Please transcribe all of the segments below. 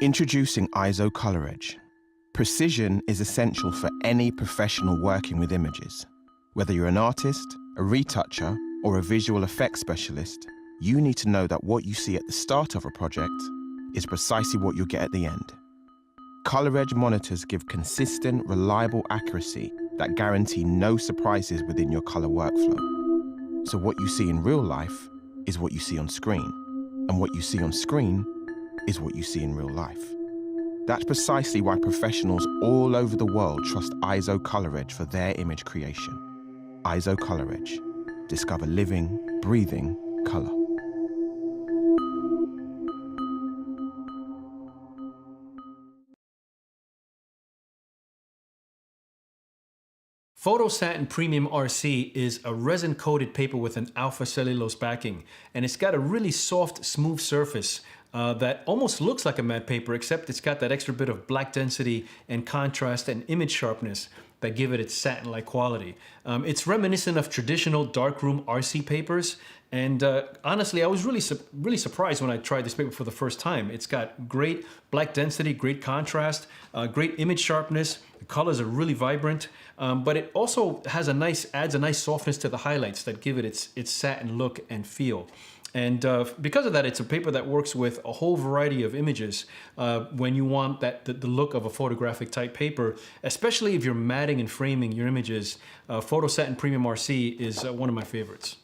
Introducing ISO Color Edge. Precision is essential for any professional working with images. Whether you're an artist, a retoucher, or a visual effects specialist, you need to know that what you see at the start of a project is precisely what you'll get at the end. Color Edge monitors give consistent, reliable accuracy that guarantee no surprises within your color workflow. So what you see in real life is what you see on screen, and what you see on screen is what you see in real life. That's precisely why professionals all over the world trust ISO Color Edge for their image creation. ISO Color Edge. Discover living, breathing color. Photosatin Premium RC is a resin-coated paper with an alpha cellulose backing, and it's got a really soft, smooth surface that almost looks like a matte paper, except it's got that extra bit of black density and contrast and image sharpness that give it its satin-like quality. It's reminiscent of traditional darkroom RC papers, and honestly, I was really surprised when I tried this paper for the first time. It's got great black density, great contrast, great image sharpness. The colors are really vibrant, but it also has adds a nice softness to the highlights that give it its satin look and feel. And because of that, it's a paper that works with a whole variety of images when you want the look of a photographic type paper, especially if you're matting and framing your images. Photosatin Premium RC is one of my favorites.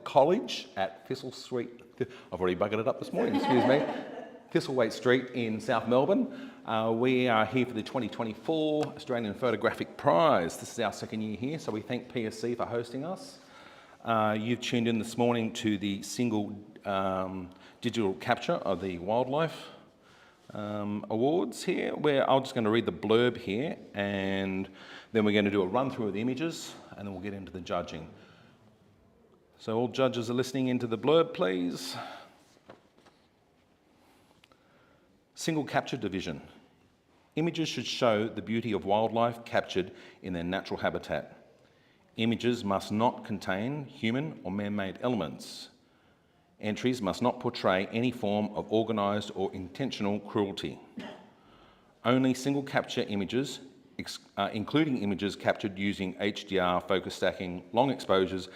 College at Thistle Street. I've already buggered it up this morning, excuse me. Thistlethwaite Street in South Melbourne. We are here for the 2024 Australian Photographic Prize. This is our second year here, so we thank PSC for hosting us. You've tuned in this morning to the single digital capture of the Wildlife Awards here, where I'm just going to read the blurb here, and then we're going to do a run through of the images, and then we'll get into the judging. So all judges are listening into the blurb, please. Single capture division. Images should show the beauty of wildlife captured in their natural habitat. Images must not contain human or man-made elements. Entries must not portray any form of organised or intentional cruelty. Only single capture images, including images captured using HDR, focus stacking, long exposures,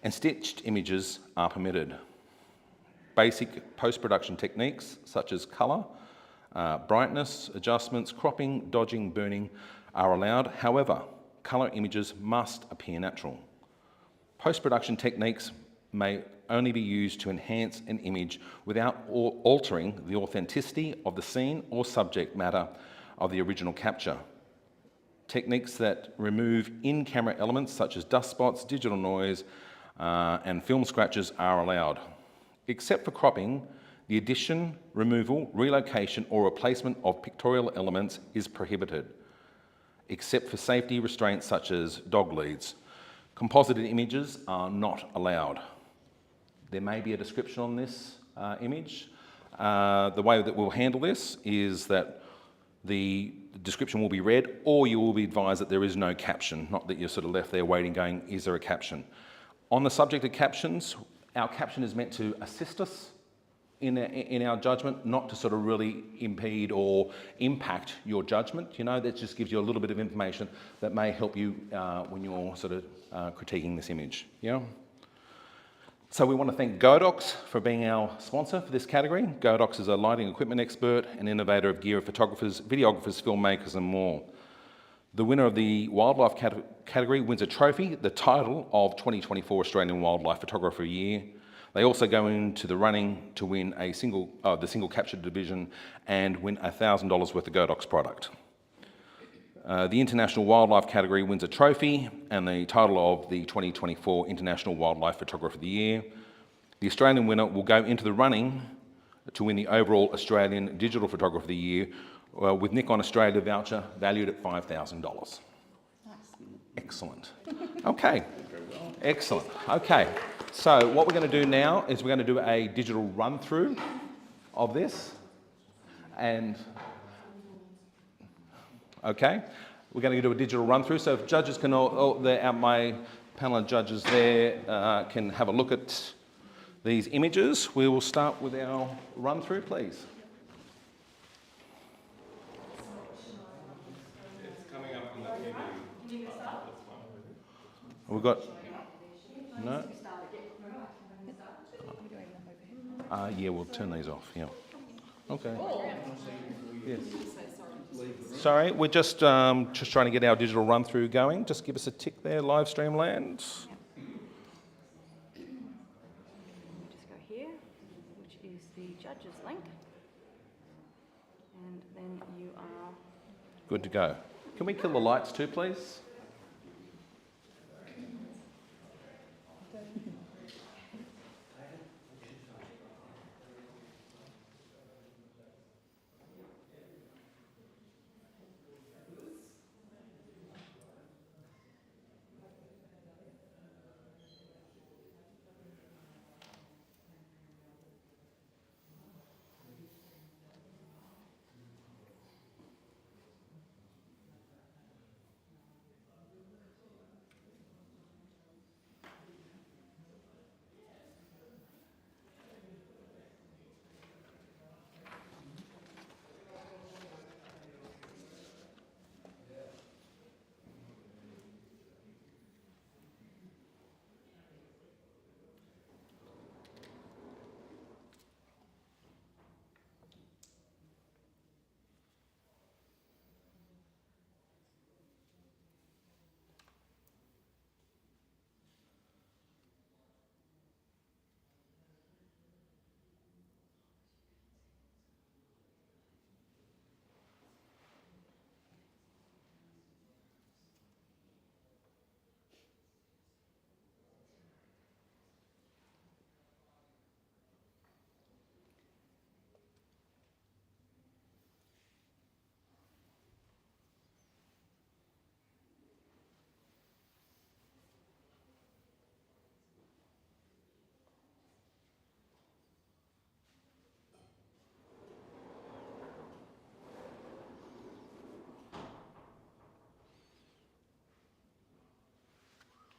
and stitched images are permitted. Basic post-production techniques such as colour, brightness, adjustments, cropping, dodging, burning are allowed. However, colour images must appear natural. Post-production techniques may only be used to enhance an image without altering the authenticity of the scene or subject matter of the original capture. Techniques that remove in-camera elements such as dust spots, digital noise, and film scratches are allowed. Except for cropping, the addition, removal, relocation or replacement of pictorial elements is prohibited, except for safety restraints such as dog leads. Composited images are not allowed. There may be a description on this image. The way that we'll handle this is that the description will be read, or you will be advised that there is no caption, not that you're sort of left there waiting going, is there a caption? On the subject of captions, our caption is meant to assist us in our judgment, not to sort of really impede or impact your judgment. You know, that just gives you a little bit of information that may help you when you're sort of critiquing this image. Yeah. So we want to thank Godox for being our sponsor for this category. Godox is a lighting equipment expert and innovator of gear of photographers, videographers, filmmakers, and more. The winner of the Wildlife category wins a trophy, the title of 2024 Australian Wildlife Photographer of the Year. They also go into the running to win the single capture division and win $1,000 worth of Godox product. The International Wildlife category wins a trophy and the title of the 2024 International Wildlife Photographer of the Year. The Australian winner will go into the running to win the overall Australian Digital Photographer of the Year with Nikon Australia voucher valued at $5,000. Nice. Excellent. Okay. Excellent. Okay. So what we're going to do now is we're going to do a digital run through of this. And okay, we're going to do a digital run through. So if judges can my panel of judges there can have a look at these images. We will start with our run through, please. We've got, no? Yeah, we'll turn these off, yeah. Okay. Yes. Sorry, we're just trying to get our digital run through going. Just give us a tick there, live stream land. Just go here, which is the judges link. And then you are... Good to go. Can we kill the lights too, please?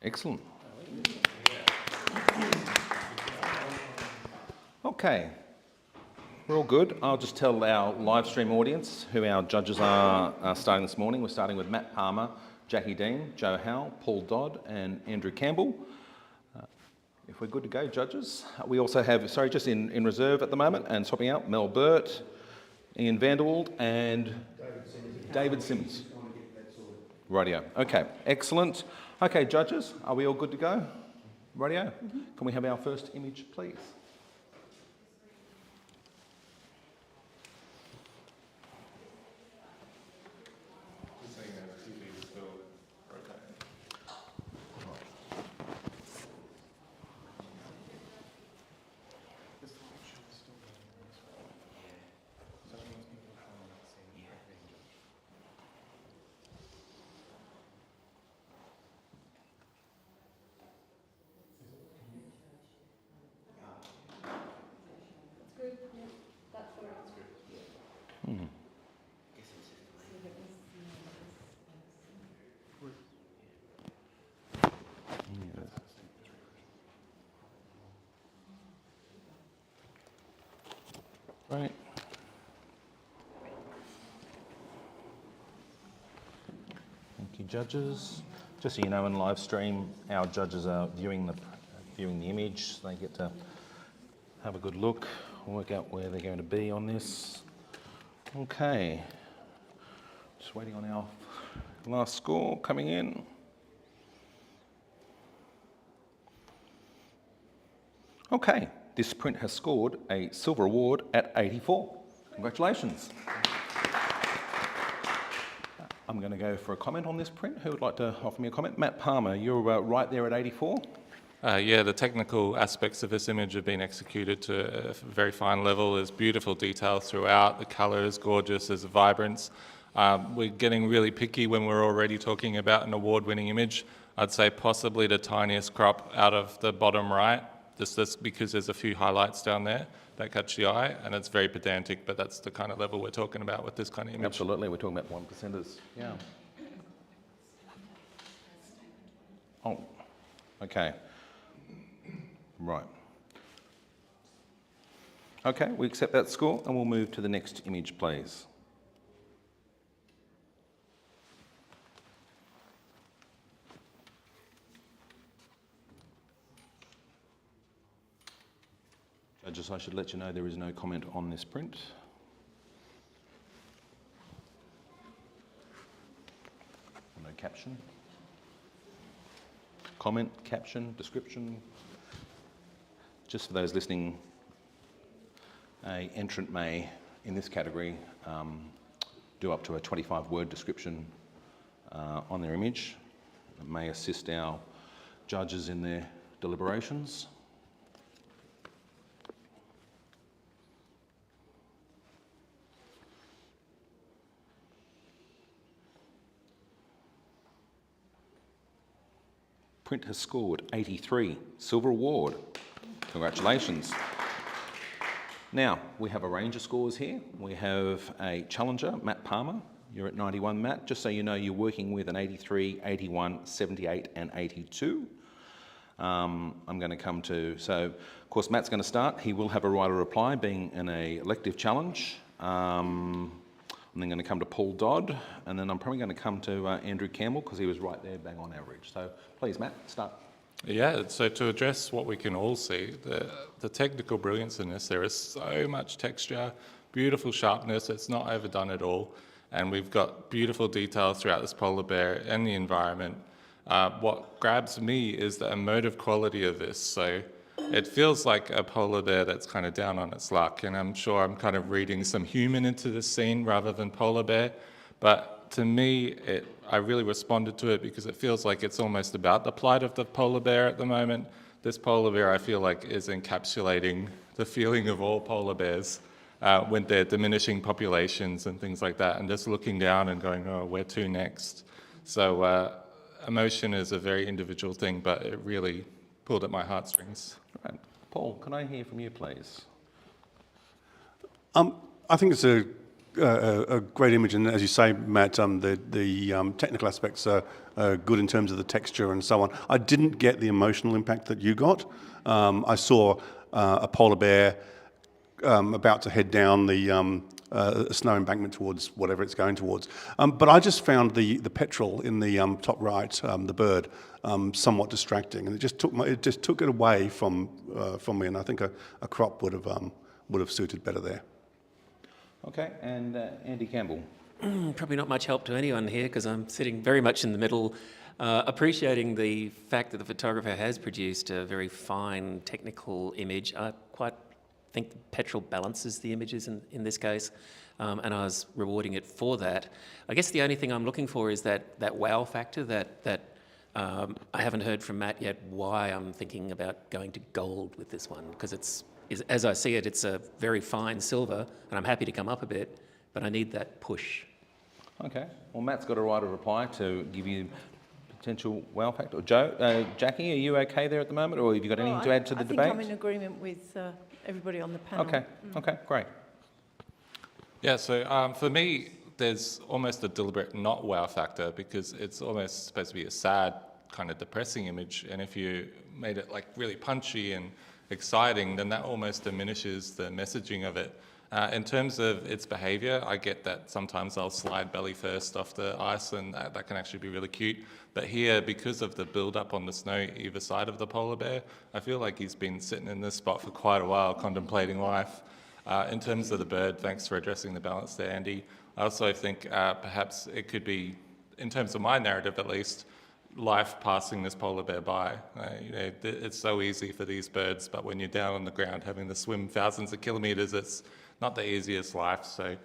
Excellent. Okay, we're all good. I'll just tell our live stream audience who our judges are starting this morning. We're starting with Matt Palmer, Jackie Dean, Joe Howe, Paul Dodd and Andrew Campbell. If we're good to go, judges. We also have, just in reserve at the moment and swapping out, Mel Burt, Ian Vanderwald and David Simmons. Rightio. Okay, excellent. Okay, judges, are we all good to go? Rightio. Can we have our first image, please? Right. Thank you, judges. Just so you know, in live stream, our judges are viewing the image. So they get to have a good look, work out where they're going to be on this. Okay. Just waiting on our last score coming in. Okay. This print has scored a silver award at 84. Congratulations. I'm going to go for a comment on this print. Who would like to offer me a comment? Matt Palmer, you're right there at 84. Yeah, the technical aspects of this image have been executed to a very fine level. There's beautiful detail throughout. The colour is gorgeous. There's a vibrance. We're getting really picky when we're already talking about an award-winning image. I'd say possibly the tiniest crop out of the bottom right. Just because there's a few highlights down there that catch the eye, and it's very pedantic, but that's the kind of level we're talking about with this kind of image. Absolutely, we're talking about 1%ers. Yeah. Oh, Okay. Right. Okay, we accept that score and we'll move to the next image, please. Judges, I should let you know there is no comment on this print. No caption. Comment, caption, description. Just for those listening, an entrant may, in this category, do up to a 25-word description on their image. It may assist our judges in their deliberations. Print has scored 83, silver award. Congratulations. Now, we have a range of scores here. We have a challenger, Matt Palmer. You're at 91, Matt. Just so you know, you're working with an 83, 81, 78 and 82. I'm going to come to, so of course Matt's going to start. He will have a right of reply, being in an elective challenge. I'm then going to come to Paul Dodd, and then I'm probably going to come to Andrew Campbell, because he was right there, bang on average. So please, Matt, start. Yeah, so to address what we can all see, the technical brilliance in this, there is so much texture, beautiful sharpness, it's not overdone at all, and we've got beautiful details throughout this polar bear and the environment. What grabs me is the emotive quality of this. So it feels like a polar bear that's kind of down on its luck, and I'm sure I'm kind of reading some human into this scene rather than polar bear, but to me, I really responded to it because it feels like it's almost about the plight of the polar bear at the moment. This polar bear, I feel like, is encapsulating the feeling of all polar bears when they're diminishing populations and things like that, and just looking down and going, oh, where to next? So emotion is a very individual thing, but it really pulled at my heartstrings. Right. Paul, can I hear from you, please? I think it's a great image, and as you say, Matt, the technical aspects are good in terms of the texture and so on. I didn't get the emotional impact that you got. I saw a polar bear about to head down the snow embankment towards whatever it's going towards. But I just found the petrel in the top right, the bird, somewhat distracting, and it just took it away from me. And I think a crop would have suited better there. Okay, and Andy Campbell. Probably not much help to anyone here because I'm sitting very much in the middle, appreciating the fact that the photographer has produced a very fine technical image. I quite think the petrol balances the images in this case, and I was rewarding it for that. I guess the only thing I'm looking for is that wow factor that I haven't heard from Matt yet why I'm thinking about going to gold with this one, because as I see it, it's a very fine silver, and I'm happy to come up a bit, but I need that push. Okay, well, Matt's got a right of reply to give you potential wow factor. Jackie, are you okay there at the moment, or have you got anything to add to the debate? I think I'm in agreement with everybody on the panel. Okay, okay, great. Yeah, so for me, there's almost a deliberate not wow factor because it's almost supposed to be a sad, kind of depressing image, and if you made it like really punchy and exciting, then that almost diminishes the messaging of it. In terms of its behaviour, I get that sometimes I'll slide belly first off the ice, and that can actually be really cute. But here, because of the build-up on the snow either side of the polar bear, I feel like he's been sitting in this spot for quite a while, contemplating life. In terms of the bird, thanks for addressing the balance there, Andy. I also think perhaps it could be, in terms of my narrative at least, life passing this polar bear by. It's so easy for these birds, but when you're down on the ground having to swim thousands of kilometres, it's not the easiest life. So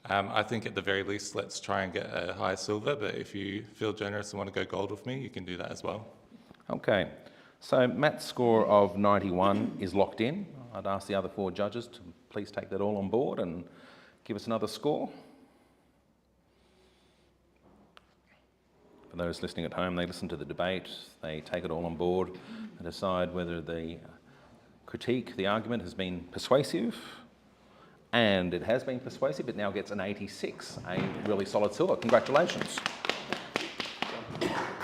I think at the very least, let's try and get a high silver, but if you feel generous and want to go gold with me, you can do that as well. Okay, so Matt's score of 91 is locked in. I'd ask the other four judges to please take that all on board and give us another score. For those listening at home, they listen to the debate, they take it all on board and decide whether the critique, the argument has been persuasive, and it has been persuasive. It now gets an 86, a really solid silver. Congratulations.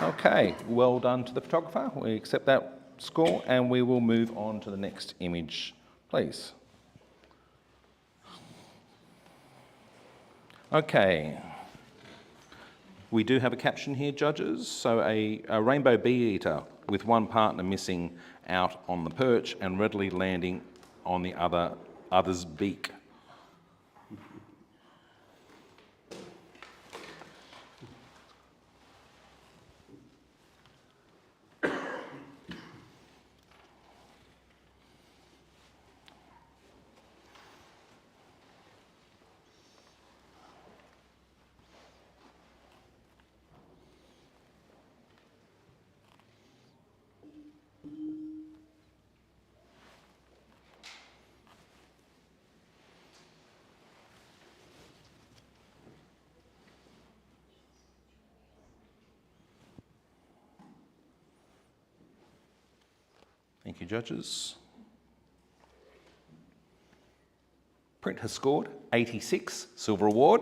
Okay, well done to the photographer. We accept that score and we will move on to the next image, please. Okay. We do have a caption here, judges. So a rainbow bee eater with one partner missing out on the perch and readily landing on the other's beak. Thank you, judges. Print has scored 86, silver award.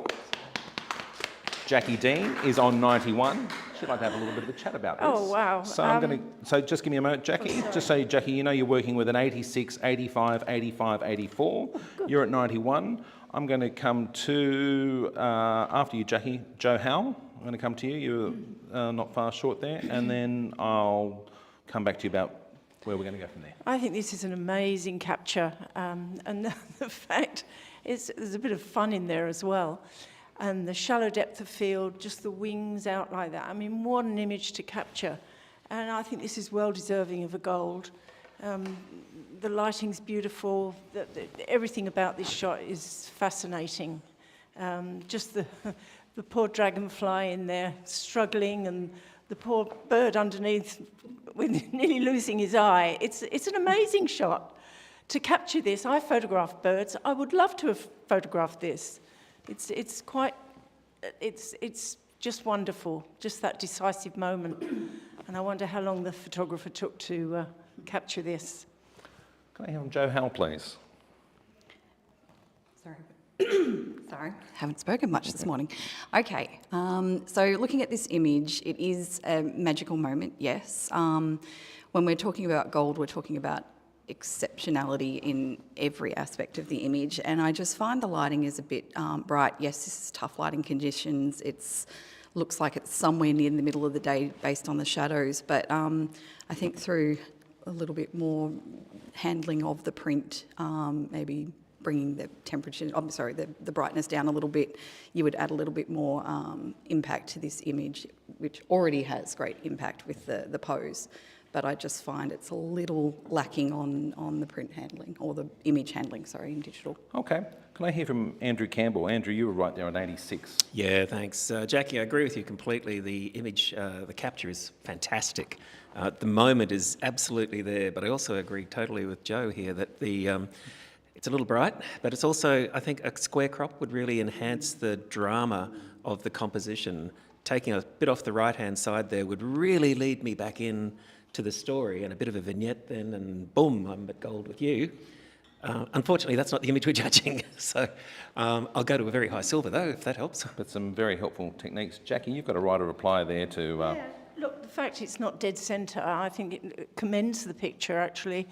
Jackie Dean is on 91. She'd like to have a little bit of a chat about this. Oh, wow. So just give me a moment, Jackie. Just so, Jackie, you know you're working with an 86, 85, 85, 84. You're at 91. I'm going to come to, after you, Jackie, Joe Howell. I'm going to come to you. You're not far short there. And then I'll come back to you about where we're going to go from there. I think this is an amazing capture, and the fact is there's a bit of fun in there as well. And the shallow depth of field, just the wings out like that. I mean, what an image to capture. And I think this is well deserving of a gold. The lighting's beautiful. Everything about this shot is fascinating. Just the poor dragonfly in there struggling, and the poor bird underneath with nearly losing his eye. It's an amazing shot. To capture this, I photographed birds. I would love to have photographed this. It's just wonderful, just that decisive moment. And I wonder how long the photographer took to capture this. Can I have Joe Howell, please? Sorry, haven't spoken much this morning. Okay, so looking at this image, it is a magical moment, yes. When we're talking about gold, we're talking about exceptionality in every aspect of the image, and I just find the lighting is a bit bright. Yes, this is tough lighting conditions. Looks like it's somewhere near the middle of the day based on the shadows, but I think through a little bit more handling of the print, maybe bringing the temperature, the brightness down a little bit, you would add a little bit more impact to this image, which already has great impact with the pose. But I just find it's a little lacking on the print handling, or the image handling, sorry, in digital. Okay. Can I hear from Andrew Campbell? Andrew, you were right there on 86. Yeah, thanks. Jackie, I agree with you completely. The image, the capture is fantastic. The moment is absolutely there, but I also agree totally with Joe here that it's a little bright, but it's also, I think, a square crop would really enhance the drama of the composition. Taking a bit off the right-hand side there would really lead me back in to the story, and a bit of a vignette then, and boom, I'm at gold with you. Unfortunately, that's not the image we're judging, so I'll go to a very high silver, though, if that helps. But some very helpful techniques. Jackie, you've got to write a reply there to... Yeah. Look, the fact it's not dead centre, I think it commends the picture, actually.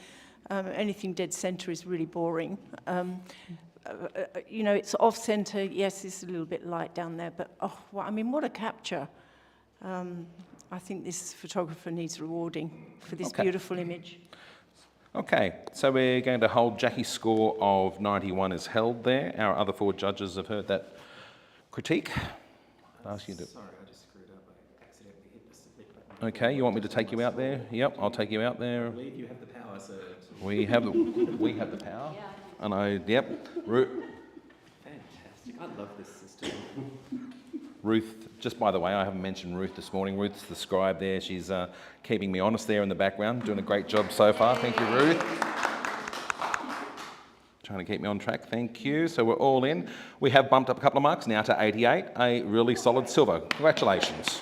Anything dead centre is really boring. You know, it's off-centre. Yes, it's a little bit light down there, but I mean, what a capture. I think this photographer needs rewarding for this beautiful image. Okay, so we're going to hold Jackie's score of 91 is held there. Our other four judges have heard that critique. I'd ask you to... Sorry, I just screwed up. I accidentally hit the submit button. Okay, you want me to take you out there? Yep, I'll take you out there. I believe you have the power, so... We have the power. And yep. Fantastic. I love this system. Ruth, just by the way, I haven't mentioned Ruth this morning. Ruth's the scribe there. She's keeping me honest there in the background, doing a great job so far. Thank you, Ruth. Trying to keep me on track. Thank you. So we're all in. We have bumped up a couple of marks now to 88, a really solid silver. Congratulations.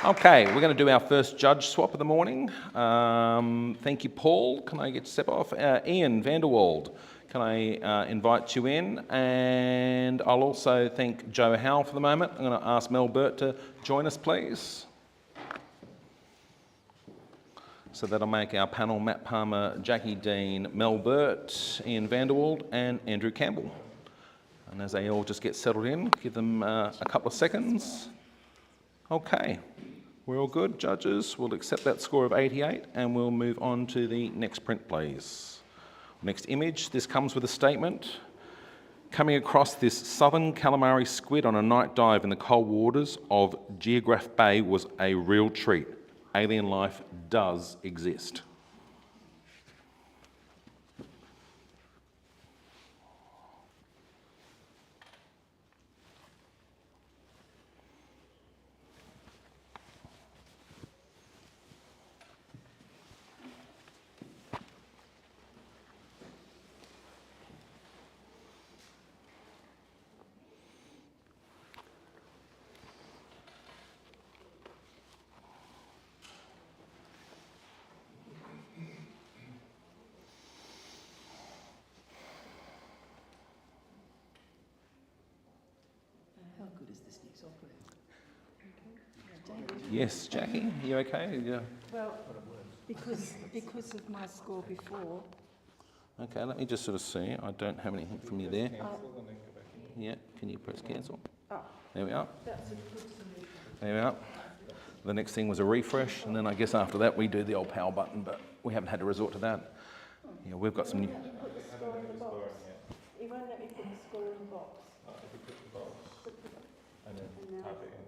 Okay, we're going to do our first judge swap of the morning. Thank you, Paul. Can I get to step off? Ian Vanderwald, can I invite you in? And I'll also thank Joe Howell for the moment. I'm going to ask Mel Burt to join us, please. So that'll make our panel Matt Palmer, Jackie Dean, Mel Burt, Ian Vanderwald and Andrew Campbell. And as they all just get settled in, give them a couple of seconds. Okay, we're all good, judges. We'll accept that score of 88 and we'll move on to the next print, please. Next image, this comes with a statement. Coming across this southern calamari squid on a night dive in the cold waters of Geograph Bay was a real treat. Alien life does exist. How good is this new software? Yes, Jackie, you okay? Yeah. Well, because of my score before. Okay, let me just sort of see. I don't have anything from you there. Yeah, can you press cancel? There we are. That's a good solution. There we are. The next thing was a refresh, and then I guess after that we do the old power button, but we haven't had to resort to that. Yeah, we've got some new... Put the score in the box. He won't let me put the score in the box.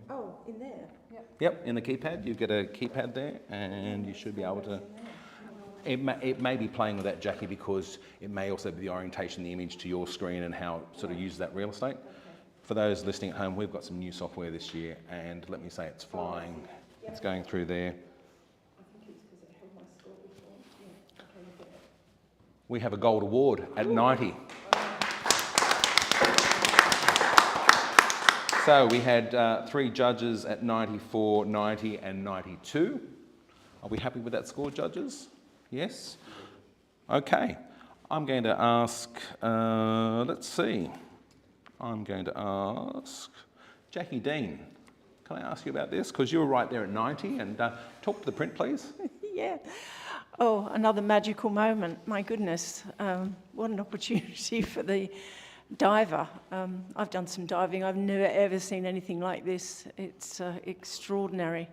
Oh, in there? Yep. Yep, in the keypad. You get a keypad there, and you should be able to... It may be playing with that, Jackie, because it may also be the orientation of the image to your screen and how it sort of uses that real estate. For those listening at home, we've got some new software this year, and let me say it's flying. It's going through there. I think it's because it held my score before. Yeah. Okay, look at it. We have a gold award at 90. So we had 3 judges at 94, 90 and 92. Are we happy with that score, judges? Yes? Okay. I'm going to ask, let's see. I'm going to ask Jackie Dean. Can I ask you about this? Because you were right there at 90, and talk to the print, please. Yeah. Oh, another magical moment. My goodness. What an opportunity for the diver. I've done some diving. I've never ever seen anything like this. It's extraordinary.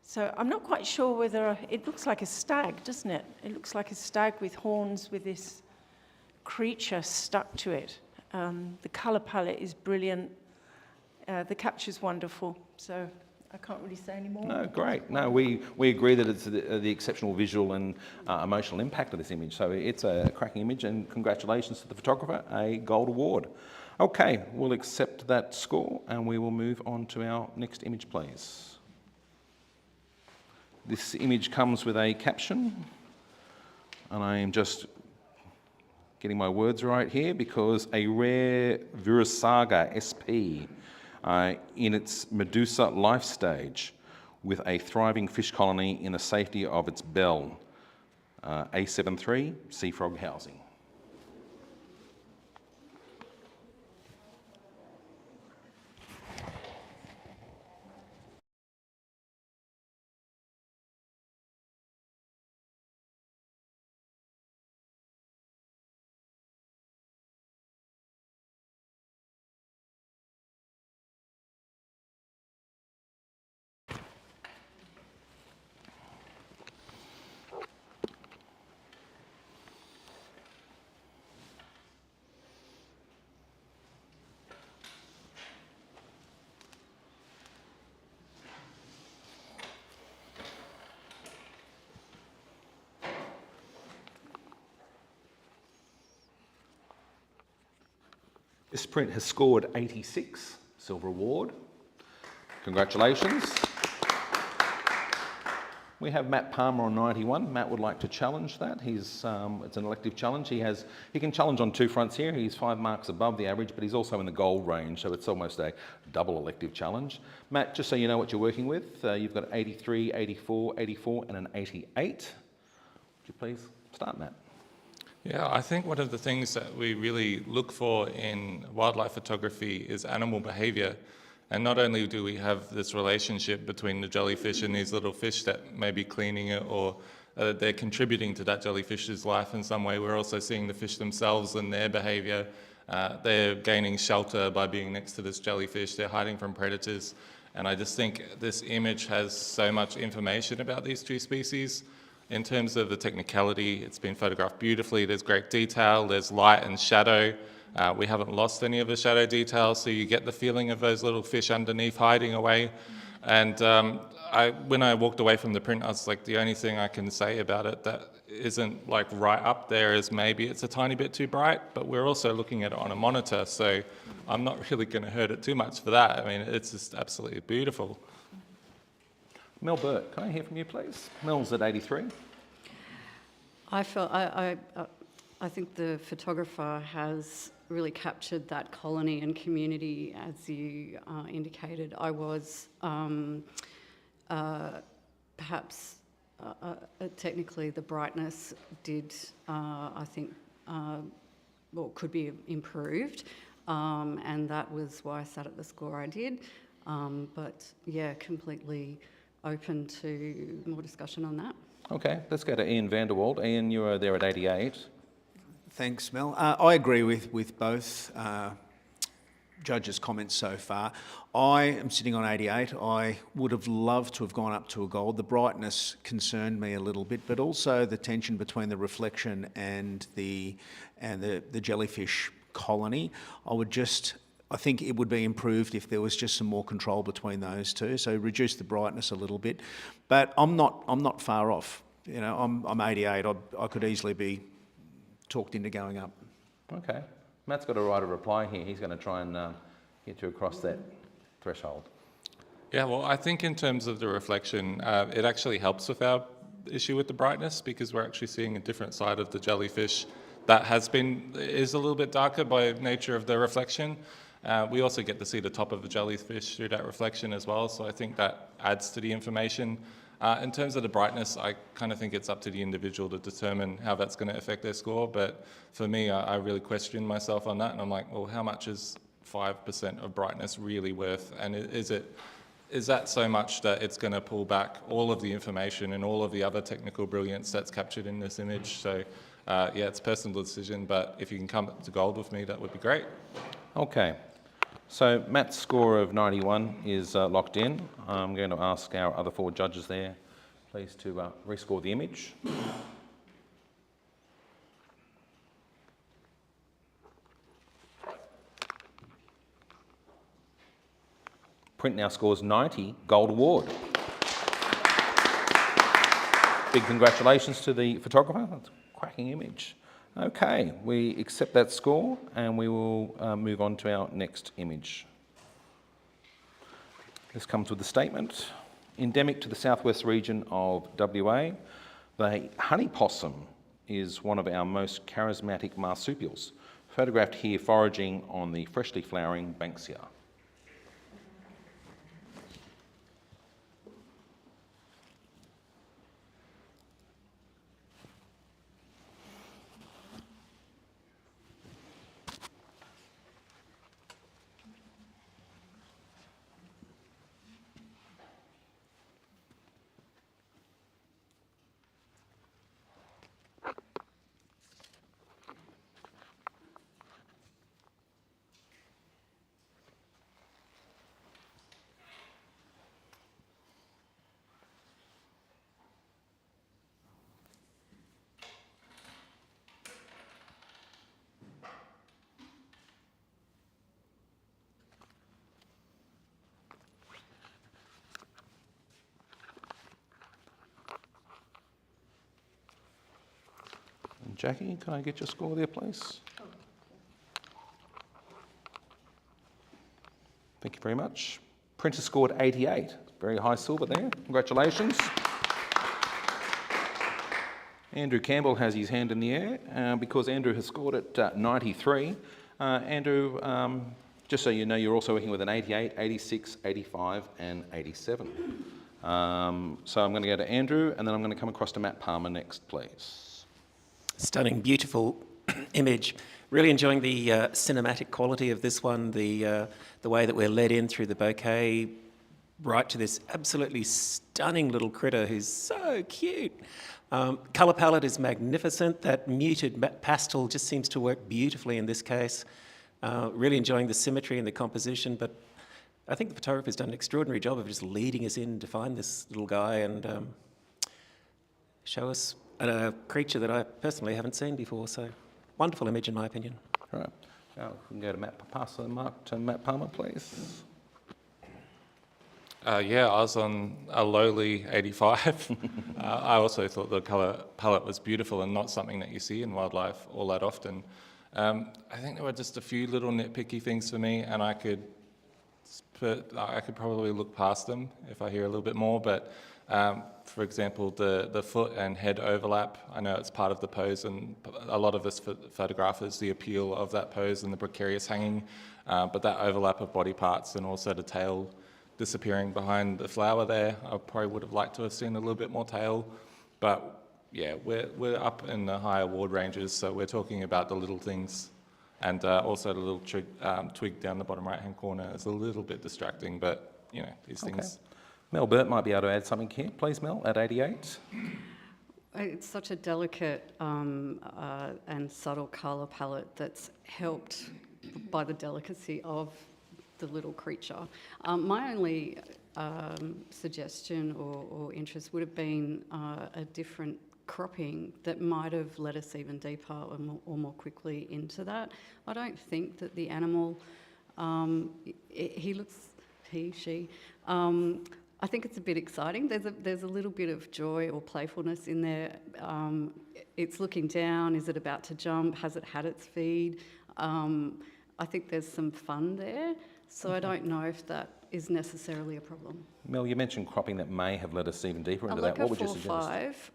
So I'm not quite sure whether... It looks like a stag, doesn't it? It looks like a stag with horns with this creature stuck to it. The colour palette is brilliant. The capture's wonderful. So I can't really say any more. No, great. No, we agree that it's the exceptional visual and emotional impact of this image. So it's a cracking image, and congratulations to the photographer, a gold award. Okay, we'll accept that score and we will move on to our next image, please. This image comes with a caption, and I am just getting my words right here, because a rare Virasaga SP in its Medusa life stage with a thriving fish colony in the safety of its bell. A73 sea frog housing. This print has scored 86, silver award. Congratulations. We have Matt Palmer on 91. Matt would like to challenge that. It's an elective challenge. He can challenge on 2 fronts here. He's 5 marks above the average, but he's also in the gold range, so it's almost a double elective challenge. Matt, just so you know what you're working with, you've got 83, 84, 84 and an 88. Would you please start, Matt? Yeah, I think one of the things that we really look for in wildlife photography is animal behaviour. And not only do we have this relationship between the jellyfish and these little fish that may be cleaning it or they're contributing to that jellyfish's life in some way, we're also seeing the fish themselves and their behaviour. They're gaining shelter by being next to this jellyfish, they're hiding from predators. And I just think this image has so much information about these 2 species. In terms of the technicality, it's been photographed beautifully, there's great detail, there's light and shadow. We haven't lost any of the shadow details, so you get the feeling of those little fish underneath hiding away. And when I walked away from the print, I was like, the only thing I can say about it that isn't like right up there is maybe it's a tiny bit too bright, but we're also looking at it on a monitor, so I'm not really going to hurt it too much for that. I mean, it's just absolutely beautiful. Mel Burt, can I hear from you, please? Mel's at 83. I think the photographer has really captured that colony and community, as you indicated. I was perhaps technically the brightness did, I think, could be improved, and that was why I sat at the score I did. But yeah, completely open to more discussion on that. Okay, let's go to Ian Vanderwald. Ian, you are there at 88. Thanks, Mel. I agree with both judges' comments so far. I am sitting on 88. I would have loved to have gone up to a gold. The brightness concerned me a little bit, but also the tension between the reflection and the jellyfish colony. I think it would be improved if there was just some more control between those 2. So reduce the brightness a little bit, but I'm not far off. You know, I'm 88. I could easily be talked into going up. Okay, Matt's got to write a reply here. He's going to try and get you across that threshold. Yeah, well, I think in terms of the reflection, it actually helps with our issue with the brightness because we're actually seeing a different side of the jellyfish that is a little bit darker by nature of the reflection. We also get to see the top of the jellyfish through that reflection as well, so I think that adds to the information. In terms of the brightness, I kind of think it's up to the individual to determine how that's going to affect their score, but for me, I really question myself on that, and I'm like, well, how much is 5% of brightness really worth, and is that so much that it's going to pull back all of the information and all of the other technical brilliance that's captured in this image? So yeah, it's a personal decision, but if you can come to gold with me, that would be great. Okay. So Matt's score of 91 is locked in. I'm going to ask our other 4 judges there, please, to rescore the image. Print now scores 90, gold award. Big congratulations to the photographer. That's a cracking image. Okay, we accept that score and we will move on to our next image. This comes with a statement. Endemic to the southwest region of WA, the honey possum is one of our most charismatic marsupials, photographed here foraging on the freshly flowering Banksia. Jackie, can I get your score there, please? Thank you very much. Printer scored 88. Very high silver there. Congratulations. Andrew Campbell has his hand in the air because Andrew has scored at 93. Andrew, just so you know, you're also working with an 88, 86, 85 and 87. So I'm going to go to Andrew and then I'm going to come across to Matt Palmer next, please. Stunning, beautiful image. Really enjoying the cinematic quality of this one, the way that we're led in through the bouquet right to this absolutely stunning little critter who's so cute. Colour palette is magnificent. That muted pastel just seems to work beautifully in this case. Really enjoying the symmetry and the composition, but I think the photographer's done an extraordinary job of just leading us in to find this little guy and show us a creature that I personally haven't seen before. So, wonderful image in my opinion. All right. Now we can go to pass the mark to Matt Palmer, please. Yeah, I was on a lowly 85. I also thought the colour palette was beautiful and not something that you see in wildlife all that often. I think there were just a few little nitpicky things for me, and I could probably look past them if I hear a little bit more. But for example, the foot and head overlap, I know it's part of the pose, and a lot of us photographers, the appeal of that pose and the precarious hanging, but that overlap of body parts and also the tail disappearing behind the flower there. I probably would have liked to have seen a little bit more tail, but yeah, we're up in the high award ranges, so we're talking about the little things, and also the little twig down the bottom right-hand corner is a little bit distracting, but you know, these things. Mel Burt might be able to add something here, please, Mel, at 88. It's such a delicate and subtle colour palette that's helped by the delicacy of the little creature. My only suggestion or interest would have been a different cropping that might have led us even deeper or more quickly into that. I don't think that the animal, she, I think it's a bit exciting. There's a little bit of joy or playfulness in there. It's looking down. Is it about to jump? Has it had its feed? I think there's some fun there. So I don't know if that is necessarily a problem. Mel, you mentioned cropping that may have led us even deeper into that. What would you suggest?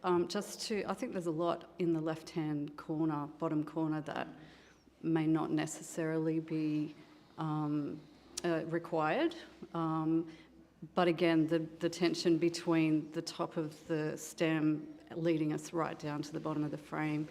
I think there's a lot in the left-hand corner, bottom corner, that may not necessarily be required. But again, the tension between the top of the stem leading us right down to the bottom of the frame,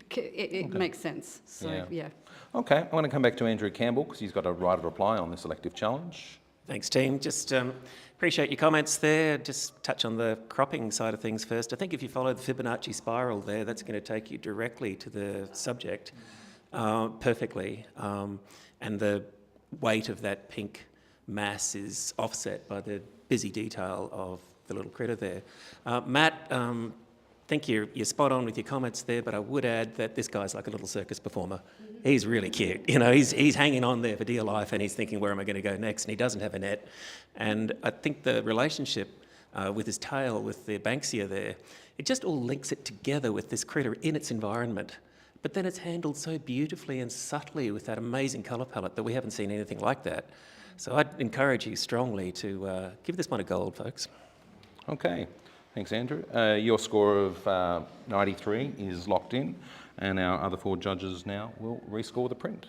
it makes sense. So, yeah. Okay, I'm going to come back to Andrew Campbell because he's got a right of reply on this elective challenge. Thanks, team. Just appreciate your comments there. Just touch on the cropping side of things first. I think if you follow the Fibonacci spiral there, that's going to take you directly to the subject perfectly. And the weight of that pink mass is offset by the busy detail of the little critter there. Matt, I think you're spot on with your comments there, but I would add that this guy's like a little circus performer. He's really cute. You know, he's hanging on there for dear life and he's thinking, where am I going to go next? And he doesn't have a net. And I think the relationship with his tail, with the Banksia there, it just all links it together with this critter in its environment. But then it's handled so beautifully and subtly with that amazing colour palette that we haven't seen anything like that. So I'd encourage you strongly to give this one a gold, folks. Okay, thanks, Andrew. Your score of 93 is locked in, and our other four judges now will rescore the print.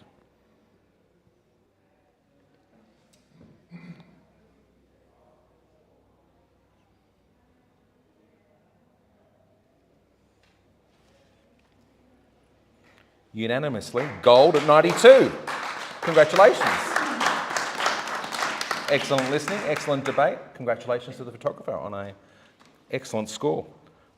Unanimously, gold at 92. Congratulations. Excellent listening, excellent debate. Congratulations to the photographer on an excellent score.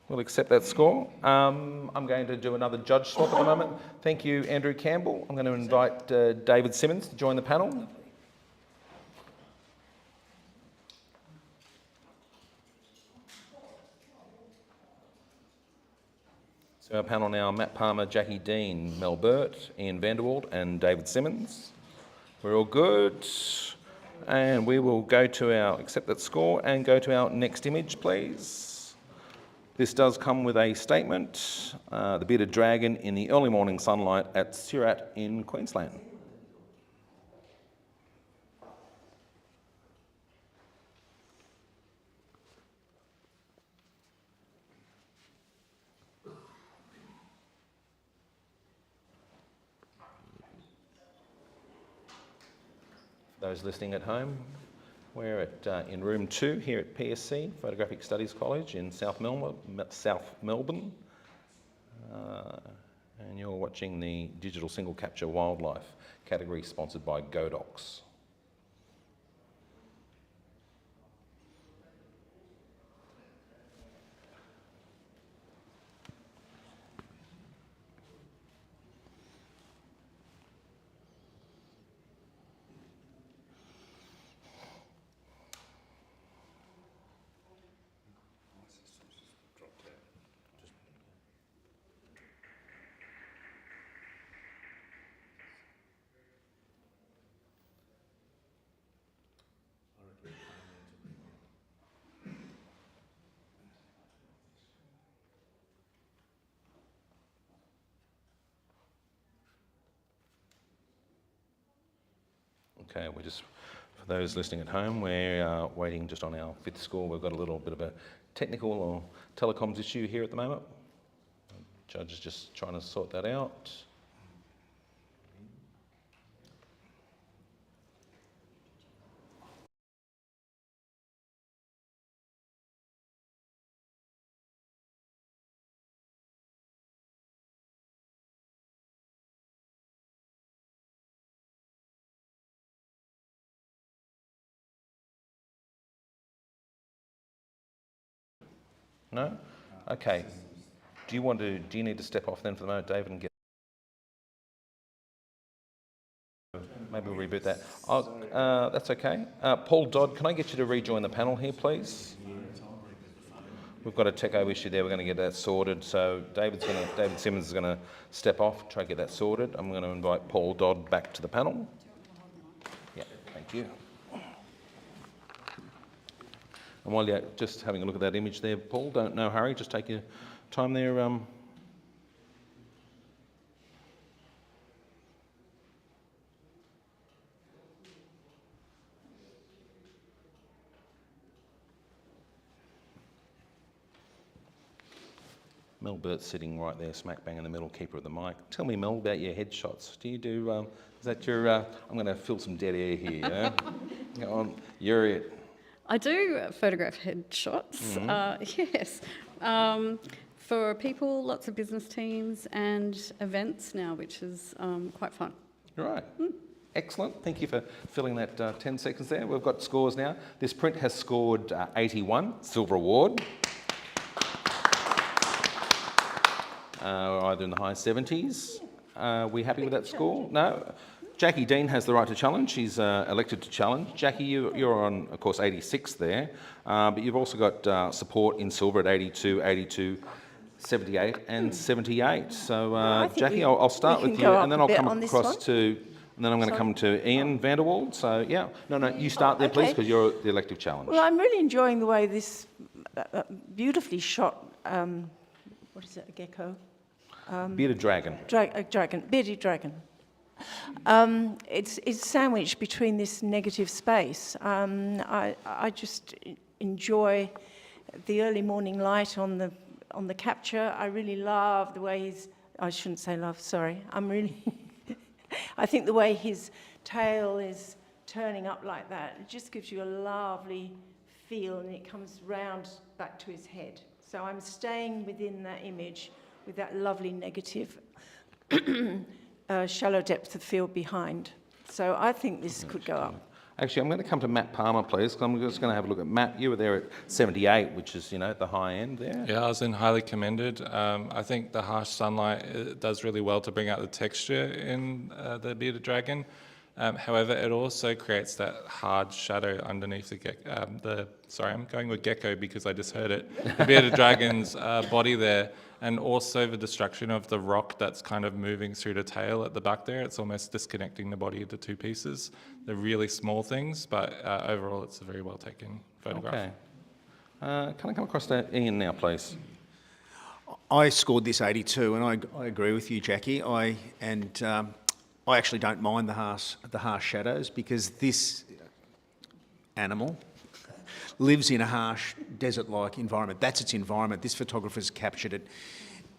We'll accept that score. I'm going to do another judge swap at the moment. Thank you, Andrew Campbell. I'm going to invite David Simmons to join the panel. So our panel now, Matt Palmer, Jackie Dean, Mel Burt, Ian Vanderwald and David Simmons. We're all good. And we will go to accept that score and go to our next image, please. This does come with a statement, the bearded dragon in the early morning sunlight at Surat in Queensland. those listening at home, we're in room 2 here at PSC, Photographic Studies College in South Melbourne. And you're watching the Digital Single Capture Wildlife category sponsored by Godox. Okay, we're just, for those listening at home, we're waiting just on our 5th score. We've got a little bit of a technical or telecoms issue here at the moment. The judge is just trying to sort that out. No? Okay. Do you need to step off then for the moment, David, and get... Maybe we'll reboot that. That's okay. Paul Dodd, can I get you to rejoin the panel here, please? We've got a techo issue there. We're going to get that sorted. So David Simmons is going to step off, try to get that sorted. I'm going to invite Paul Dodd back to the panel. Yeah, thank you. And while you're just having a look at that image there, Paul, no hurry, just take your time there. Mel Burt's sitting right there, smack bang in the middle, keeper of the mic. Tell me, Mel, about your headshots. Do you do, is that your, I'm going to fill some dead air here, you know? Go on, you're it. I do photograph headshots, yes, for people, lots of business teams and events now, which is quite fun. Right. Excellent. Thank you for filling that 10 seconds there. We've got scores now. This print has scored 81, silver award. Either in the high 70s. Are we happy with that score? No? Jackie Dean has the right to challenge. She's elected to challenge. Jackie, you're on, of course, 86 there, but you've also got support in silver at 82, 82, 78 and 78. So, Jackie, I'll start with you, and then I'll come across to, and then I'm going to come to Ian Vanderwald. So, yeah. No, you start there, please, because you're the elective challenge. Well, I'm really enjoying the way this beautifully shot, what is it, a gecko? Bearded dragon. Bearded dragon. It's sandwiched between this negative space. I just enjoy the early morning light on the capture. I really love the way I shouldn't say love, sorry. I think the way his tail is turning up like that, it just gives you a lovely feel, and it comes round back to his head. So I'm staying within that image with that lovely negative shallow depth of field behind. So I think this could go up. Actually, I'm going to come to Matt Palmer, please, because I'm just going to have a look at Matt. You were there at 78, which is, at the high end there. Yeah, I was in highly commended. I think the harsh sunlight does really well to bring out the texture in the bearded dragon. However, it also creates that hard shadow underneath the sorry, I'm going with gecko because I just heard it. The bearded dragon's body there, and also the destruction of the rock that's kind of moving through the tail at the back there. It's almost disconnecting the body into two pieces. They're really small things, but overall it's a very well taken photograph. Okay. Can I come across to Ian now, please? I scored this 82, and I agree with you, Jackie. I actually don't mind the harsh shadows, because this animal lives in a harsh desert-like environment. That's its environment. This photographer's captured it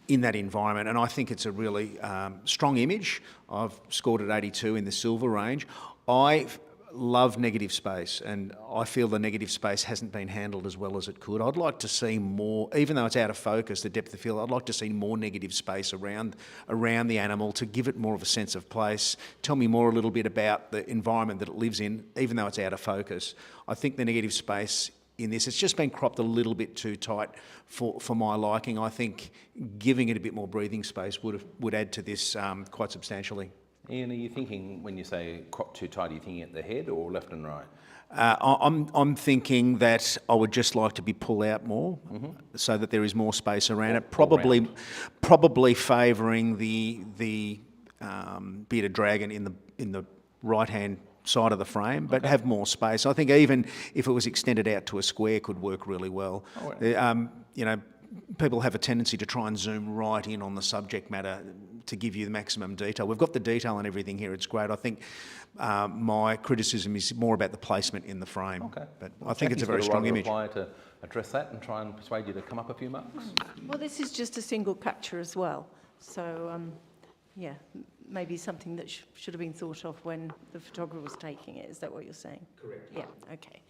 in that environment, and I think it's a really strong image. I've scored at 82 in the silver range. I love negative space, and I feel the negative space hasn't been handled as well as it could. I'd like to see more, even though it's out of focus, the depth of field, I'd like to see more negative space around the animal to give it more of a sense of place. Tell me more a little bit about the environment that it lives in, even though it's out of focus. I think the negative space in this, it's just been cropped a little bit too tight for my liking. I think giving it a bit more breathing space would add to this quite substantially. Ian, are you thinking, when you say crop too tight, are you thinking at the head or left and right? I'm thinking that I would just like to be pulled out more, so that there is more space around it. Probably favouring the bearded dragon in the right hand side of the frame, but have more space. I think even if it was extended out to a square, could work really well. You know, people have a tendency to try and zoom right in on the subject matter to give you the maximum detail. We've got the detail and everything here, it's great. I think my criticism is more about the placement in the frame. Okay. But I think it's a very strong image. Reply to address that and try and persuade you to come up a few marks. Well, this is just a single capture as well. So, yeah, maybe something that should have been thought of when the photographer was taking it. Is that what you're saying? Correct. Yeah, okay.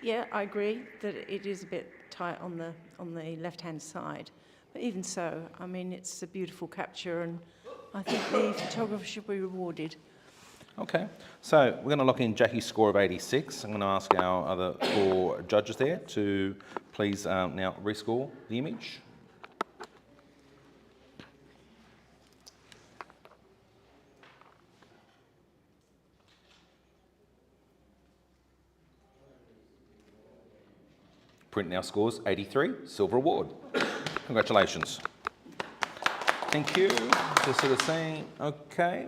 Yeah, I agree that it is a bit tight on the left-hand side. But even so, I mean, it's a beautiful capture, and I think the photographer should be rewarded. Okay, so we're going to lock in Jackie's score of 86. I'm going to ask our other 4 judges there to please now rescore the image. Print now scores 83, silver award. Congratulations. Thank you. Just sort of saying, okay,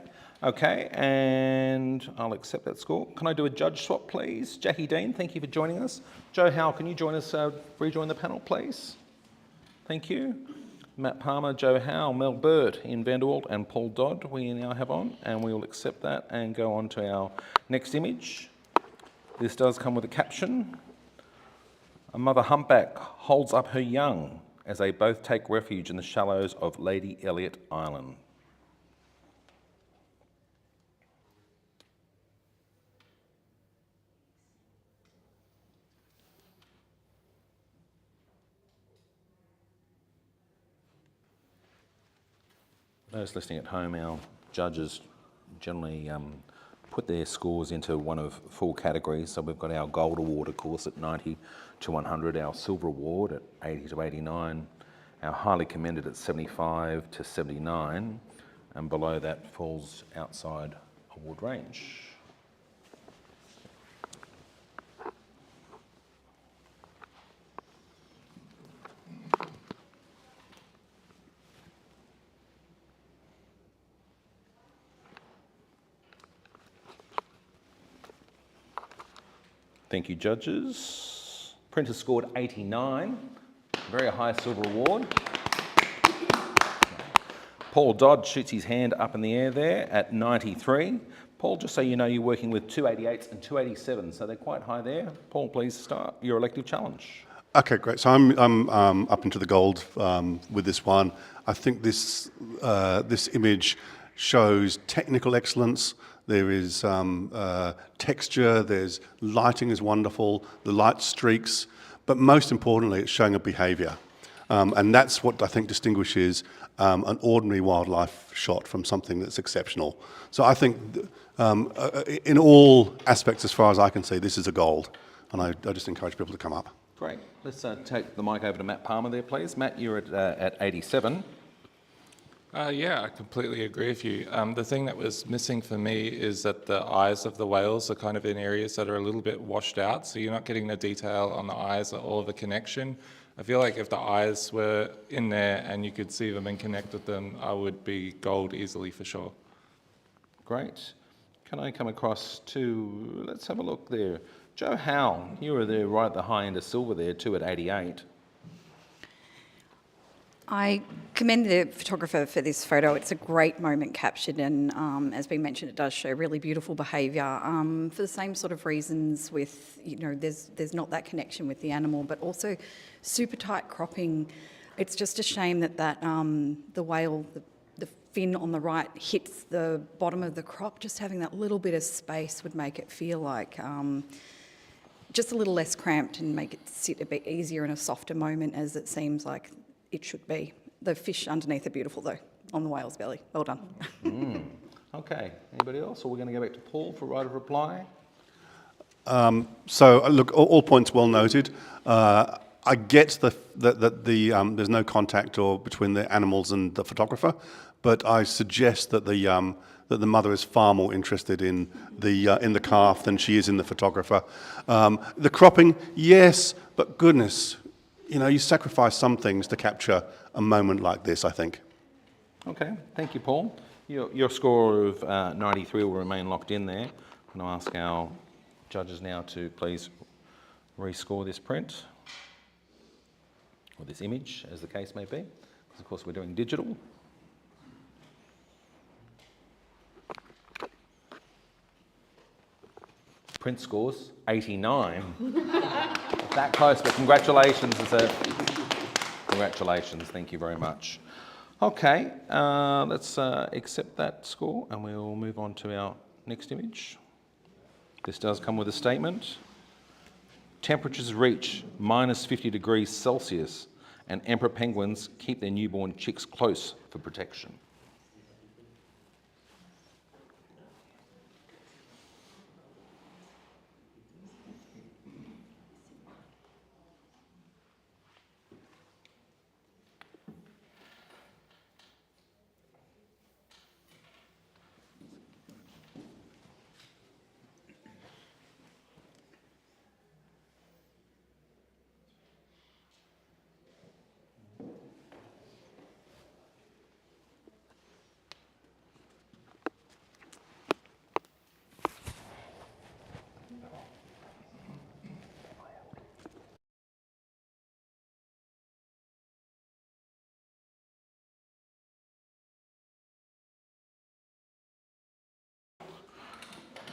and I'll accept that score. Can I do a judge swap, please? Jackie Dean, thank you for joining us. Joe Howell, can you join us, rejoin the panel, please? Thank you. Matt Palmer, Joe Howell, Mel Burt, Ian Vanderwalt, and Paul Dodd we now have on, and we will accept that and go on to our next image. This does come with a caption. A mother humpback holds up her young as they both take refuge in the shallows of Lady Elliot Island. Those listening at home, our judges generally put their scores into one of 4 categories. So we've got our gold award, of course, at 90 to 100, our silver award at 80 to 89, our highly commended at 75 to 79, and below that falls outside award range. Thank you, judges. Printer scored 89, very high silver award. Paul Dodd shoots his hand up in the air there at 93. Paul, just so you know, you're working with 288s and 287s, so they're quite high there. Paul, please start your elective challenge. Okay, great. So I'm up into the gold with this one. I think this image shows technical excellence. There is texture, there's lighting is wonderful, the light streaks, but most importantly, it's showing a behaviour. And that's what I think distinguishes an ordinary wildlife shot from something that's exceptional. So I think in all aspects, as far as I can see, this is a gold. And I just encourage people to come up. Great. Let's take the mic over to Matt Palmer there, please. Matt, you're at 87. Yeah, I completely agree with you. The thing that was missing for me is that the eyes of the whales are kind of in areas that are a little bit washed out, so you're not getting the detail on the eyes or the connection. I feel like if the eyes were in there and you could see them and connect with them, I would be gold easily for sure. Great. Can I come across to, let's have a look there. Joe Howell, you were there right at the high end of silver there, too, at 88. I commend the photographer for this photo. It's a great moment captured, and as been mentioned, it does show really beautiful behaviour for the same sort of reasons. With there's not that connection with the animal, but also super tight cropping. It's just a shame that the whale, the fin on the right hits the bottom of the crop, just having that little bit of space would make it feel like just a little less cramped and make it sit a bit easier in a softer moment, as it seems like it should be. The fish underneath are beautiful though, on the whale's belly. Well done. Okay, anybody else? Or we're going to go back to Paul for right of reply? So, look, all points well noted. I get that there's no contact or between the animals and the photographer, but I suggest that the mother is far more interested in the calf than she is in the photographer. The cropping, yes, but goodness, you sacrifice some things to capture a moment like this, I think. Okay, thank you, Paul. Your score of 93 will remain locked in there. I'm going to ask our judges now to please rescore this print, or this image, as the case may be, because of course we're doing digital. Print scores 89. That close, but congratulations. Congratulations, thank you very much. Okay, let's accept that score and we'll move on to our next image. This does come with a statement. Temperatures reach -50 degrees Celsius and emperor penguins keep their newborn chicks close for protection.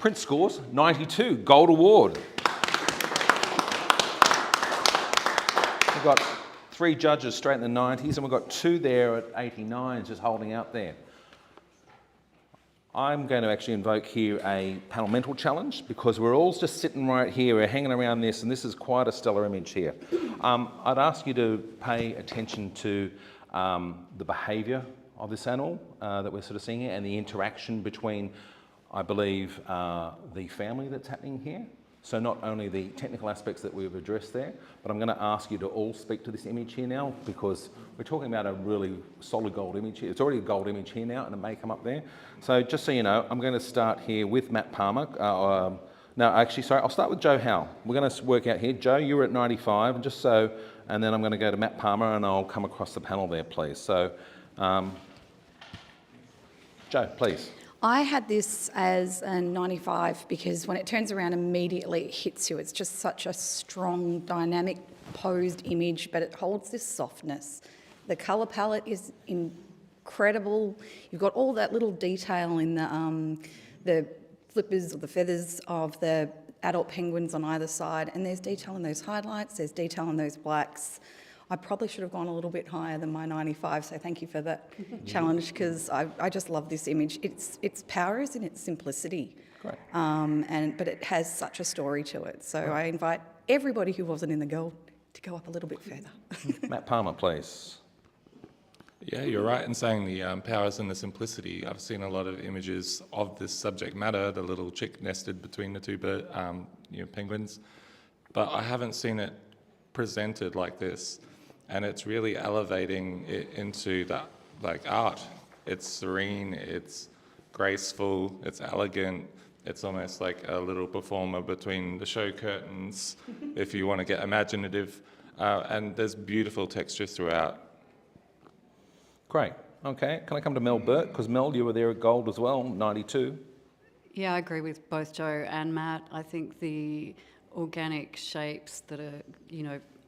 Print scores 92, gold award. We've got 3 judges straight in the 90s and we've got 2 there at 89 just holding out there. I'm going to actually invoke here a panel mental challenge because we're all just sitting right here, we're hanging around this, and this is quite a stellar image here. I'd ask you to pay attention to the behaviour of this animal that we're sort of seeing here and the interaction between, I believe, the family that's happening here. So not only the technical aspects that we've addressed there, but I'm going to ask you to all speak to this image here now because we're talking about a really solid gold image here. It's already a gold image here now and it may come up there. So just so you know, I'm going to start here with Matt Palmer. No, actually, sorry, I'll start with Joe Howe. We're going to work out here. Joe, you were at 95, and just so, and then I'm going to go to Matt Palmer and I'll come across the panel there, please. So, Joe, please. I had this as a 95 because when it turns around immediately it hits you. It's just such a strong, dynamic, posed image, but it holds this softness. The colour palette is incredible. You've got all that little detail in the flippers or the feathers of the adult penguins on either side, and there's detail in those highlights, there's detail in those blacks. I probably should have gone a little bit higher than my 95, so thank you for that challenge, because I just love this image. Its power is in its simplicity, Great. But it has such a story to it. So I invite everybody who wasn't in the gold to go up a little bit further. Matt Palmer, please. Yeah, you're right in saying the power is in the simplicity. I've seen a lot of images of this subject matter, the little chick nested between the 2 penguins, but I haven't seen it presented like this. And it's really elevating it into that, like, art. It's serene, it's graceful, it's elegant. It's almost like a little performer between the show curtains, if you want to get imaginative. And there's beautiful textures throughout. Great. Okay. Can I come to Mel Burt? Because Mel, you were there at gold as well, 92. Yeah, I agree with both Joe and Matt. I think the organic shapes that are,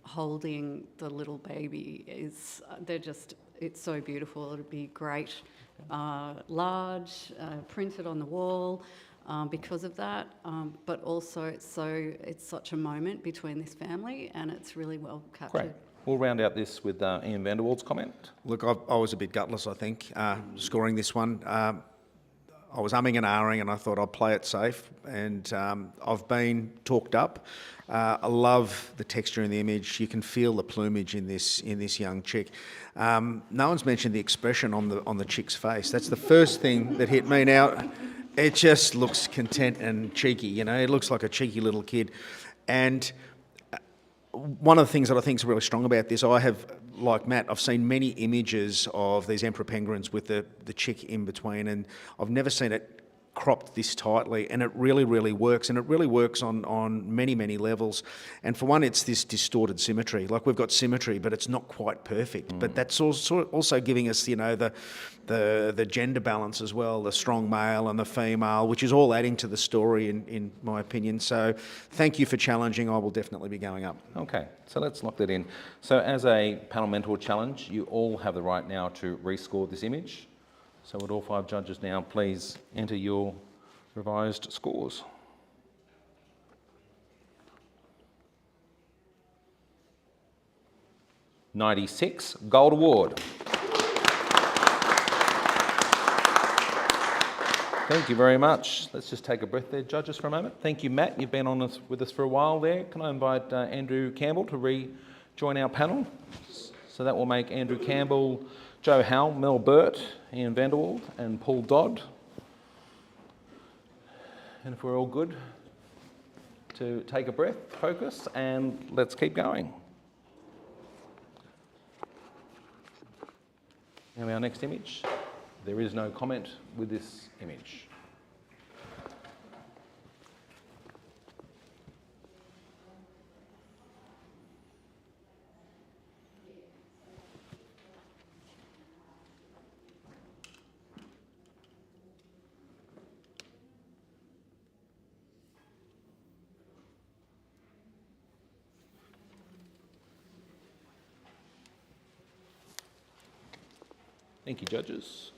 holding the little baby it's so beautiful. It'd be great, large, printed on the wall because of that, but also it's such a moment between this family and it's really well captured. Great. We'll round out this with Ian Vanderwald's comment. Look, I was a bit gutless, I think, scoring this one. I was umming and ahhing, and I thought I'd play it safe. And I've been talked up. I love the texture in the image. You can feel the plumage in this young chick. No one's mentioned the expression on the chick's face. That's the first thing that hit me. Now, it just looks content and cheeky. You know, it looks like a cheeky little kid. And one of the things that I think is really strong about this, I have, like Matt, I've seen many images of these emperor penguins with the chick in between, and I've never seen it cropped this tightly, and it really, really works, and it really works on many, many levels. And for one, it's this distorted symmetry. Like, we've got symmetry, but it's not quite perfect. But that's also giving us, you know, the gender balance as well, the strong male and the female, which is all adding to the story, in my opinion. So thank you for challenging. I will definitely be going up. Okay, so let's lock that in. So as a panel mentor challenge, you all have the right now to rescore this image. So would all 5 judges now please enter your revised scores? $96, Gold Award. Thank you very much. Let's just take a breath there, judges, for a moment. Thank you, Matt. You've been on with us for a while there. Can I invite Andrew Campbell to rejoin our panel? So that will make Andrew Campbell, Joe Howell, Mel Burt, Ian Vanderwald and Paul Dodd. And if we're all good, to take a breath, focus, and let's keep going. Now our next image. There is no comment with this image. Thank you, judges.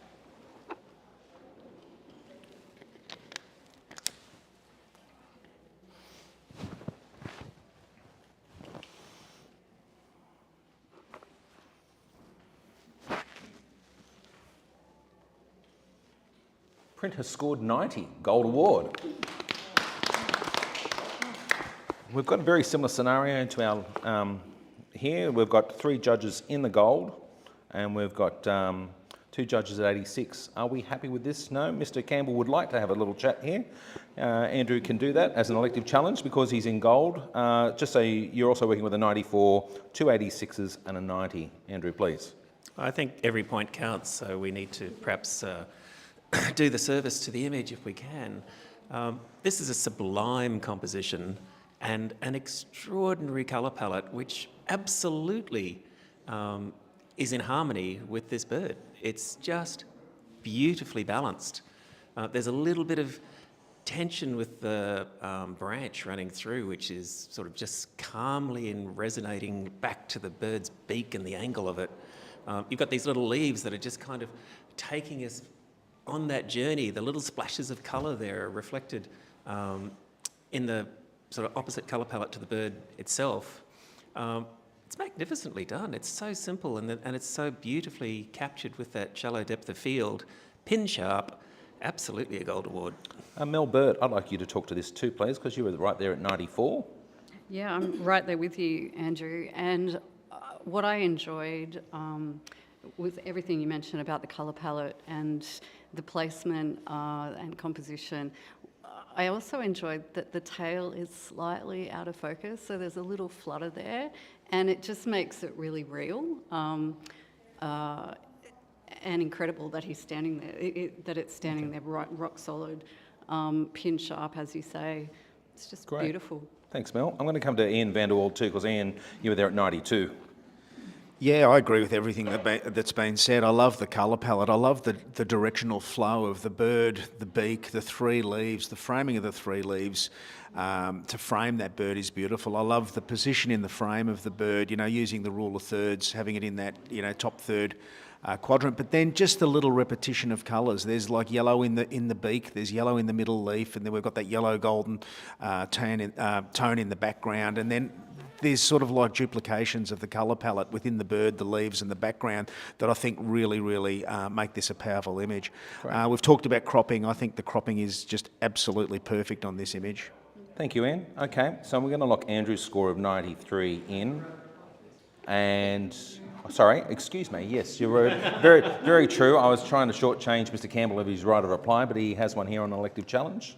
Print has scored 90, Gold Award. We've got a very similar scenario to our here. We've got 3 judges in the gold, and we've got 2 judges at 86. Are we happy with this? No? Mr. Campbell would like to have a little chat here. Andrew can do that as an elective challenge because he's in gold. Just say you're also working with a 94, 2 86s and a 90. Andrew, please. I think every point counts, so we need to perhaps do the service to the image if we can. This is a sublime composition and an extraordinary colour palette which absolutely is in harmony with this bird. It's just beautifully balanced. There's a little bit of tension with the branch running through, which is sort of just calmly and resonating back to the bird's beak and the angle of it. You've got these little leaves that are just kind of taking us on that journey. The little splashes of colour there are reflected in the sort of opposite colour palette to the bird itself. It's magnificently done. It's so simple and it's so beautifully captured with that shallow depth of field. Pin sharp, absolutely a Gold Award. Mel Burt, I'd like you to talk to this too, please, because you were right there at 94. Yeah, I'm right there with you, Andrew. And what I enjoyed with everything you mentioned about the colour palette and the placement and composition, I also enjoyed that the tail is slightly out of focus, so there's a little flutter there, and it just makes it really real and incredible that he's standing there, that it's standing there rock solid, pin sharp, as you say. It's just beautiful. Thanks, Mel. I'm going to come to Ian Vanderwald too, because Ian, you were there at 92. Yeah, I agree with everything that's been said. I love the colour palette. I love the directional flow of the bird, the beak, the 3 leaves, the framing of the 3 leaves. To frame that bird is beautiful. I love the position in the frame of the bird, you know, using the rule of thirds, having it in that, you know, top third quadrant. But then just the little repetition of colours. There's like yellow in the beak, there's yellow in the middle leaf, and then we've got that yellow golden tone in the background. And then there's sort of like duplications of the colour palette within the bird, the leaves and the background that I think really, really make this a powerful image. We've talked about cropping. I think the cropping is just absolutely perfect on this image. Thank you, Ian. Okay, so we're going to lock Andrew's score of 93 in. And, sorry, excuse me, yes, you're very, very true. I was trying to shortchange Mr. Campbell of his right of reply, but he has one here on elective challenge.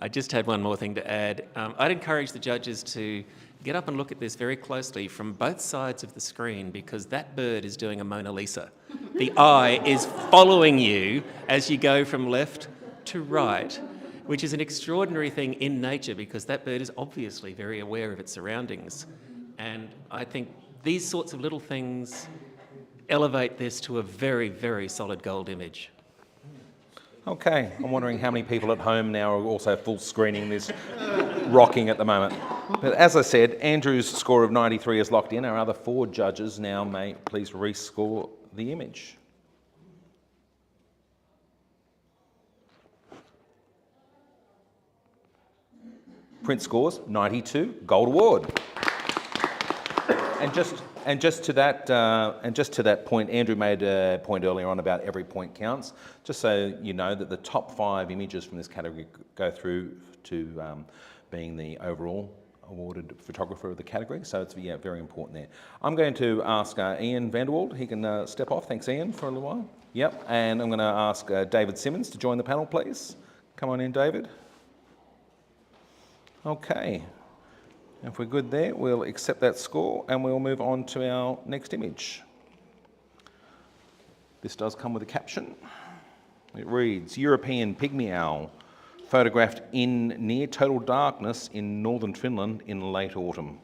I just had one more thing to add. I'd encourage the judges to get up and look at this very closely from both sides of the screen, because that bird is doing a Mona Lisa. The eye is following you as you go from left to right, which is an extraordinary thing in nature, because that bird is obviously very aware of its surroundings. And I think these sorts of little things elevate this to a very, very solid gold image. Okay, I'm wondering how many people at home now are also full screening this rocking at the moment. But as I said, Andrew's score of 93 is locked in. Our other 4 judges now may please rescore the image. Print scores 92, gold award. And just to that point, Andrew made a point earlier on about every point counts. Just so you know that the top 5 images from this category go through to being the overall awarded photographer of the category. So it's very important there. I'm going to ask Ian Vanderwald. He can step off. Thanks, Ian, for a little while. Yep. And I'm going to ask David Simmons to join the panel, please. Come on in, David. Okay. If we're good there, we'll accept that score and we'll move on to our next image. This does come with a caption. It reads, European pygmy owl, photographed in near total darkness in northern Finland in late autumn.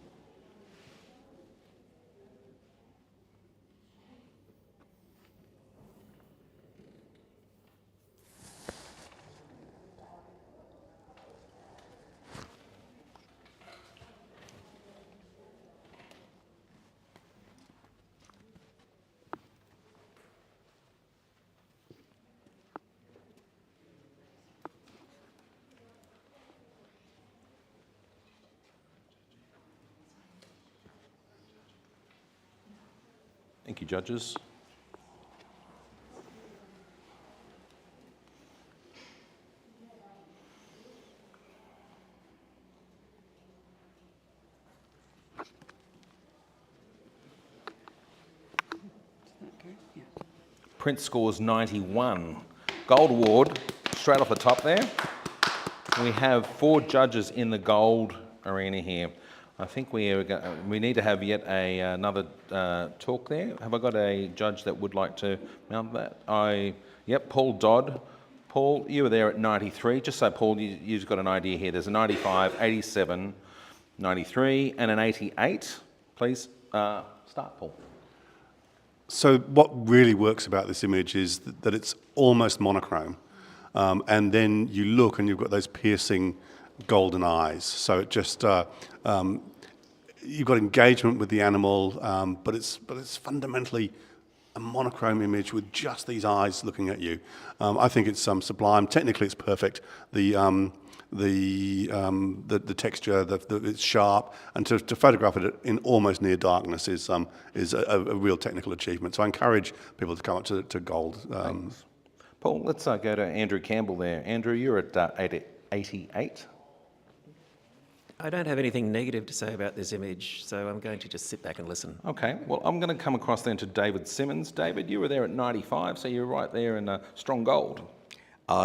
Thank you, judges. Print scores 91. Gold award, straight off the top there. We have 4 judges in the gold arena here. I think we need to have yet another talk there. Have I got a judge that would like to mount that? Yep, Paul Dodd. Paul, you were there at 93. Just so, Paul, you've got an idea here. There's a 95, 87, 93, and an 88. Please start, Paul. So what really works about this image is that it's almost monochrome. And then you look and you've got those piercing golden eyes. So it just, you've got engagement with the animal, but it's fundamentally a monochrome image with just these eyes looking at you. I think it's sublime. Technically, it's perfect. The texture, it's sharp, and to photograph it in almost near darkness is a real technical achievement. So I encourage people to come up to gold. Paul, let's go to Andrew Campbell there. Andrew, you're at 88. I don't have anything negative to say about this image, so I'm going to just sit back and listen. Okay, well, I'm going to come across then to David Simmons. David, you were there at 95, so you're right there in strong gold.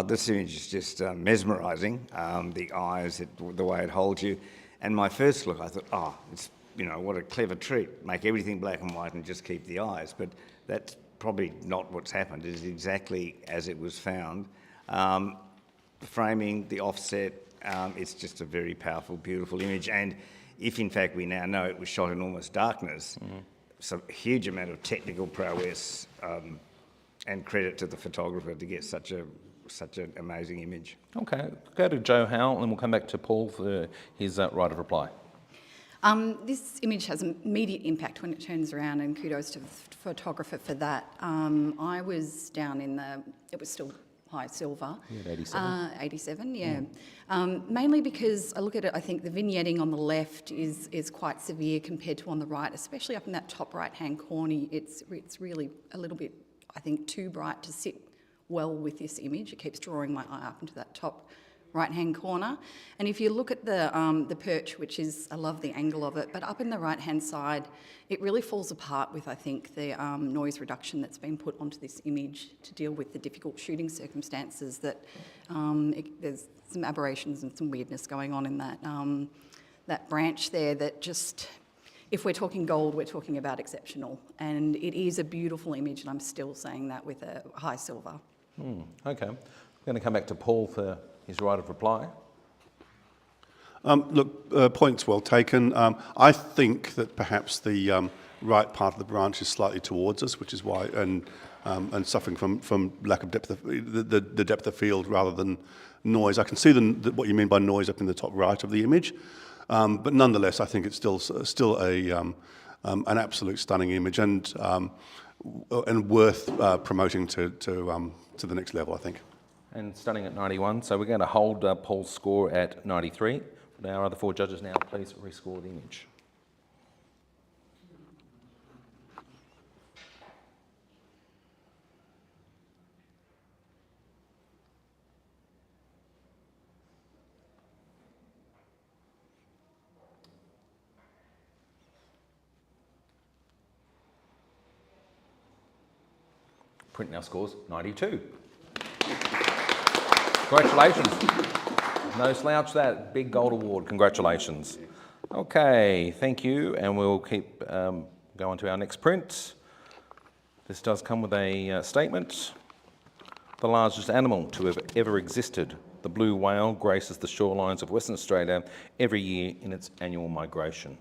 This image is just mesmerising. The eyes, the way it holds you. And my first look, I thought, it's, what a clever treat. Make everything black and white and just keep the eyes. But that's probably not what's happened. It is exactly as it was found. The framing, the offset, it's just a very powerful, beautiful image. And if, in fact, we now know it was shot in almost darkness, some huge amount of technical prowess and credit to the photographer to get such an amazing image. Okay, go to Joe Howell and we'll come back to Paul for his right of reply. This image has immediate impact when it turns around, and kudos to the photographer for that. I was down it was still high silver. You had 87. 87, yeah. Mainly because I look at it, I think the vignetting on the left is quite severe compared to on the right, especially up in that top right-hand corner. It's really a little bit, I think, too bright to sit well with this image. It keeps drawing my eye up into that top right-hand corner. And if you look at the perch, which is, I love the angle of it, but up in the right-hand side, it really falls apart with, I think, the noise reduction that's been put onto this image to deal with the difficult shooting circumstances that there's some aberrations and some weirdness going on in that branch there that just, if we're talking gold, we're talking about exceptional. And it is a beautiful image, and I'm still saying that with a high silver. Okay. I'm going to come back to Paul for his right of reply. Look, points well taken. I think that perhaps the right part of the branch is slightly towards us, which is why, and suffering from lack of depth of the depth of field rather than noise. I can see what you mean by noise up in the top right of the image, but nonetheless, I think it's still an absolute stunning image and worth promoting to the next level, I think. And stunning at 91, so we're going to hold Paul's score at 93. Would our other four judges now please rescore the image? Print now scores 92. Congratulations. No slouch that. Big gold award. Congratulations. Okay, thank you. And we'll keep going to our next print. This does come with a statement. The largest animal to have ever existed, the blue whale, graces the shorelines of Western Australia every year in its annual migration.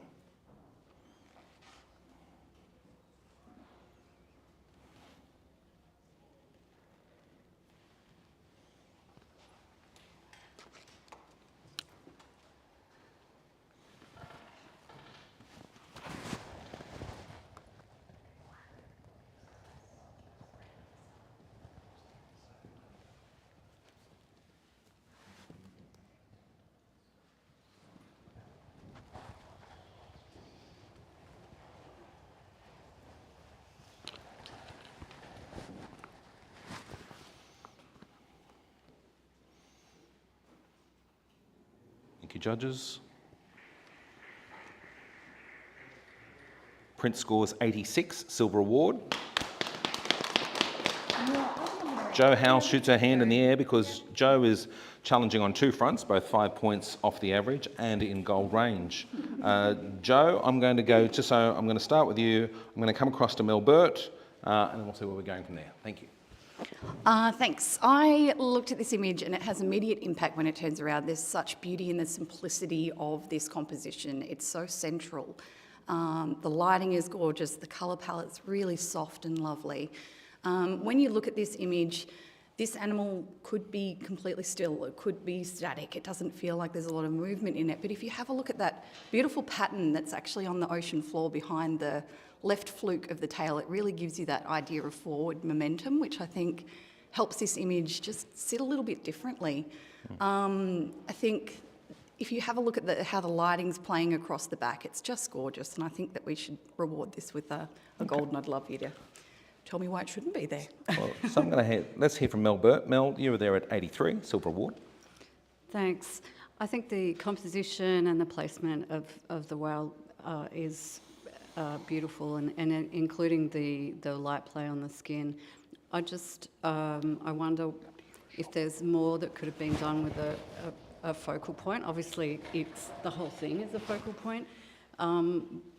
Thank you, judges. Print scores 86, silver award. Jo Howe shoots her hand in the air because Jo is challenging on two fronts, both 5 points off the average and in gold range. Jo, I'm going to start with you. I'm going to come across to Mel Burt, and then we'll see where we're going from there. Thank you. Thanks. I looked at this image and it has immediate impact when it turns around. There's such beauty in the simplicity of this composition. It's so central. The lighting is gorgeous. The colour palette's really soft and lovely. When you look at this image, this animal could be completely still. It could be static. It doesn't feel like there's a lot of movement in it. But if you have a look at that beautiful pattern that's actually on the ocean floor behind the left fluke of the tail, it really gives you that idea of forward momentum, which I think helps this image just sit a little bit differently. I think if you have a look at how the lighting's playing across the back, it's just gorgeous, and I think that we should reward this with a gold, and I'd love you to tell me why it shouldn't be there. Well, so let's hear from Mel Burt. Mel, you were there at 83, silver award. Thanks. I think the composition and the placement of the whale is beautiful, and including the light play on the skin. I wonder if there's more that could have been done with a focal point. Obviously, the whole thing is a focal point,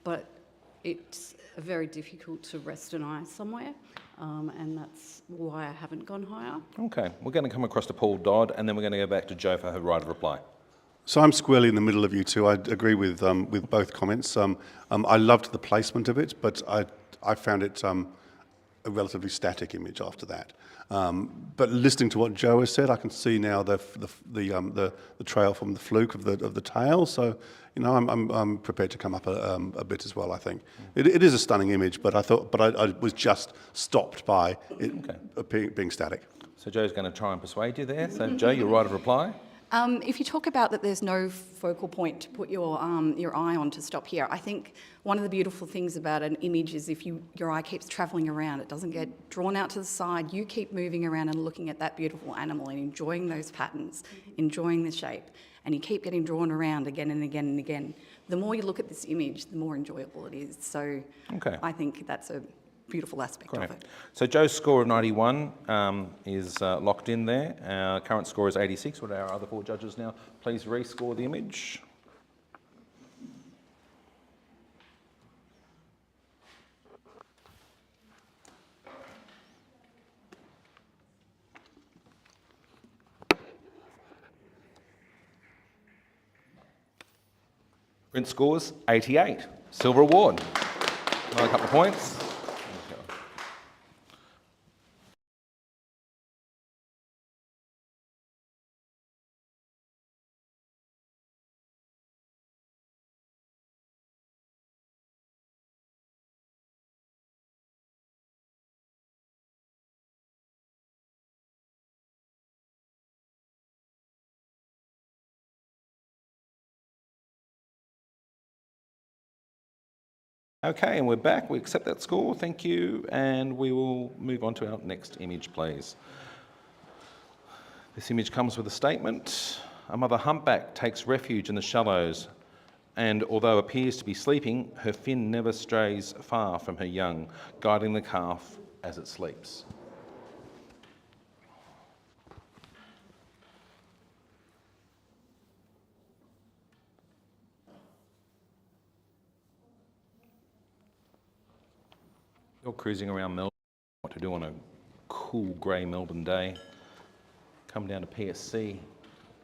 but it's very difficult to rest an eye somewhere, and that's why I haven't gone higher. Okay, we're going to come across to Paul Dodd, and then we're going to go back to Jo for her right of reply. So I'm squarely in the middle of you two. I agree with both comments. I loved the placement of it, but I found it a relatively static image after that. But listening to what Joe has said, I can see now the trail from the fluke of the tail. So, you know, I'm prepared to come up a bit as well. I think it is a stunning image, but I was just stopped by it being static. So Joe's going to try and persuade you there. So Joe, your right of reply. If you talk about that there's no focal point to put your eye on to stop here, I think one of the beautiful things about an image is if your eye keeps travelling around, it doesn't get drawn out to the side, you keep moving around and looking at that beautiful animal and enjoying those patterns, enjoying the shape, and you keep getting drawn around again and again and again. The more you look at this image, the more enjoyable it is. So I think that's a beautiful aspect of it. So Joe's score of 91 is locked in there. Our current score is 86. Would our other 4 judges now please rescore the image? Print scores 88. Silver award. Another couple of points. Okay, and we're back. We accept that score. Thank you. And we will move on to our next image, please. This image comes with a statement. A mother humpback takes refuge in the shallows, and although appears to be sleeping, her fin never strays far from her young, guiding the calf as it sleeps. You're cruising around Melbourne, what to do on a cool grey Melbourne day. Come down to PSC,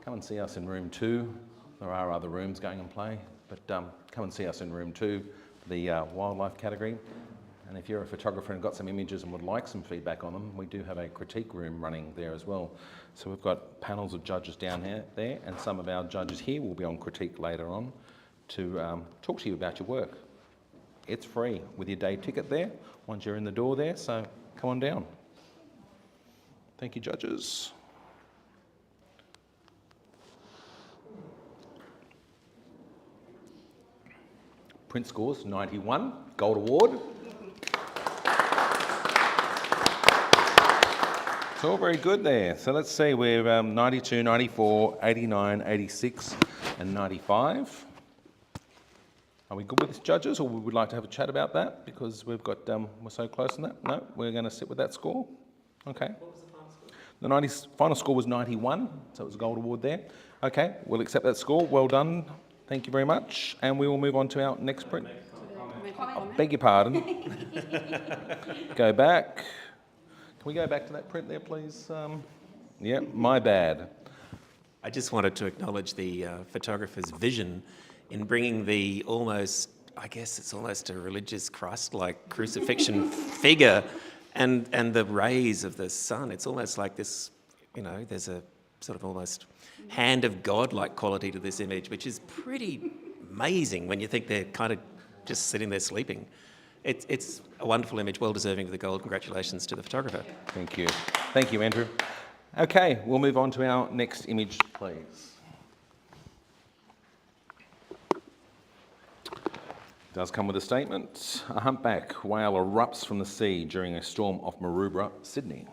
come and see us in room 2. There are other rooms going in play, but come and see us in room 2, the wildlife category. And if you're a photographer and got some images and would like some feedback on them, we do have a critique room running there as well. So we've got panels of judges down there, and some of our judges here will be on critique later on to talk to you about your work. It's free with your day ticket there once you're in the door there, so come on down. Thank you, judges. Print scores 91, gold award. It's all very good there. So let's see, we're 92, 94, 89, 86 and 95. Are we good with this, judges, or would we like to have a chat about that because we've got we're so close on that? No, we're going to sit with that score. Okay. What was the final score? The final score was 91, so it was a gold award there. Okay, we'll accept that score. Well done. Thank you very much, and we will move on to our next print. I beg your pardon. Go back. Can we go back to that print there, please? Yeah, my bad. I just wanted to acknowledge the photographer's vision in bringing the almost, I guess it's almost a religious Christ-like crucifixion figure and the rays of the sun. It's almost like this, you know, there's a sort of almost hand of God-like quality to this image, which is pretty amazing when you think they're kind of just sitting there sleeping. It's a wonderful image, well deserving of the gold. Congratulations to the photographer. Thank you. Thank you, Andrew. Okay, we'll move on to our next image, please. It does come with a statement. A humpback whale erupts from the sea during a storm off Maroubra, Sydney.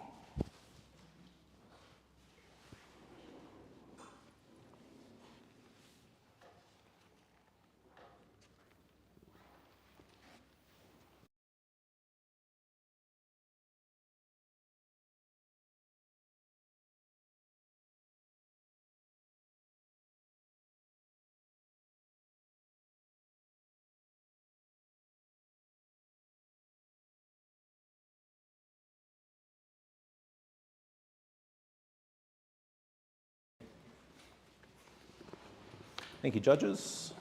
Thank you, judges.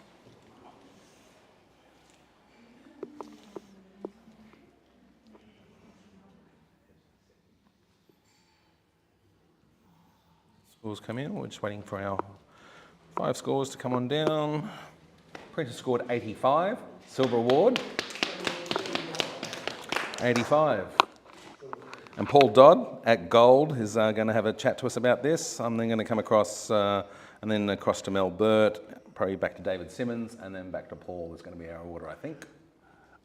Scores come in. We're just waiting for our 5 scores to come on down. Printer scored 85. Silver award. 85. And Paul Dodd at gold is going to have a chat to us about this. I'm then going to come across and then across to Mel Burt, probably back to David Simmons, and then back to Paul is going to be our order, I think.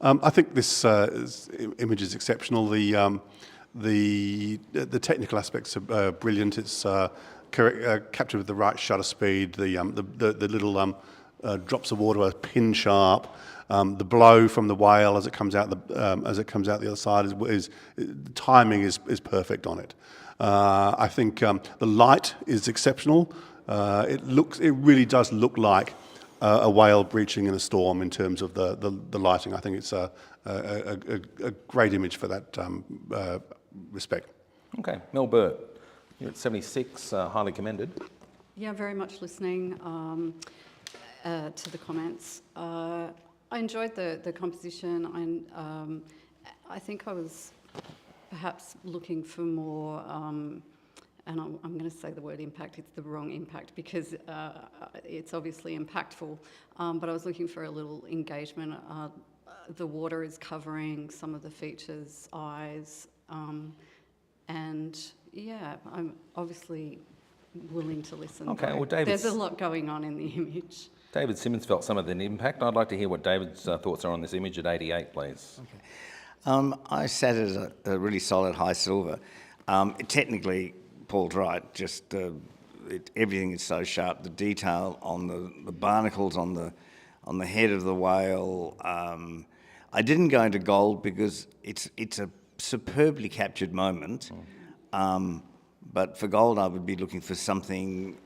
I think this image is exceptional. The technical aspects are brilliant. It's captured with the right shutter speed. The little drops of water are pin sharp. The blow from the whale as it comes out the other side is the timing is perfect on it. I think the light is exceptional. It really does look like a whale breaching in a storm in terms of the lighting. I think it's a great image for that respect. Okay, Mel Burt, you're at 76, highly commended. Yeah, very much listening to the comments. I enjoyed the composition, and I think I was perhaps looking for more, and I'm going to say the word impact, it's the wrong impact because it's obviously impactful, but I was looking for a little engagement. The water is covering some of the features, eyes, and yeah, I'm obviously willing to listen. Okay, well, there's a lot going on in the image. David Simmons felt some of the impact. I'd like to hear what David's thoughts are on this image at 88, please. Okay. I sat at a really solid high silver. Technically, Paul's right. Just everything is so sharp. The detail on the barnacles on the head of the whale. I didn't go into gold because it's a superbly captured moment. But for gold, I would be looking for something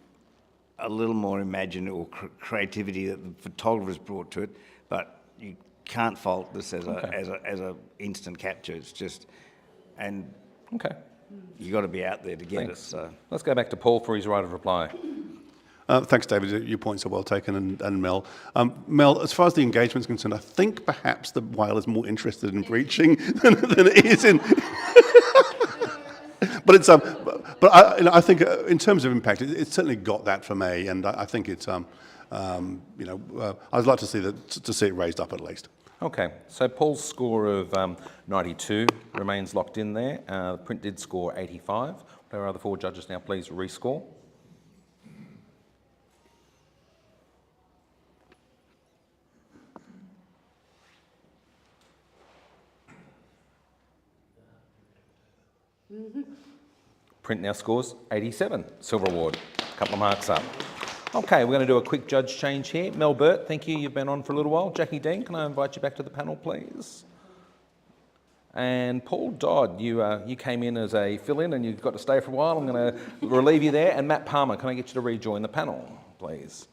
a little more imaginative or creativity that the photographers brought to it, but you can't fault this as a instant capture. It's just, and you got to be out there to get it. So let's go back to Paul for his right of reply. Thanks, David. Your points are well taken, and Mel. Mel, as far as the engagement is concerned, I think perhaps the whale is more interested in breaching than it is in. But it's but I think in terms of impact, it's certainly got that for me, and I think it's I'd like to see it raised up at least. Okay, so Paul's score of 92 remains locked in there. The print did score 85. What are our other 4 judges now? Please rescore. Print now scores 87, silver award, a couple of marks up. Okay, we're going to do a quick judge change here. Mel Burt, thank you, you've been on for a little while. Jackie Dean, can I invite you back to the panel, please? And Paul Dodd, you came in as a fill-in and you've got to stay for a while. I'm going to relieve you there. And Matt Palmer, can I get you to rejoin the panel, please?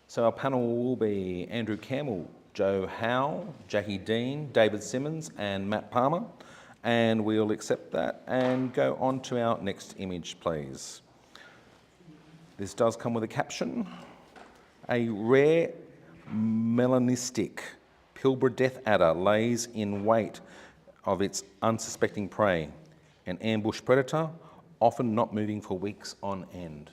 So our panel will be Andrew Campbell, Joe Howe, Jackie Dean, David Simmons and Matt Palmer. And we'll accept that and go on to our next image, please. This does come with a caption. A rare melanistic Pilbara death adder lays in wait of its unsuspecting prey, an ambush predator, often not moving for weeks on end.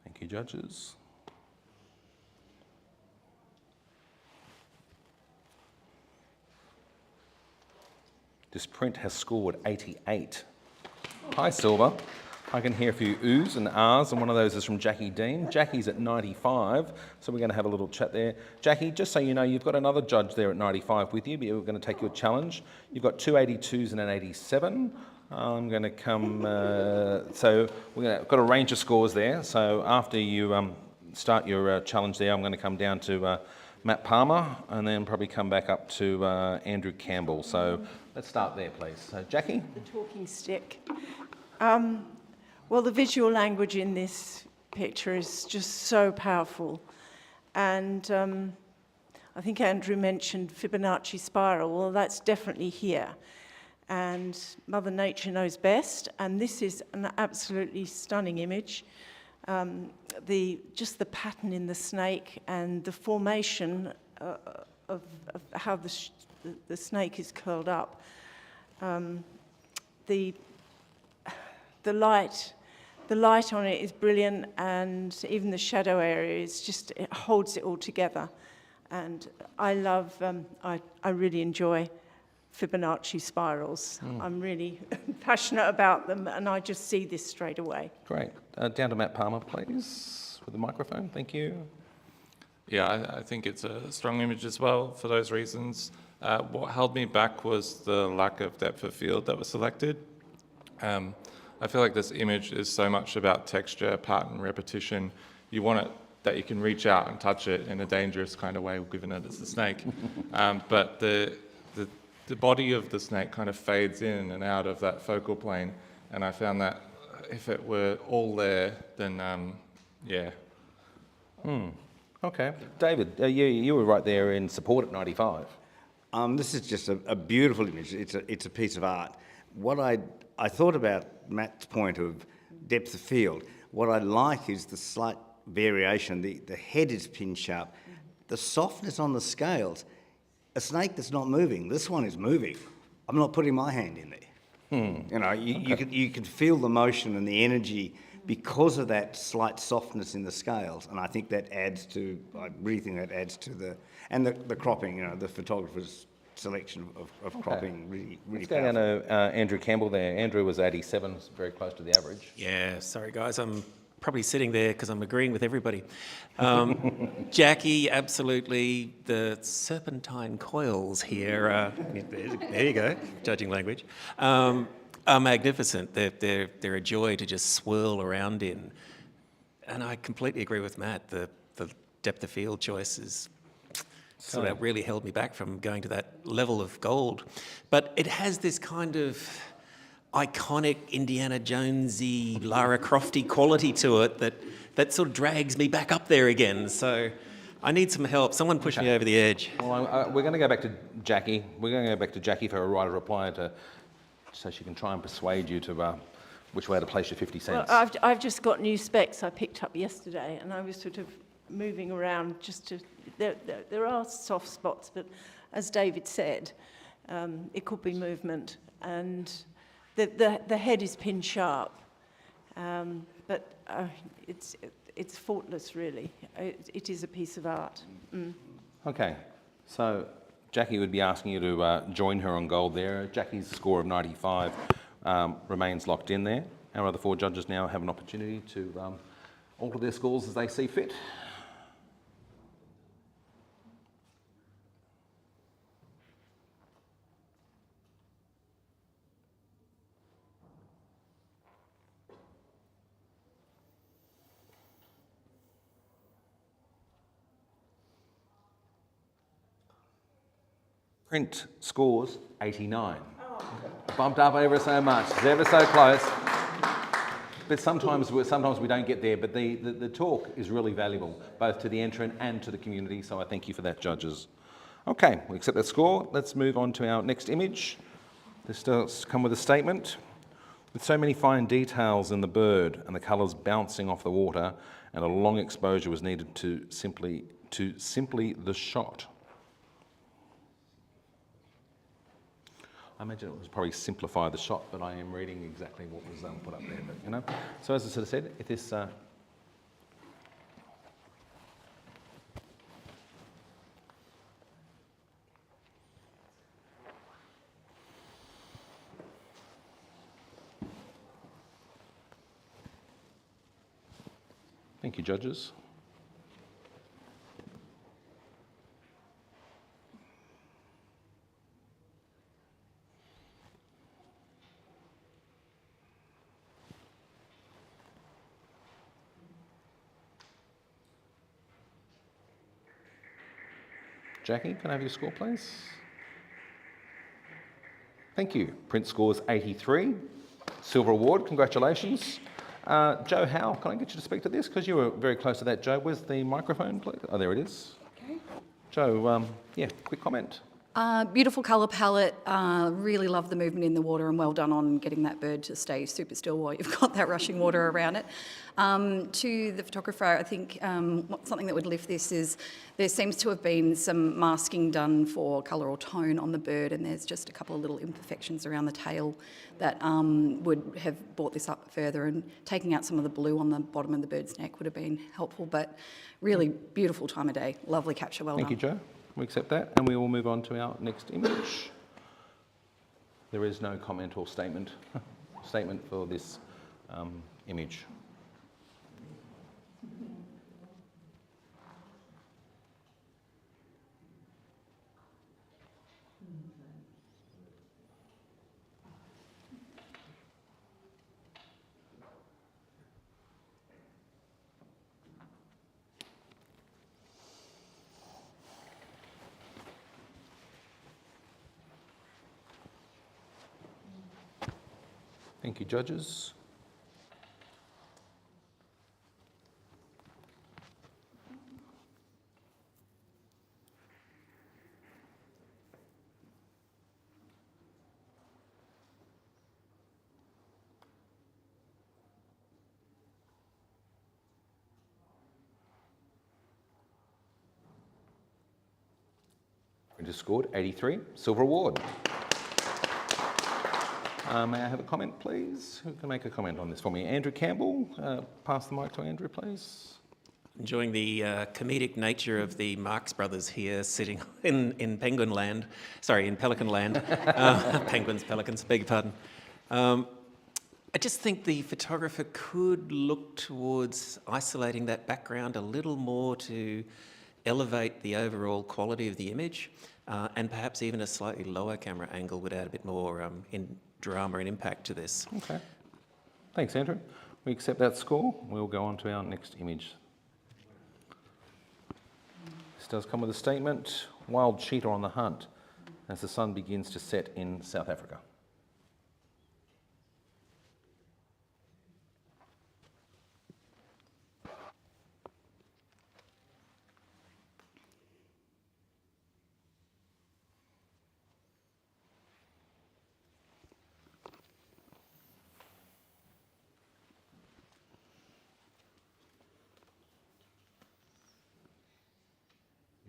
Thank you, judges. This print has scored 88. Hi, Silver. I can hear a few oohs and ahs, and one of those is from Jackie Dean. Jackie's at 95, so we're going to have a little chat there. Jackie, just so you know, you've got another judge there at 95 with you, but we're going to take your challenge. You've got 2 82s and an 87. I'm going to come, so we've got a range of scores there. So after you start your challenge there, I'm going to come down to Matt Palmer and then probably come back up to Andrew Campbell. So let's start there, please. So Jackie? The talking stick. Well, the visual language in this picture is just so powerful. And I think Andrew mentioned Fibonacci spiral. Well, that's definitely here. And Mother Nature knows best. And this is an absolutely stunning image. Just the pattern in the snake and the formation of how the snake is curled up. The light on it is brilliant, and even the shadow area is just, it holds it all together. And I love, I really enjoy Fibonacci spirals. I'm really passionate about them, and I just see this straight away. Great. Down to Matt Palmer, please, with the microphone. Thank you. Yeah, I think it's a strong image as well for those reasons. What held me back was the lack of depth of field that was selected. I feel like this image is so much about texture, pattern, repetition. You want it that you can reach out and touch it in a dangerous kind of way, given that it's a snake. But the body of the snake kind of fades in and out of that focal plane, and I found that if it were all there, then yeah. Okay. David, you were right there in support at 95. This is just a beautiful image. It's a piece of art. What I thought about Matt's point of depth of field. What I like is the slight variation. The head is pin sharp. The softness on the scales. A snake that's not moving. This one is moving. I'm not putting my hand in there. You know, you can feel the motion and the energy because of that slight softness in the scales, and I think that adds to. I really think that adds to the cropping. You know, the photographer's selection of cropping really Let's powerful. go down to Andrew Campbell there. Andrew was 87, very close to the average. Yeah, sorry guys, I'm probably sitting there because I'm agreeing with everybody. Jackie, absolutely. The serpentine coils here, there you go, judging language, are magnificent. They're a joy to just swirl around in. And I completely agree with Matt. The depth of field choice is so that really held me back from going to that level of gold. But it has this kind of iconic Indiana Jonesy, Lara Crofty quality to it that sort of drags me back up there again. So I need some help. Someone push me over the edge. Well, we're going to go back to Jackie. We're going to go back to Jackie for a right of reply so she can try and persuade you to which way to place your 50 cents. Well, I've just got new specs I picked up yesterday, and I was sort of moving around just to. There are soft spots, but as David said, it could be movement, and the head is pin sharp, but it's faultless really. It is a piece of art. Okay, so Jackie would be asking you to join her on gold there. Jackie's score of 95 remains locked in there. Our other four judges now have an opportunity to alter their scores as they see fit. Print scores 89. Bumped up ever so much. It's ever so close. But sometimes we don't get there. But the talk is really valuable, both to the entrant and to the community. So I thank you for that, judges. Okay, we accept that score. Let's move on to our next image. This does come with a statement. With so many fine details in the bird and the colours bouncing off the water, and a long exposure was needed to simply the shot. I imagine it was probably simplify the shot, but I am reading exactly what was put up there. But you know, so as I sort of said, if this thank you, judges. Jackie, can I have your score, please? Thank you. Print scores 83. Silver award, congratulations. Joe Howe, can I get you to speak to this? Because you were very close to that, Joe. Where's the microphone, please? Oh, there it is. Okay. Joe, yeah, quick comment. Beautiful colour palette, really love the movement in the water, and well done on getting that bird to stay super still while you've got that rushing water around it. To the photographer, I think something that would lift this is there seems to have been some masking done for colour or tone on the bird, and there's just a couple of little imperfections around the tail that would have brought this up further, and taking out some of the blue on the bottom of the bird's neck would have been helpful, but really beautiful time of day. Lovely capture, well done. Thank you, Joe. We accept that, and we will move on to our next image. There is no comment or statement for this image. Thank you, judges. We just scored 83, silver award. May I have a comment, please? Who can make a comment on this for me? Andrew Campbell, pass the mic to Andrew, please. Enjoying the comedic nature of the Marx brothers here sitting in Penguin Land, sorry, in Pelican Land. Penguins, pelicans, beg your pardon. I just think the photographer could look towards isolating that background a little more to elevate the overall quality of the image, and perhaps even a slightly lower camera angle would add a bit more drama and impact to this. Okay. Thanks, Andrew. We accept that score. We'll go on to our next image. This does come with a statement: wild cheetah on the hunt as the sun begins to set in South Africa.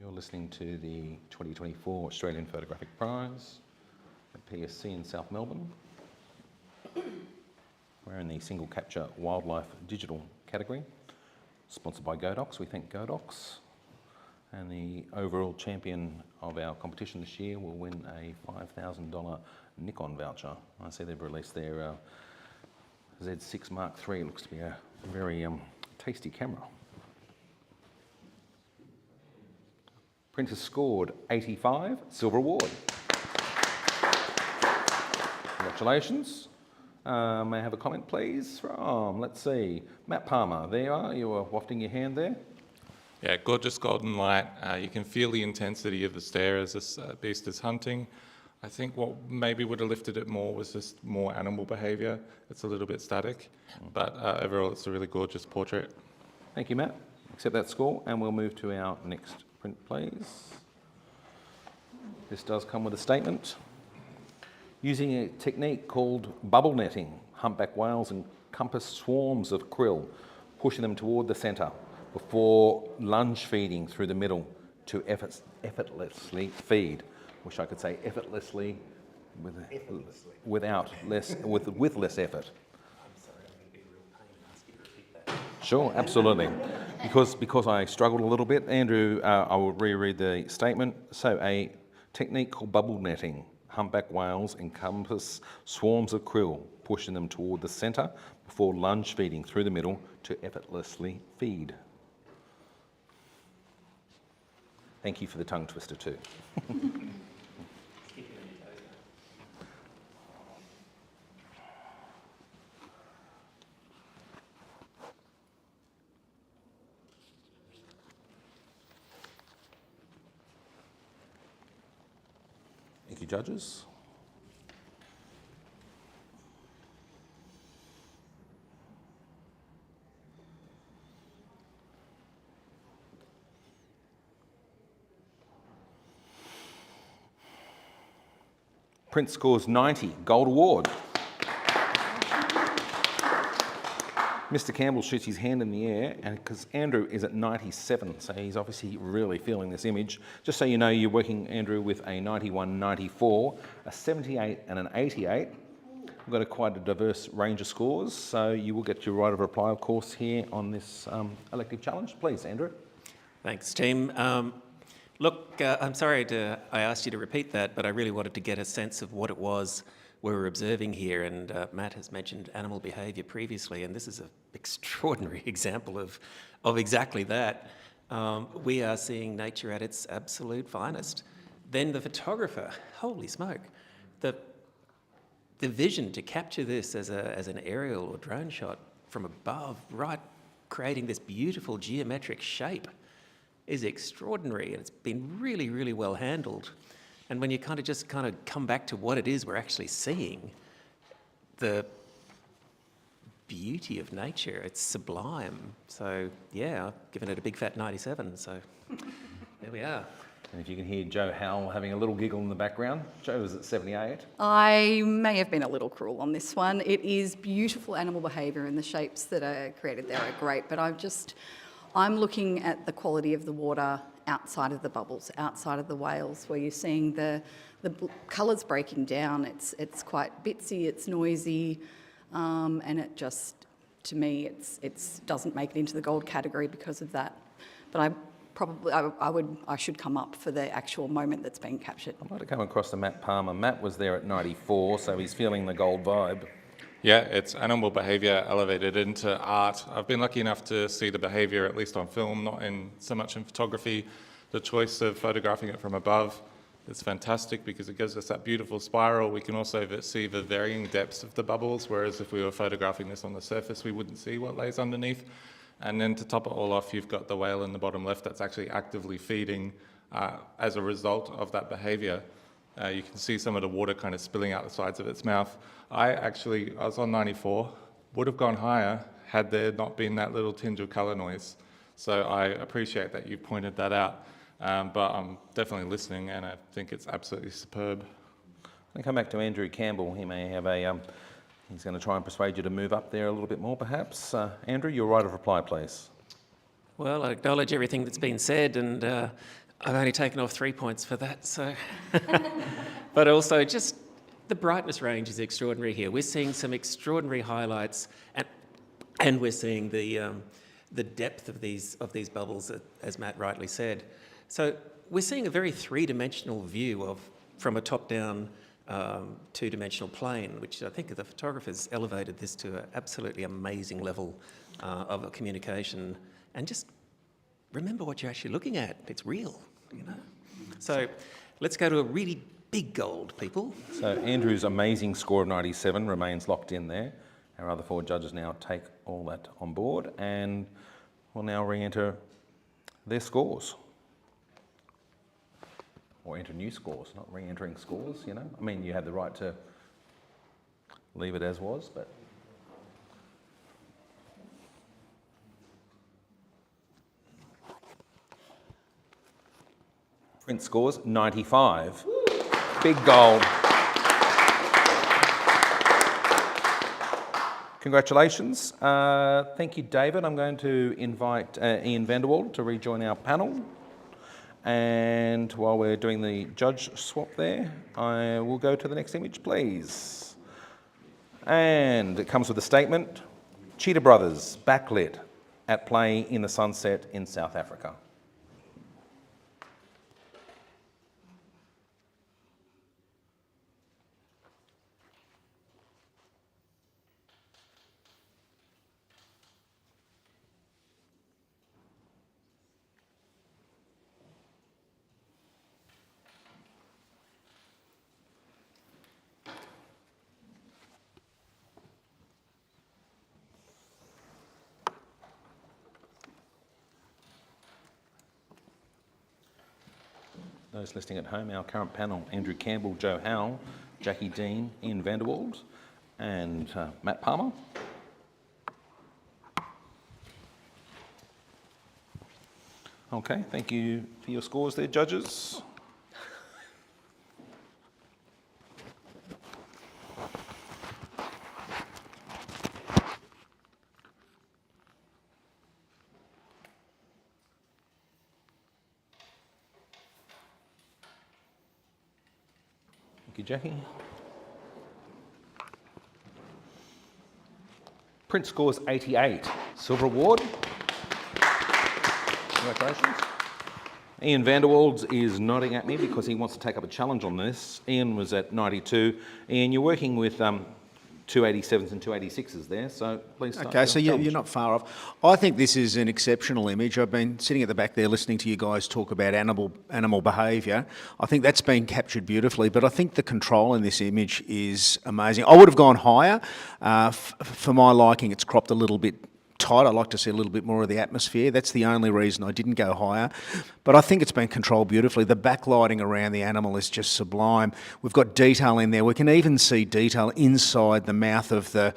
You're listening to the 2024 Australian Photographic Prize at PSC in South Melbourne. We're in the single capture wildlife digital category, sponsored by Godox. We thank Godox. And the overall champion of our competition this year will win a $5,000 Nikon voucher. I see they've released their Z6 Mark III. It looks to be a very tasty camera. Print has scored 85, silver award. Congratulations. May I have a comment, please, from, let's see, Matt Palmer. There you are. You were wafting your hand there. Yeah, gorgeous golden light. You can feel the intensity of the stare as this beast is hunting. I think what maybe would have lifted it more was just more animal behaviour. It's a little bit static, but overall it's a really gorgeous portrait. Thank you, Matt. Accept that score, and we'll move to our next print, please. This does come with a statement. Using a technique called bubble netting, humpback whales encompass swarms of krill, pushing them toward the centre before lunge feeding through the middle to effortlessly feed. Wish I could say effortlessly with less effort. Sure, absolutely. Because I struggled a little bit, Andrew, I will reread the statement. So, a technique called bubble netting. Humpback whales encompass swarms of krill, pushing them toward the centre before lunge feeding through the middle to effortlessly feed. Thank you for the tongue twister too. Thank you, judges. Print scores 90, Gold Award. Mr. Campbell shoots his hand in the air, and because Andrew is at 97, so he's obviously really feeling this image. Just so you know, you're working, Andrew, with a 91, 94, a 78 and an 88. We've got quite a diverse range of scores, so you will get your right of reply, of course, here on this elective challenge. Please, Andrew. Thanks, team. Look, I'm sorry I asked you to repeat that, but I really wanted to get a sense of what it was we were observing here, and Matt has mentioned animal behaviour previously, and this is an extraordinary example of exactly that. We are seeing nature at its absolute finest. Then the photographer, holy smoke, the vision to capture this as an aerial or drone shot from above, right, creating this beautiful geometric shape is extraordinary, and it's been really, really well handled. And when you kind of come back to what it is we're actually seeing, the beauty of nature, it's sublime. So yeah, I've given it a big fat 97, so there we are. And if you can hear Joe Howell having a little giggle in the background, Joe is at 78. I may have been a little cruel on this one. It is beautiful animal behaviour, and the shapes that are created there are great, but I'm looking at the quality of the water outside of the bubbles, outside of the whales, where you're seeing the colours breaking down. It's quite bitsy, it's noisy, and it just, to me, it doesn't make it into the gold category because of that. But I should come up for the actual moment that's being captured. I might have come across to Matt Palmer. Matt was there at 94, so he's feeling the gold vibe. Yeah, it's animal behaviour elevated into art. I've been lucky enough to see the behaviour, at least on film, not so much in photography. The choice of photographing it from above is fantastic because it gives us that beautiful spiral. We can also see the varying depths of the bubbles, whereas if we were photographing this on the surface, we wouldn't see what lays underneath. And then to top it all off, you've got the whale in the bottom left that's actually actively feeding as a result of that behaviour. You can see some of the water kind of spilling out the sides of its mouth. I was on 94, would have gone higher had there not been that little tinge of colour noise. So I appreciate that you pointed that out, but I'm definitely listening, and I think it's absolutely superb. I'll come back to Andrew Campbell. He may have he's going to try and persuade you to move up there a little bit more, perhaps. Andrew, your right of reply, please. Well, I acknowledge everything that's been said, and I've only taken off 3 points for that, so. But also, just the brightness range is extraordinary here. We're seeing some extraordinary highlights, and we're seeing the depth of these bubbles, as Matt rightly said. So we're seeing a very three-dimensional view from a top-down, two-dimensional plane, which I think the photographers elevated this to an absolutely amazing level of communication. And just remember what you're actually looking at. It's real, you know. So let's go to a really big gold, people. So Andrew's amazing score of 97 remains locked in there. Our other four judges now take all that on board, and we'll now re-enter their scores. Or enter new scores, not re-entering scores, you know. I mean, you had the right to leave it as was, but... Print scores, 95. Big gold. Congratulations. Thank you, David. I'm going to invite Ian Vanderwald to rejoin our panel. And while we're doing the judge swap there, I will go to the next image, please. And it comes with a statement: Cheetah Brothers, backlit, at play in the sunset in South Africa. Those listening at home, our current panel: Andrew Campbell, Joe Howell, Jackie Dean, Ian Vanderwald, and Matt Palmer. Okay, thank you for your scores there, judges. you, Jackie. Print scores 88. Silver award. Congratulations. Ian Vanderwald is nodding at me because he wants to take up a challenge on this. Ian was at 92. Ian, you're working with 287s and 286s there, so please start. Okay, so you're not far off. I think this is an exceptional image. I've been sitting at the back there listening to you guys talk about animal behaviour. I think that's been captured beautifully, but I think the control in this image is amazing. I would have gone higher. For my liking, it's cropped a little bit tight. I like to see a little bit more of the atmosphere. That's the only reason I didn't go higher. But I think it's been controlled beautifully. The backlighting around the animal is just sublime. We've got detail in there. We can even see detail inside the mouth of the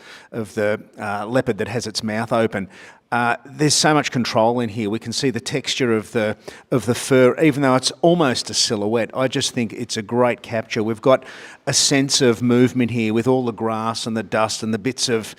leopard that has its mouth open. There's so much control in here. We can see the texture of the fur, even though it's almost a silhouette. I just think it's a great capture. We've got a sense of movement here with all the grass and the dust and the bits of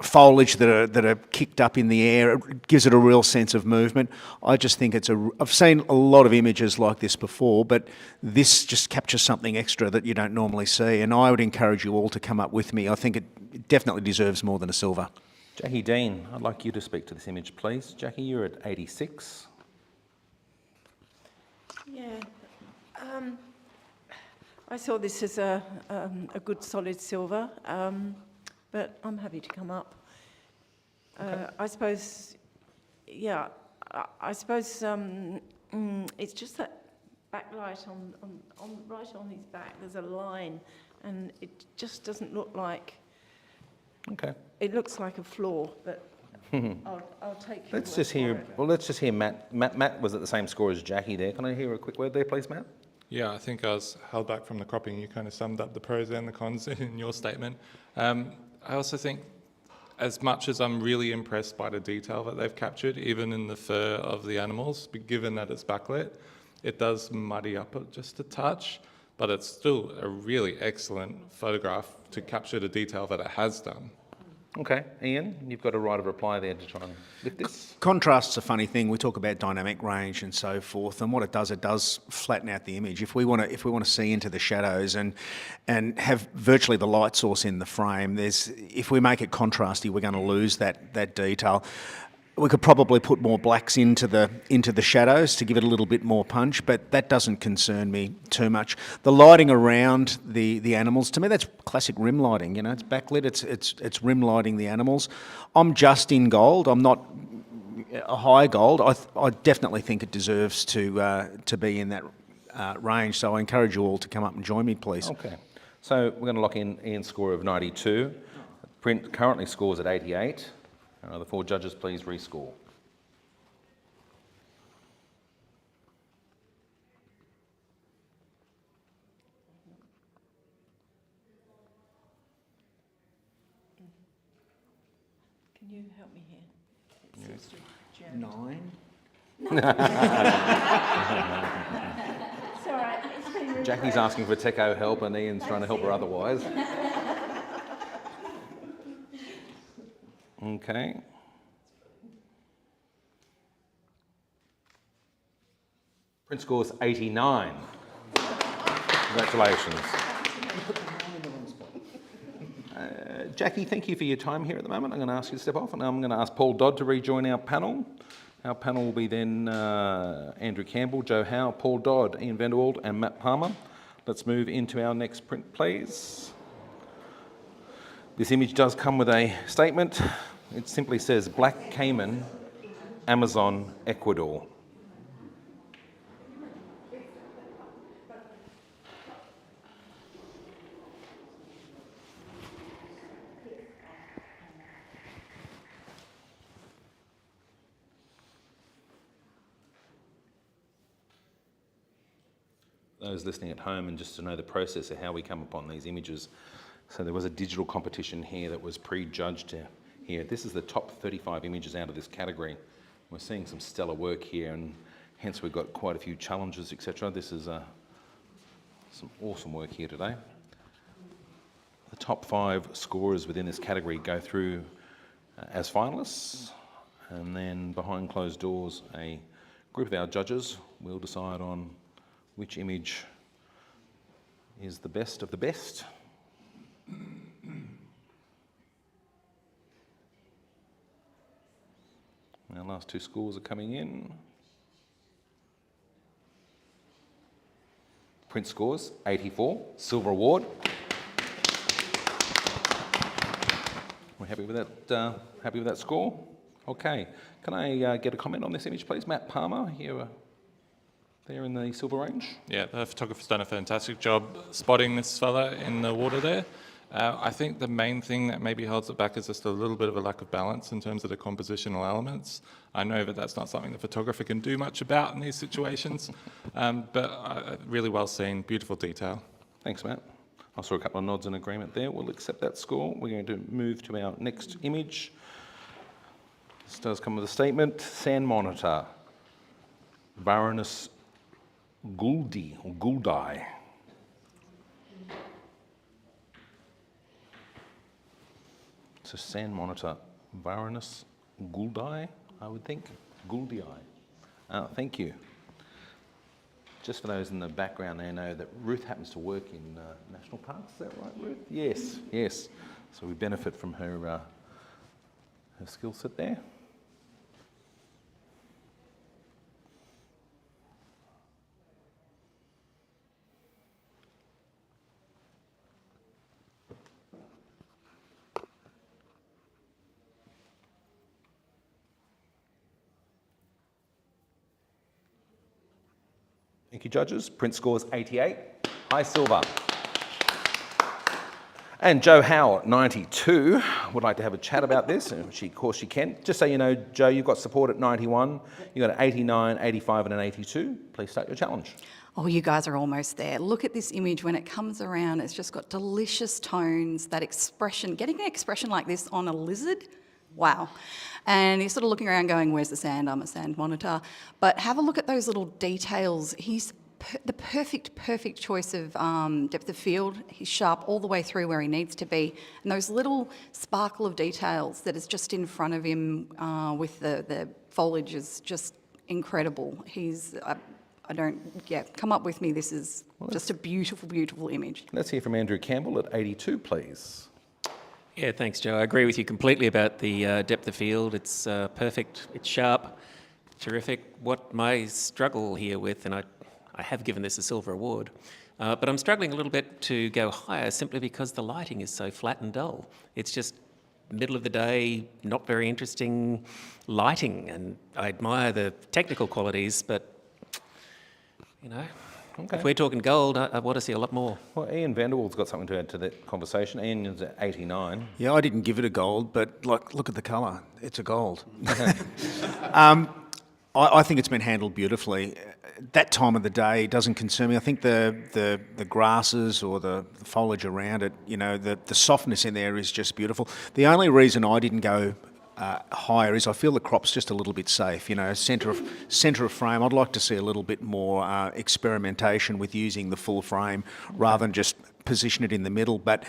foliage that are kicked up in the air. It gives it a real sense of movement. I just think I've seen a lot of images like this before, but this just captures something extra that you don't normally see, and I would encourage you all to come up with me. I think it definitely deserves more than a silver. Jackie Dean, I'd like you to speak to this image, please. Jackie, you're at 86. Yeah. I saw this as a good solid silver. But I'm happy to come up. Okay. I suppose, yeah, I suppose it's just that backlight on right on his back. There's a line, and it just doesn't look like. Okay. It looks like a flaw, but I'll take. Let's just hear. Well, let's just hear Matt. Matt was at the same score as Jackie there. Can I hear a quick word there, please, Matt? Yeah, I think I was held back from the cropping. You kind of summed up the pros and the cons in your statement. I also think, as much as I'm really impressed by the detail that they've captured, even in the fur of the animals, given that it's backlit, it does muddy up it just a touch, but it's still a really excellent photograph to capture the detail that it has done. Okay, Ian, you've got a right of reply there to try and lift this. Contrast's a funny thing. We talk about dynamic range and so forth, and what it does flatten out the image. If we want to see into the shadows and have virtually the light source in the frame, if we make it contrasty, we're going to lose that detail. We could probably put more blacks into the shadows to give it a little bit more punch, but that doesn't concern me too much. The lighting around the animals, to me, that's classic rim lighting. You know, it's backlit. It's rim lighting the animals. I'm just in gold. I'm not a high gold. I definitely think it deserves to be in that range. So I encourage you all to come up and join me, please. Okay. So we're going to lock in Ian's score of 92. Print currently scores at 88. The four judges, please rescore. Can you help me here? It's 9. It's all right. It's been really Jackie's asking for Teco help and Ian's trying to help her otherwise. Okay. Print scores 89. Congratulations. Jackie, thank you for your time here at the moment. I'm going to ask you to step off, and I'm going to ask Paul Dodd to rejoin our panel. Our panel will be then Andrew Campbell, Joe Howe, Paul Dodd, Ian Vanderwald and Matt Palmer. Let's move into our next print, please. This image does come with a statement. It simply says, Black Cayman, Amazon, Ecuador. Those listening at home, and just to know the process of how we come upon these images. So there was a digital competition here that was prejudged here. This is the top 35 images out of this category. We're seeing some stellar work here, and hence we've got quite a few challenges, etc. This is some awesome work here today. The top 5 scorers within this category go through as finalists, and then behind closed doors, a group of our judges will decide on which image is the best of the best. Our last two scores are coming in. Print scores, 84, silver award. We're happy with that. Happy with that score. Okay. Can I get a comment on this image, please, Matt Palmer here, there in the silver range? Yeah, the photographer's done a fantastic job spotting this fella in the water there. I think the main thing that maybe holds it back is just a little bit of a lack of balance in terms of the compositional elements. I know that that's not something the photographer can do much about in these situations, but really well seen, beautiful detail. Thanks, Matt. I saw a couple of nods in agreement there. We'll accept that score. We're going to move to our next image. This does come with a statement. Sand monitor, Baroness Gouldy, or Gouldai. So sand monitor, Baroness Gouldai, I would think. Gouldai. Thank you. Just for those in the background, they know that Ruth happens to work in national parks. Is that right, Ruth? Yes, yes. So we benefit from her her skill set there. Thank you, judges. Print scores 88. High silver. And Joe Howe at 92 would like to have a chat about this, and of course she can. Just so you know, Joe, you've got support at 91, you've got an 89, 85 and an 82. Please start your challenge. Oh, you guys are almost there. Look at this image when it comes around. It's just got delicious tones, that expression. Getting an expression like this on a lizard, wow. And you're sort of looking around going, where's the sand? I'm a sand monitor. But have a look at those little details. He's the perfect choice of depth of field. He's sharp all the way through where he needs to be. And those little sparkle of details that is just in front of him with the foliage is just incredible. He's, come up with me. This is just a beautiful, beautiful image. Let's hear from Andrew Campbell at 82, please. Yeah, thanks, Joe. I agree with you completely about the depth of field. It's perfect, it's sharp, terrific. What my struggle here with, and I have given this a silver award, but I'm struggling a little bit to go higher simply because the lighting is so flat and dull. It's just middle of the day, not very interesting lighting, and I admire the technical qualities, but, you know, okay. If we're talking gold, I want to see a lot more. Well, Ian Vanderwaal's got something to add to that conversation. Ian is at 89. Yeah, I didn't give it a gold, but look at the colour. It's a gold. I think it's been handled beautifully. That time of the day doesn't concern me. I think the grasses or the foliage around it, you know, the softness in there is just beautiful. The only reason I didn't go higher is I feel the crop's just a little bit safe. You know, centre of frame. I'd like to see a little bit more experimentation with using the full frame rather than just position it in the middle. But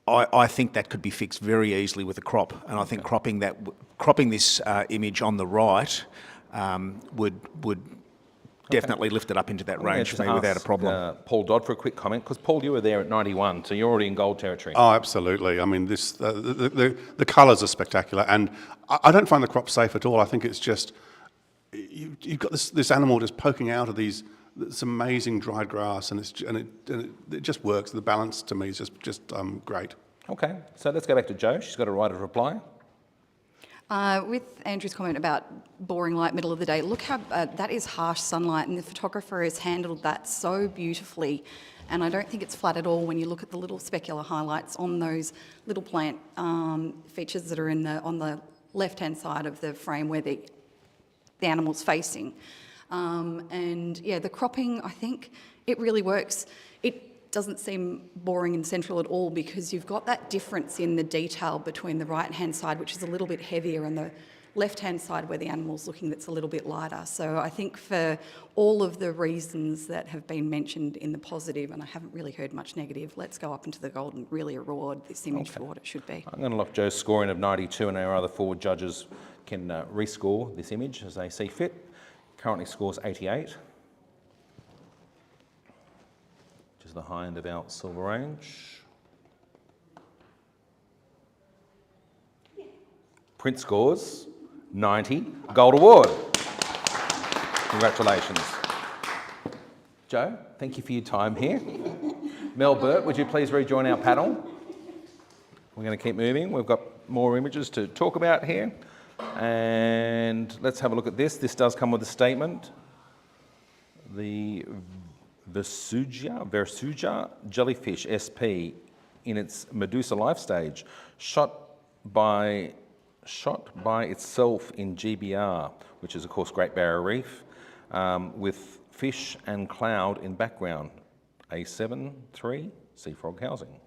I think that could be fixed very easily with a crop, and I think cropping this image on the right would definitely lift it up into that range for me without a problem. Paul Dodd for a quick comment, because Paul, you were there at 91, so you're already in gold territory. Oh, absolutely. I mean, this the colours are spectacular, and I don't find the crop safe at all. I think it's just you've got this animal just poking out of this amazing dried grass, and it just works. The balance to me is just great. Okay, so let's go back to Jo. She's got a right of reply. With Andrew's comment about boring light, middle of the day, look how that is harsh sunlight, and the photographer has handled that so beautifully. And I don't think it's flat at all when you look at the little specular highlights on those little plant features that are on the left-hand side of the frame where the animal's facing. And yeah, the cropping, I think it really works. It doesn't seem boring and central at all because you've got that difference in the detail between the right-hand side, which is a little bit heavier, and the left-hand side where the animal's looking that's a little bit lighter. So I think for all of the reasons that have been mentioned in the positive, and I haven't really heard much negative, let's go up into the gold and really reward this image for what it should be. I'm going to lock Joe's scoring of 92, and our other four judges can rescore this image as they see fit. Currently scores 88. is the high end of our silver range. Print scores, 90, gold award. Congratulations. Joe, thank you for your time here. Mel Burt, would you please rejoin our panel? We're going to keep moving. We've got more images to talk about here. And let's have a look at this. This does come with a statement. The Versuja jellyfish SP in its Medusa life stage, shot by itself in GBR, which is of course Great Barrier Reef, with fish and cloud in background. A7-3 sea frog housing.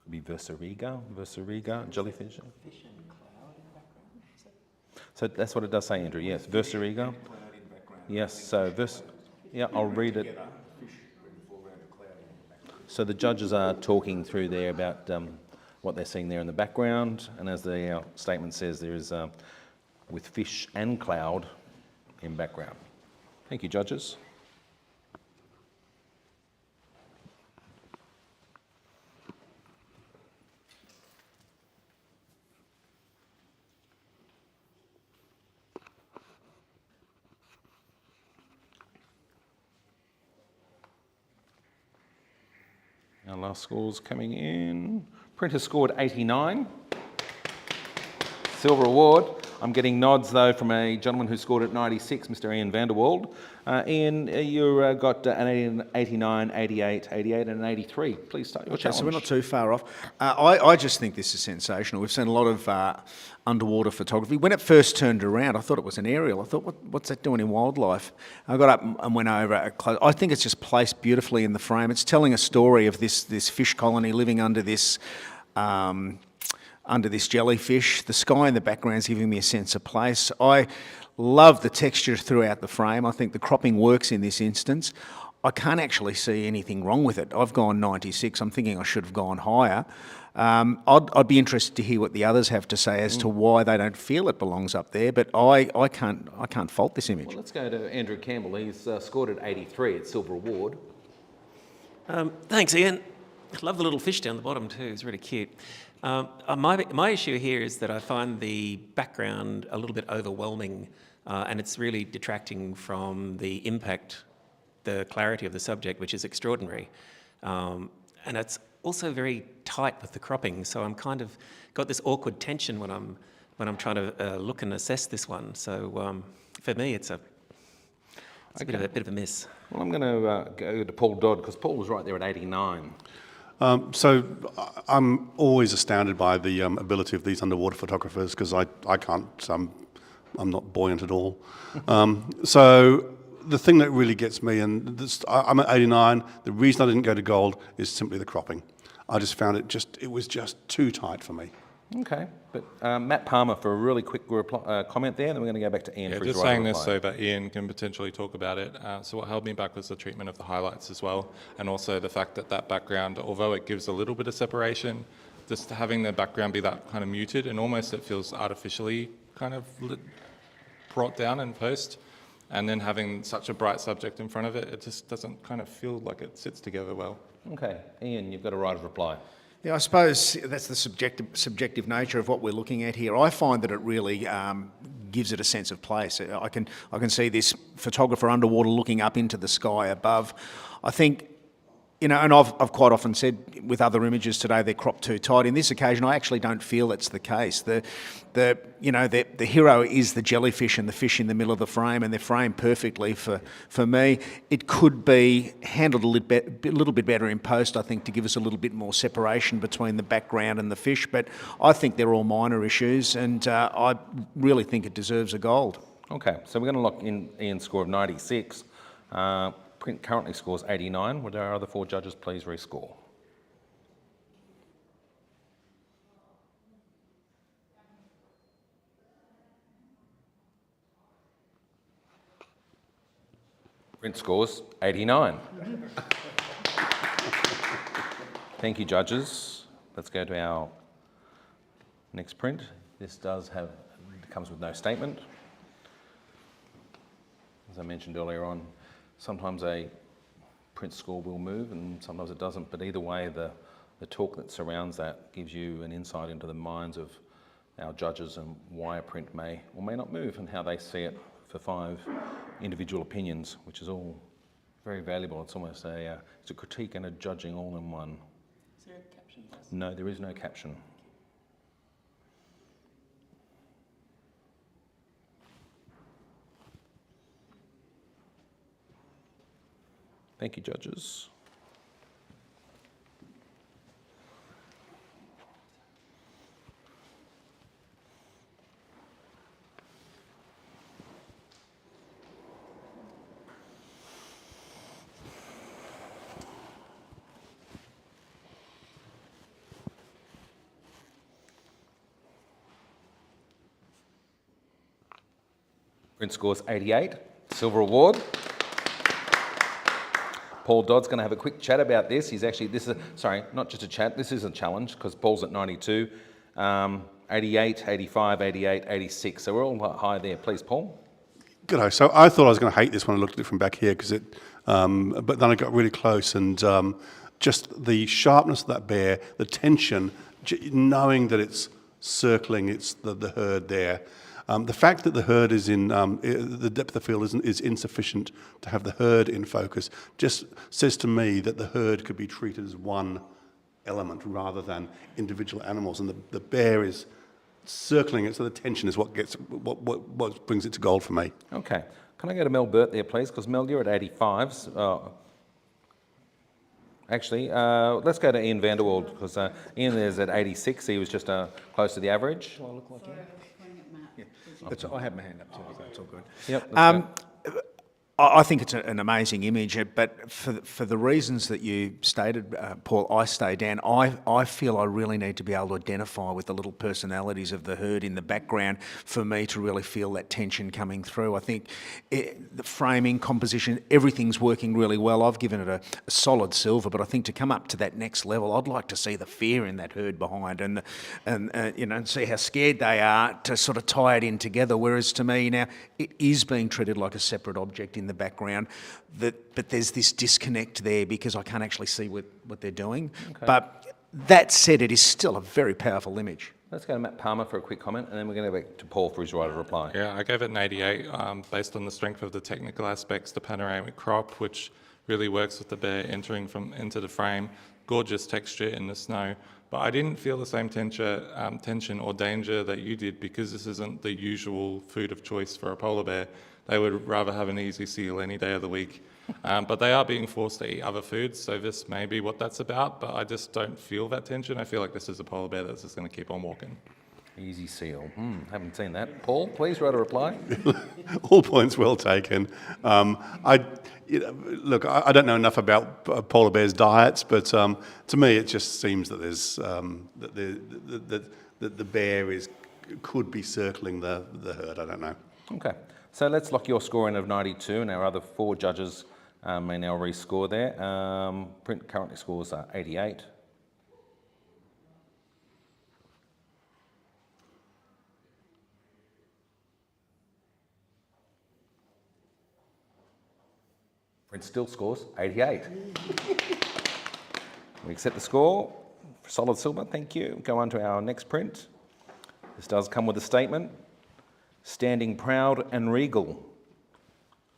Could be Versariga jellyfish. So that's what it does say, Andrew. Yes, Versariga. Yes, so yeah, I'll read it. So the judges are talking through there about what they're seeing there in the background, and as the statement says, there is with fish and cloud in background. Thank you, judges. Our last scores coming in. Printer scored 89. Silver award. I'm getting nods though from a gentleman who scored at 96, Mr. Ian Vanderwald. Ian, you got an 89, 88, 88 and an 83. Please start your challenge. So we're not too far off. I just think this is sensational. We've seen a lot of underwater photography. When it first turned around, I thought it was an aerial. I thought, what's that doing in wildlife? I got up and went over it close. I think it's just placed beautifully in the frame. It's telling a story of this fish colony living under this jellyfish. The sky in the background is giving me a sense of place. I love the texture throughout the frame. I think the cropping works in this instance. I can't actually see anything wrong with it. I've gone 96. I'm thinking I should have gone higher. I'd be interested to hear what the others have to say as to why they don't feel it belongs up there, but I can't fault this image. Well, let's go to Andrew Campbell. He's scored at 83 at Silver Award. Thanks, Ian. I love the little fish down the bottom too. It's really cute. My issue here is that I find the background a little bit overwhelming, and it's really detracting from the impact, the clarity of the subject, which is extraordinary. And it's also very tight with the cropping, so I'm kind of got this awkward tension when I'm trying to look and assess this one. So for me, it's a bit of a miss. Well, I'm going to go to Paul Dodd because Paul was right there at 89. So I'm always astounded by the ability of these underwater photographers because I can't, I'm not buoyant at all. So the thing that really gets me, and this, I'm at 89, the reason I didn't go to gold is simply the cropping. I just found it was just too tight for me. Okay, but Matt Palmer for a really quick comment there, and then we're going to go back to Ian for his just right saying this reply. so that Ian can potentially talk about it. So what held me back was the treatment of the highlights as well, and also the fact that background, although it gives a little bit of separation, just having the background be that kind of muted and almost it feels artificially kind of brought down in post, and then having such a bright subject in front of it, it just doesn't kind of feel like it sits together well. Okay, Ian, you've got a right of reply. Yeah, I suppose that's the subjective nature of what we're looking at here. I find that it really gives it a sense of place. I can see this photographer underwater looking up into the sky above. I think, and I've quite often said with other images today they're cropped too tight. In this occasion, I actually don't feel that's the case. The hero is the jellyfish and the fish in the middle of the frame, and they're framed perfectly for me. It could be handled a little bit better in post, I think, to give us a little bit more separation between the background and the fish, but I think they're all minor issues, and I really think it deserves a gold. Okay, so we're going to lock in Ian's score of 96. Print currently scores 89. Would our other four judges please rescore? Print scores 89. Thank you, judges. Let's go to our next print. This comes with no statement. as I mentioned earlier on, sometimes a print score will move and sometimes it doesn't, but either way, the talk that surrounds that gives you an insight into the minds of our judges and why a print may or may not move and how they see it for 5 individual opinions, which is all very valuable. It's almost it's a critique and a judging all in one. Is there a caption? No, there is no caption. Thank you, judges. Print scores 88, silver award. Paul Dodd's going to have a quick chat about this. Not just a chat, this is a challenge because Paul's at 92, 88, 85, 88, 86. So we're all high there. Please, Paul. G'day. So I thought I was going to hate this when I looked at it from back here but then I got really close and just the sharpness of that bear, the tension, knowing that it's circling, it's the herd there. The fact that the herd is in, the depth of field is insufficient to have the herd in focus just says to me that the herd could be treated as one element rather than individual animals. And the bear is circling it, so the tension is what brings it to gold for me. Okay. Can I go to Mel Burt there, please? Because Mel, you're at 85s. Actually, let's go to Ian Vanderwald because Ian is at 86. He was just close to the average. Do I look like you? I have my hand up too, so it's all good. Yep. I think it's an amazing image, but for the reasons that you stated, Paul, I stay down. I feel I really need to be able to identify with the little personalities of the herd in the background for me to really feel that tension coming through. I think the framing, composition, everything's working really well. I've given it a solid silver, but I think to come up to that next level, I'd like to see the fear in that herd behind and see how scared they are to sort of tie it in together. Whereas to me now, it is being treated like a separate object in the background, but there's this disconnect there because I can't actually see what they're doing. Okay. But that said, it is still a very powerful image. Let's go to Matt Palmer for a quick comment, and then we're going to go back to Paul for his right of reply. Yeah, I gave it an 88 based on the strength of the technical aspects, the panoramic crop, which really works with the bear entering into the frame, gorgeous texture in the snow. But I didn't feel the same tension or danger that you did because this isn't the usual food of choice for a polar bear. They would rather have an easy seal any day of the week. But they are being forced to eat other foods, so this may be what that's about, but I just don't feel that tension. I feel like this is a polar bear that's just going to keep on walking. Easy seal. Haven't seen that. Paul, please write a reply. All points well taken. Look, I don't know enough about polar bears' diets, but to me it just seems that there's that the bear could be circling the herd. I don't know. Okay, so let's lock your score in of 92, and our other 4 judges may now rescore there. Print currently scores 88. Print still scores 88. We accept the score. Solid silver, thank you. Go on to our next print. This does come with a statement. Standing proud and regal,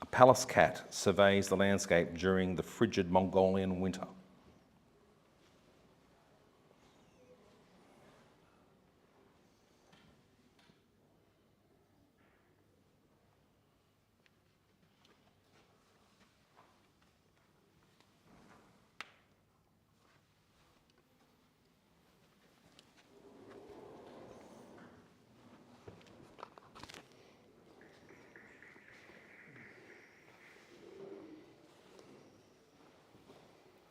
a palace cat surveys the landscape during the frigid Mongolian winter.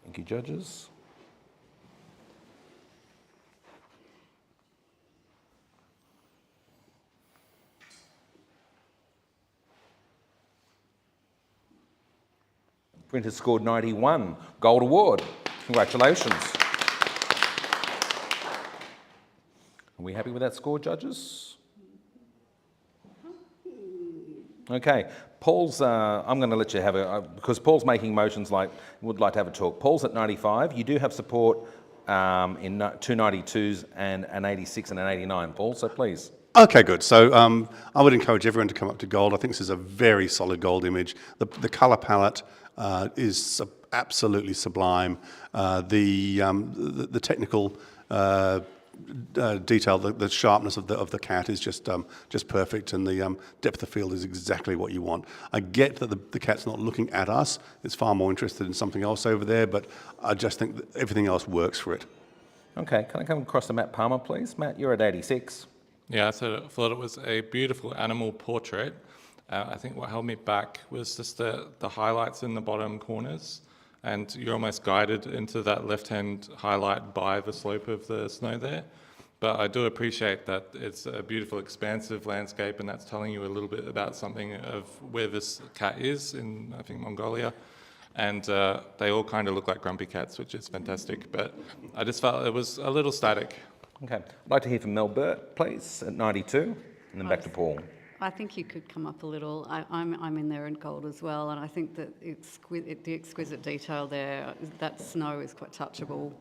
Thank you, judges. Print has scored 91, Gold Award. Congratulations. Are we happy with that score, judges? Okay, Paul's, I'm going to let you have because Paul's making motions like, would like to have a talk. Paul's at 95. You do have support in two 92s and an 86 and an 89, Paul, so please. Okay, good. So I would encourage everyone to come up to gold. I think this is a very solid gold image. The colour palette is absolutely sublime. The technical detail, the sharpness of the cat is just perfect, and the depth of field is exactly what you want. I get that the cat's not looking at us; it's far more interested in something else over there. But I just think that everything else works for it. Okay, can I come across to Matt Palmer, please? Matt, you're at 86. Yeah, I thought it was a beautiful animal portrait. I think what held me back was just the highlights in the bottom corners, and you're almost guided into that left-hand highlight by the slope of the snow there. But I do appreciate that it's a beautiful, expansive landscape, and that's telling you a little bit about something of where this cat is in, I think, Mongolia. And they all kind of look like grumpy cats, which is fantastic. But I just felt it was a little static. Okay, I'd like to hear from Mel Burt, please, at 92, and then back to Paul. I think you could come up a little. I'm in there in gold as well, and I think that the exquisite detail there, that snow is quite touchable.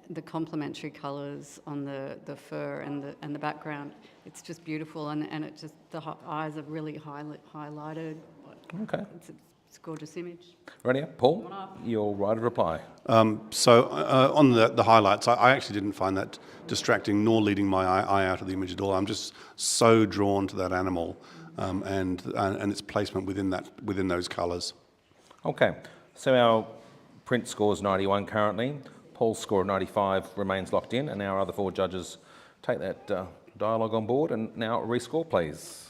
The complementary colours on the fur and the background, it's just beautiful, and it just the eyes are really highlighted. Okay. It's a gorgeous image. Ready? Paul, your right of reply. So on the highlights, I actually didn't find that distracting nor leading my eye out of the image at all. I'm just so drawn to that animal and its placement within those colours. Okay, so our print score is 91 currently. Paul's score of 95 remains locked in, and our other four judges take that dialogue on board. And now rescore, please.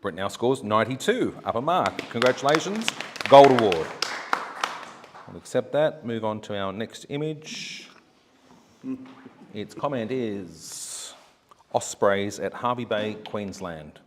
Brent now scores 92, up a mark. Congratulations, gold award. We'll accept that, move on to our next image. Its comment is Ospreys at Hervey Bay, Queensland.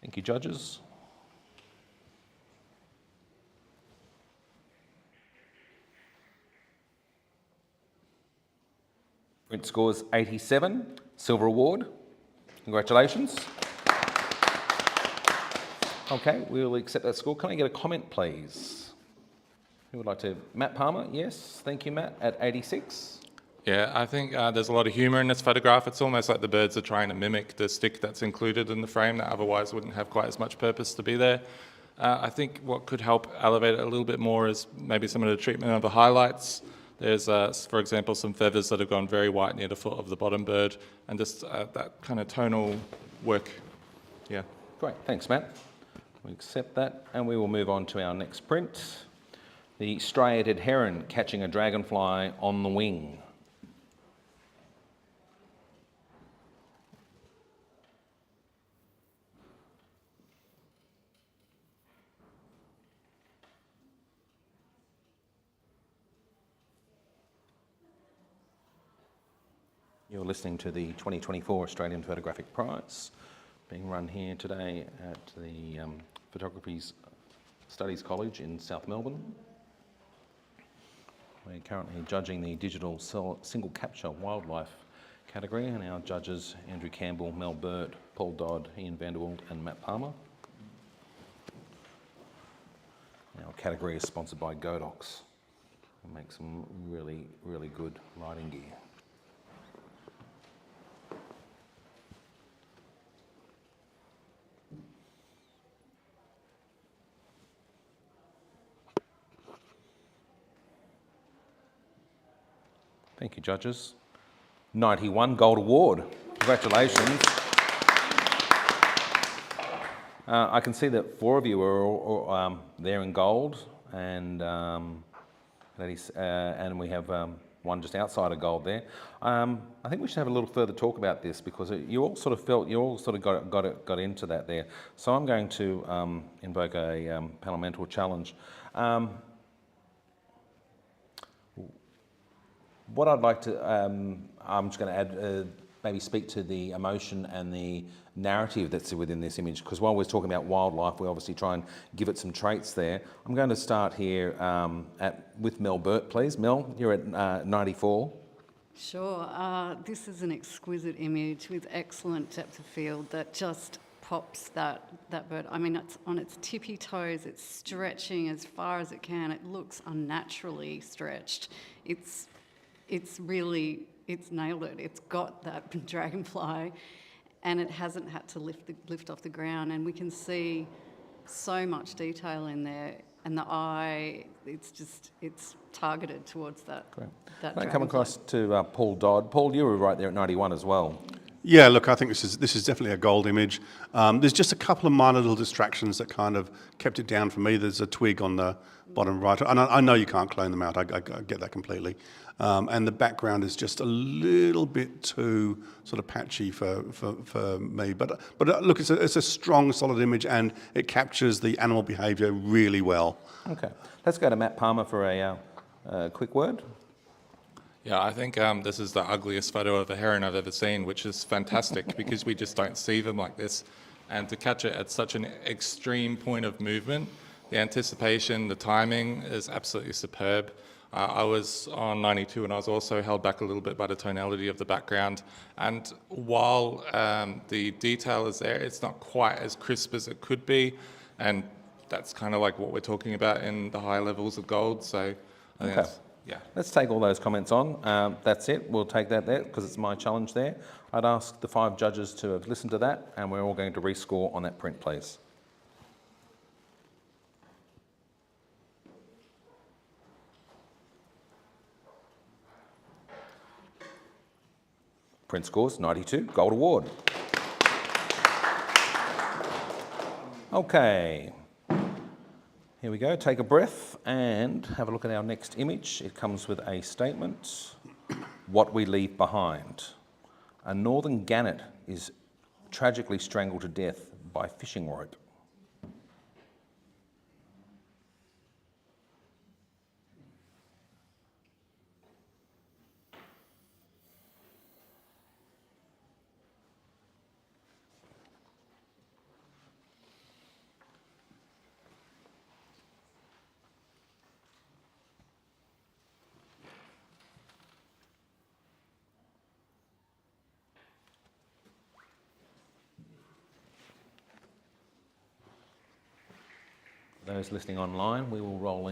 Thank you, judges. Print scores 87, silver award. Congratulations. Okay, we'll accept that score. Can I get a comment, please? Who would like to? Matt Palmer, yes. Thank you, Matt, at 86. Yeah, I think there's a lot of humour in this photograph. It's almost like the birds are trying to mimic the stick that's included in the frame that otherwise wouldn't have quite as much purpose to be there. I think what could help elevate it a little bit more is maybe some of the treatment of the highlights. There's, for example, some feathers that have gone very white near the foot of the bottom bird, and just that kind of tonal work. Yeah. Great, thanks, Matt. We accept that, and we will move on to our next print. The striated heron catching a dragonfly on the wing. You're listening to the 2024 Australian Photographic Prize, being run here today at the Photography Studies College in South Melbourne. We're currently judging the digital single capture wildlife category, and our judges Andrew Campbell, Mel Burt, Paul Dodd, Ian Vanderwald and Matt Palmer. Our category is sponsored by Godox. They make some really, really good riding gear. Thank you, judges. 91 Gold Award. Congratulations. I can see that 4 of you are there in gold, and and we have one just outside of gold there. I think we should have a little further talk about this because you all sort of got into that there. So I'm going to invoke a parliamentary challenge. What I'd like to, I'm just going to add, maybe speak to the emotion and the narrative that's within this image, because while we're talking about wildlife, we obviously try and give it some traits there. I'm going to start here with Mel Burt, please. Mel, you're at 94. Sure. This is an exquisite image with excellent depth of field that just pops that bird. I mean, it's on its tippy toes, it's stretching as far as it can. It looks unnaturally stretched. It's nailed it. It's got that dragonfly and it hasn't had to lift off the ground, and we can see so much detail in there, and the eye, it's targeted towards that. Great. That I come across to Paul Dodd. Paul, you were right there at 91 as well. Yeah, look, I think this is definitely a gold image. There's just a couple of minor little distractions that kind of kept it down for me. There's a twig on the bottom right, and I know you can't clone them out. I get that completely. And the background is just a little bit too sort of patchy for me. But look, it's a strong, solid image, and it captures the animal behaviour really well. Okay, let's go to Matt Palmer for a quick word. Yeah, I think this is the ugliest photo of a heron I've ever seen, which is fantastic because we just don't see them like this. And to catch it at such an extreme point of movement, the anticipation, the timing is absolutely superb. I was on 92 and I was also held back a little bit by the tonality of the background. And while the detail is there, it's not quite as crisp as it could be. And that's kind of like what we're talking about in the high levels of gold. So I think that's, yeah. Let's take all those comments on. That's it. We'll take that there because it's my challenge there. I'd ask the 5 judges to have listened to that, and we're all going to rescore on that print, please. Print scores 92, gold award. Okay. Here we go, take a breath and have a look at our next image. It comes with a statement, what we leave behind. A northern gannet is tragically strangled to death by fishing rope. Those listening online, we will roll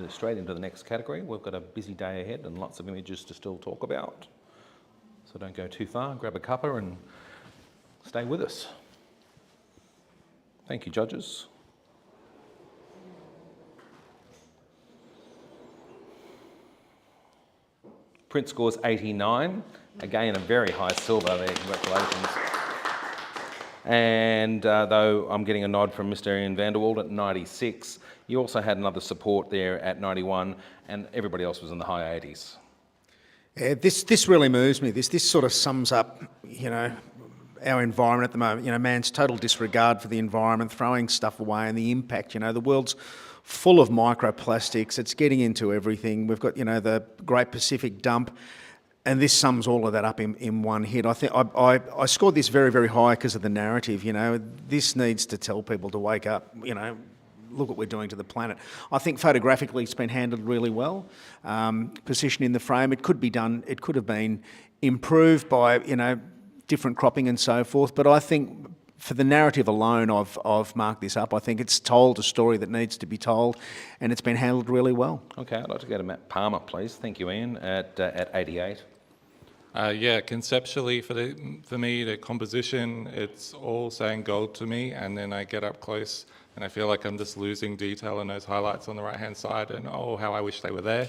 straight into the next category. We've got a busy day ahead and lots of images to still talk about. So don't go too far, grab a cuppa and stay with us. Thank you, judges. Print scores 89. Again, a very high silver there, congratulations. And though I'm getting a nod from Mr. Ian Vanderwald at 96, you also had another support there at 91, and everybody else was in the high 80s. Yeah, this really moves me. This sort of sums up, our environment at the moment. Man's total disregard for the environment, throwing stuff away, and the impact. The world's full of microplastics. It's getting into everything. We've got, the Great Pacific Dump. And this sums all of that up in one hit. I think I scored this very, very high because of the narrative. This needs to tell people to wake up. Look what we're doing to the planet. I think photographically it's been handled really well. Position in the frame, it could be done. It could have been improved by different cropping and so forth. But I think for the narrative alone, I've marked this up. I think it's told a story that needs to be told, and it's been handled really well. Okay, I'd like to go to Matt Palmer, please. Thank you, Ian, at 88. Yeah, conceptually for me, the composition, it's all saying gold to me, and then I get up close and I feel like I'm just losing detail in those highlights on the right-hand side, and oh, how I wish they were there.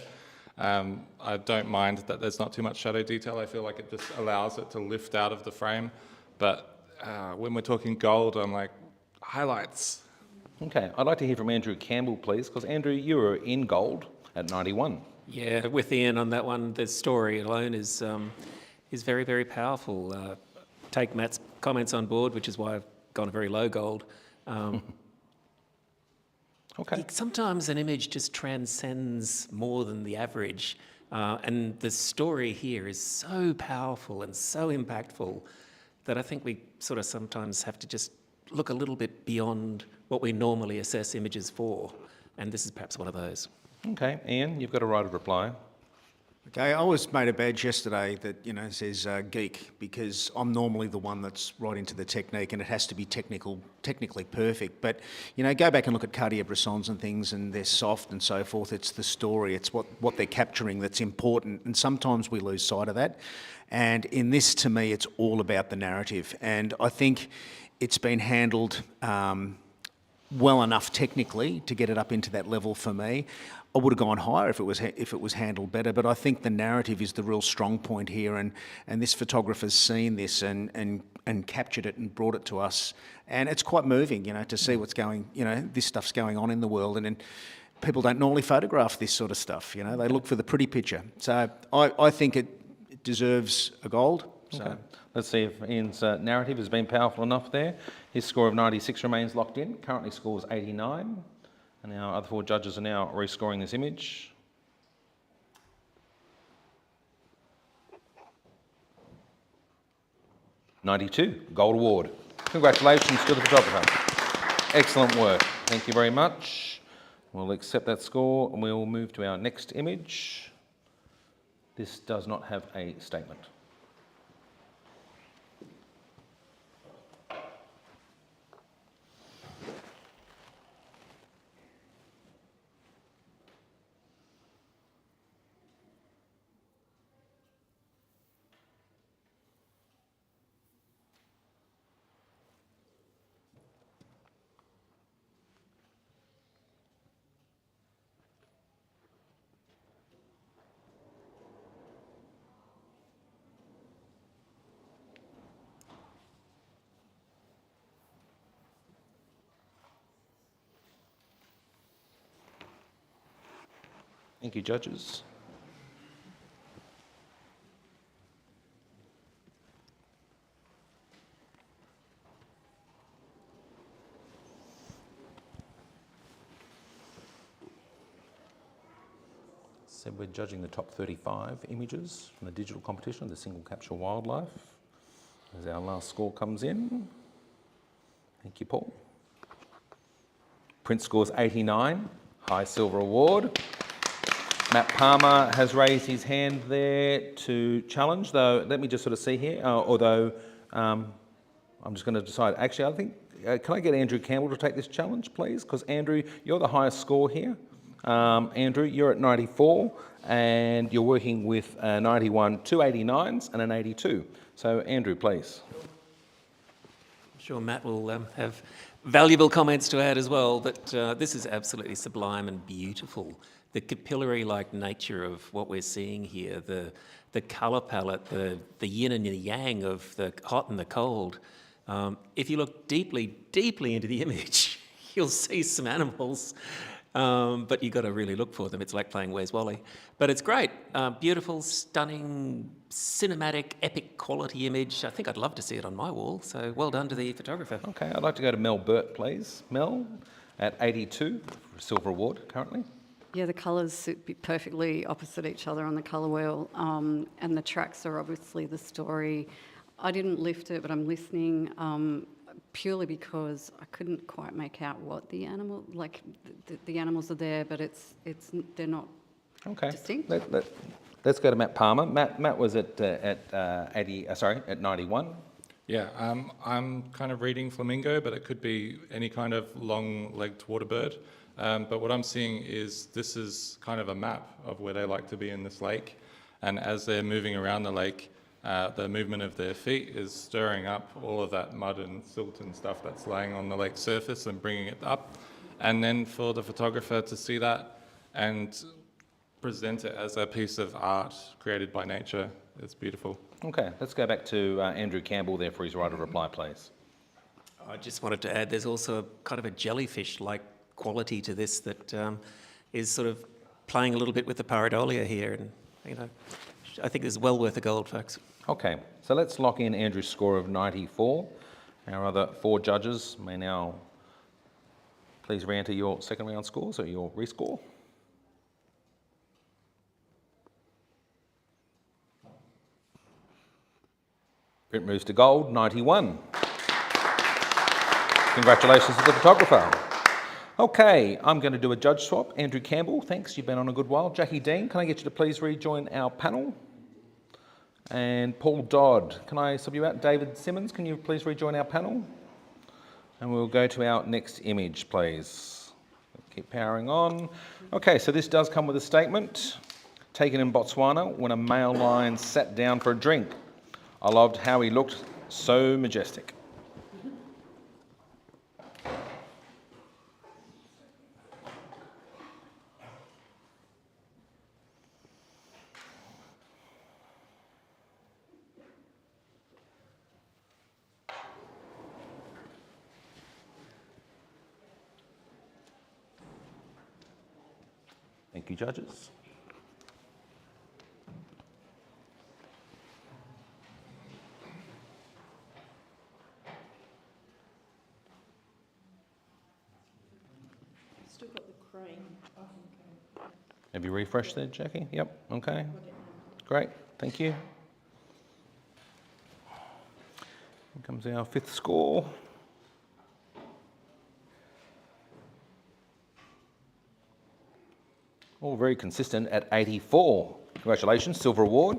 I don't mind that there's not too much shadow detail. I feel like it just allows it to lift out of the frame, but when we're talking gold, I'm like, highlights. Okay, I'd like to hear from Andrew Campbell, please, because Andrew, you were in gold at 91. Yeah, with Ian on that one, the story alone is very, very powerful. Take Matt's comments on board, which is why I've gone a very low gold. Okay. Sometimes an image just transcends more than the average, and the story here is so powerful and so impactful that I think we sort of sometimes have to just look a little bit beyond what we normally assess images for, and this is perhaps one of those. Okay, Ian, you've got a right of reply. Okay, I was made a badge yesterday that, says geek, because I'm normally the one that's right into the technique and it has to be technically perfect. But, go back and look at Cartier-Bressons and things, and they're soft and so forth. It's the story, it's what they're capturing that's important, and sometimes we lose sight of that. And in this, to me, it's all about the narrative. And I think it's been handled well enough technically to get it up into that level for me. I would have gone higher if it was handled better, but I think the narrative is the real strong point here, and this photographer's seen this and captured it and brought it to us, and it's quite moving, to see what's going, this stuff's going on in the world, and people don't normally photograph this sort of stuff, they look for the pretty picture. So I think it deserves a gold. So. Okay. Let's see if Ian's narrative has been powerful enough there. His score of 96 remains locked in, currently scores 89. And our other 4 judges are now rescoring this image. $92, gold award. Congratulations to the photographer. Excellent work. Thank you very much. We'll accept that score and we'll move to our next image. This does not have a statement. Thank you, judges. So we're judging the top 35 images from the digital competition, the single capture wildlife. As our last score comes in. Thank you, Paul. Prince scores 89, high silver award. Matt Palmer has raised his hand there to challenge, though let me just sort of see here, although I'm just going to decide. Actually, I think, can I get Andrew Campbell to take this challenge, please? Because Andrew, you're the highest score here. Andrew, you're at 94 and you're working with 91, 2 89s and an 82. So Andrew, please. I'm sure Matt will have valuable comments to add as well, but this is absolutely sublime and beautiful. The capillary-like nature of what we're seeing here, the colour palette, the yin and the yang of the hot and the cold. If you look deeply, deeply into the image, you'll see some animals, but you've got to really look for them. It's like playing Where's Wally? But it's great. Beautiful, stunning, cinematic, epic quality image. I think I'd love to see it on my wall, so well done to the photographer. Okay, I'd like to go to Mel Burt, please. Mel, at 82, silver award currently. Yeah, the colours sit perfectly opposite each other on the colour wheel, and the tracks are obviously the story. I didn't lift it, but I'm listening purely because I couldn't quite make out what the animal, like the animals are there, but they're not distinct. Let's go to Matt Palmer. Matt was at 91. Yeah, I'm kind of reading flamingo, but it could be any kind of long-legged water bird. But what I'm seeing is this is kind of a map of where they like to be in this lake. And as they're moving around the lake, the movement of their feet is stirring up all of that mud and silt and stuff that's laying on the lake surface and bringing it up. And then for the photographer to see that and present it as a piece of art created by nature, it's beautiful. Okay, let's go back to Andrew Campbell there for his right of reply, please. I just wanted to add there's also a kind of a jellyfish-like quality to this that is sort of playing a little bit with the pareidolia here, and I think this is well worth a gold, folks. Okay, so let's lock in Andrew's score of 94. Our other 4 judges may now please re-enter your second round scores or your rescore. Print moves to gold, 91. Congratulations to the photographer. Okay, I'm going to do a judge swap. Andrew Campbell, thanks, you've been on a good while. Jackie Dean, can I get you to please rejoin our panel? And Paul Dodd, can I sub you out? David Simmons, can you please rejoin our panel? And we'll go to our next image, please. Keep powering on. Okay, so this does come with a statement. Taken in Botswana when a male lion sat down for a drink. I loved how he looked, so majestic. Thank you, judges. Still got the crane. Have you refreshed there, Jackie? Yep, okay. Great, thank you. Here comes our 5th score. All very consistent at 84. Congratulations, silver award.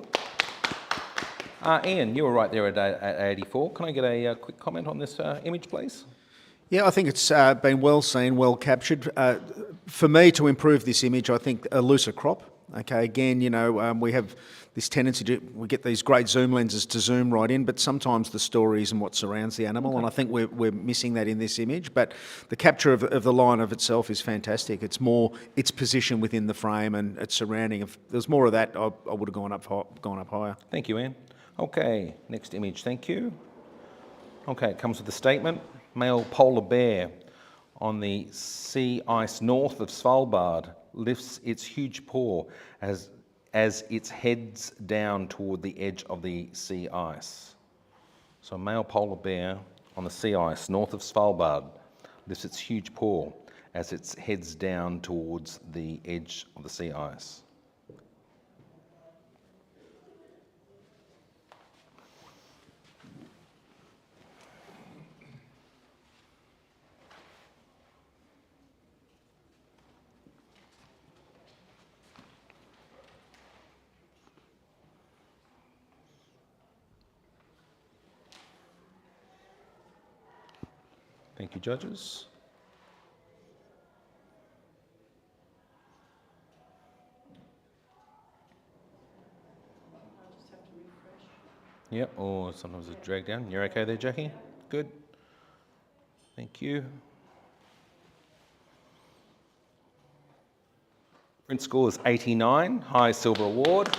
Ian, you were right there at 84. Can I get a quick comment on this image, please? Yeah, I think it's been well seen, well captured. For me, to improve this image, I think a looser crop. Okay, again, we have this tendency we get these great zoom lenses to zoom right in, but sometimes the story isn't what surrounds the animal, and I think we're missing that in this image. But the capture of the lion of itself is fantastic. It's more its position within the frame and its surrounding. If there's more of that, I would have gone up higher. Thank you, Ian. Okay, next image, thank you. Okay, it comes with a statement. Male polar bear on the sea ice north of Svalbard lifts its huge paw as it heads down toward the edge of the sea ice. So a male polar bear on the sea ice north of Svalbard lifts its huge paw as it heads down towards the edge of the sea ice. Thank you, judges. Yep, or sometimes it's dragged down. You're okay there, Jackie? Good. Thank you. Print score is 89, high silver award.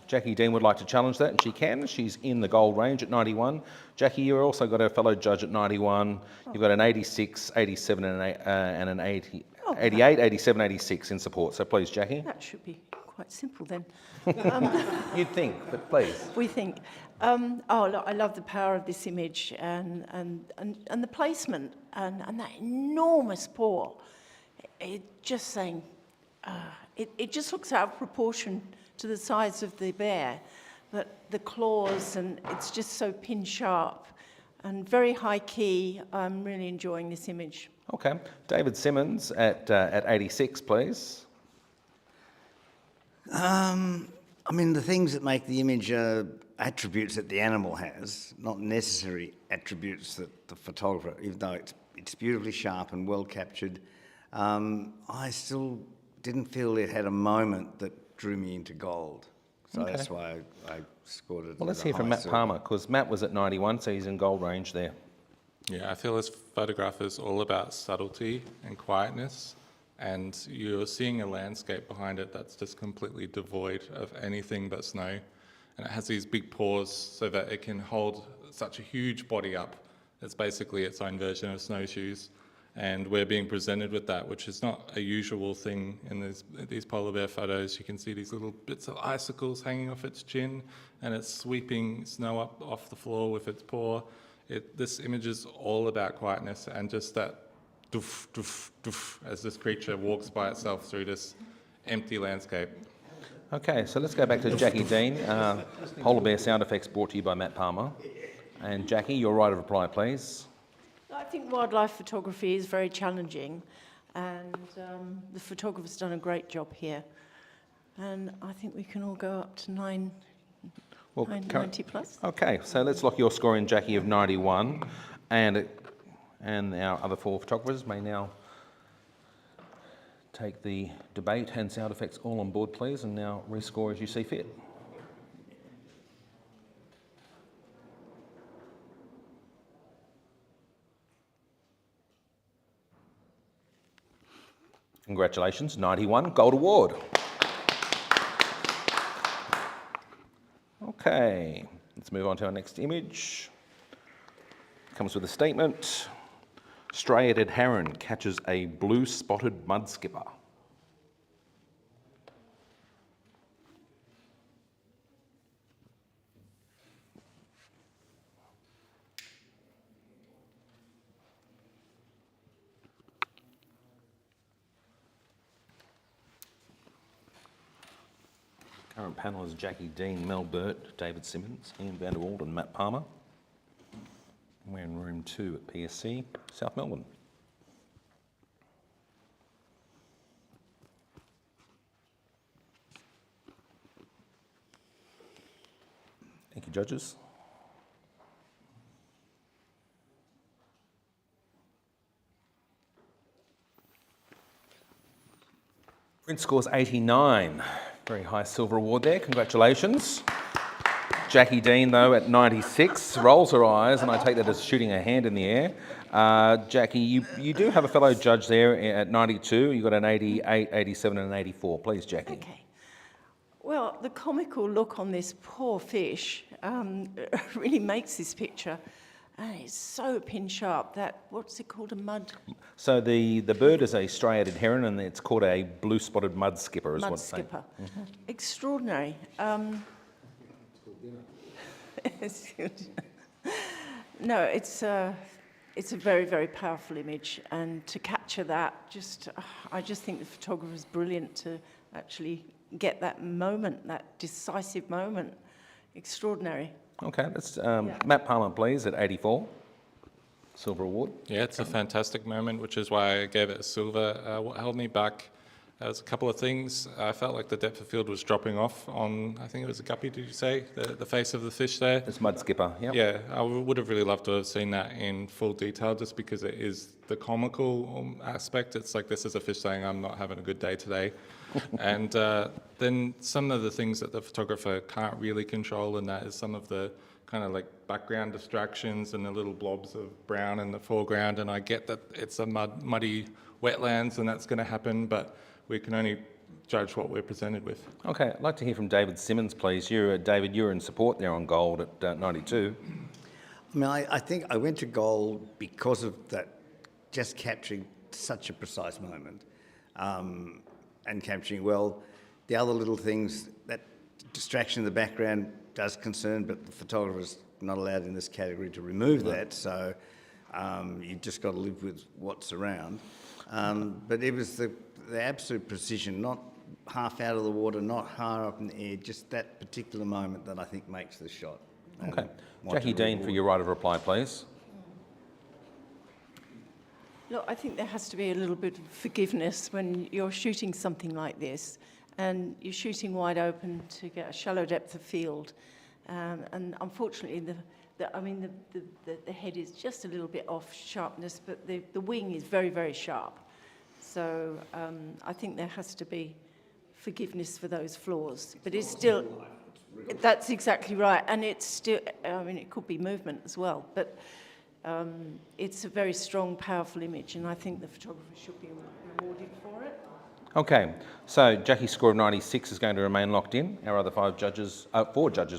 Jackie Dean would like to challenge that, and she can. She's in the gold range at 91. Jackie, you've also got a fellow judge at 91. You've got an 86, 87, and an 80, 88, 87, 86 in support. So please, Jackie. That should be quite simple then. You'd think, but please. We think. Look, I love the power of this image and the placement and that enormous paw. It just saying, it just looks out of proportion to the size of the bear, but the claws, and it's just so pin sharp and very high key. I'm really enjoying this image. Okay, David Simmons at 86, please. I mean, the things that make the image attributes that the animal has, not necessary attributes that the photographer, even though it's beautifully sharp and well captured, I still didn't feel it had a moment that drew me into gold. So Okay. that's why I scored it. Well, let's as a hear from high Matt silver. Palmer, because Matt was at 91, so he's in gold range there. Yeah, I feel this photograph is all about subtlety and quietness, and you're seeing a landscape behind it that's just completely devoid of anything but snow. And it has these big paws so that it can hold such a huge body up. It's basically its own version of snowshoes. And we're being presented with that, which is not a usual thing in these polar bear photos. You can see these little bits of icicles hanging off its chin, and it's sweeping snow up off the floor with its paw. This image is all about quietness and just that doof, doof, doof, as this creature walks by itself through this empty landscape. Okay, so let's go back to Jackie Dean. Polar bear sound effects brought to you by Matt Palmer. And Jackie, your right of reply, please. I think wildlife photography is very challenging, and the photographer's done a great job here. And I think we can all go up to 90 plus. Okay, so let's lock your score in, Jackie, of 91. And our other 4 photographers may now take the debate and sound effects all on board, please, and now rescore as you see fit. Congratulations, 91, Gold Award. Okay, let's move on to our next image. Comes with a statement. Striated heron catches a blue-spotted mud skipper. Current panel is Jackie Dean, Mel Burt, David Simmons, Ian van der Walt and Matt Palmer. We're in room 2 at PSC, South Melbourne. Thank you, judges. Print scores 89. Very high silver award there. Congratulations. Jackie Dean, though, at 96, rolls her eyes, and I take that as shooting her hand in the air. Jackie, you do have a fellow judge there at 92. You've got an 88, 87 and an 84. Please, Jackie. Okay. Well, the comical look on this poor fish really makes this picture. And it's so pin sharp. That, what's it called, a mud? So the bird is a striated heron, and it's called a blue-spotted mud skipper, is mud what's saying. skipper. Mm-hmm. Extraordinary. No, it's a very, very powerful image, and to capture that, I just think the photographer's brilliant to actually get that moment, that decisive moment. Extraordinary. Okay, let's Matt Palmer, please, at 84. Silver award. Yeah, it's a fantastic moment, which is why I gave it a silver. What held me back was a couple of things. I felt like the depth of field was dropping off on, I think it was a guppy, did you say? The face of the fish there? It's mud skipper, yeah. Yeah, I would have really loved to have seen that in full detail, just because it is the comical aspect. It's like, this is a fish saying, I'm not having a good day today. And then some of the things that the photographer can't really control, and that is some of the kind of like background distractions and the little blobs of brown in the foreground. And I get that it's a muddy wetlands and that's going to happen, but we can only judge what we're presented with. Okay, I'd like to hear from David Simmons, please. David, you're in support there on gold at 92. I mean, I think I went to gold because of that, just capturing such a precise moment and capturing well. The other little things, that distraction in the background does concern, but the photographer's not allowed in this category to remove that, so you've just got to live with what's around. But it was the absolute precision, not half out of the water, not high up in the air, just that particular moment that I think makes the shot. Okay. Jackie Dean, for your right of reply, please. Look, I think there has to be a little bit of forgiveness when you're shooting something like this, and you're shooting wide open to get a shallow depth of field. And unfortunately, the head is just a little bit off sharpness, but the wing is very, very sharp. So I think there has to be forgiveness for those flaws. But it's still, that's exactly right. And it's still, I mean, it could be movement as well. But it's a very strong, powerful image, and I think the photographer should be rewarded for it. Okay, so Jackie's score of 96 is going to remain locked in. Our other four judges,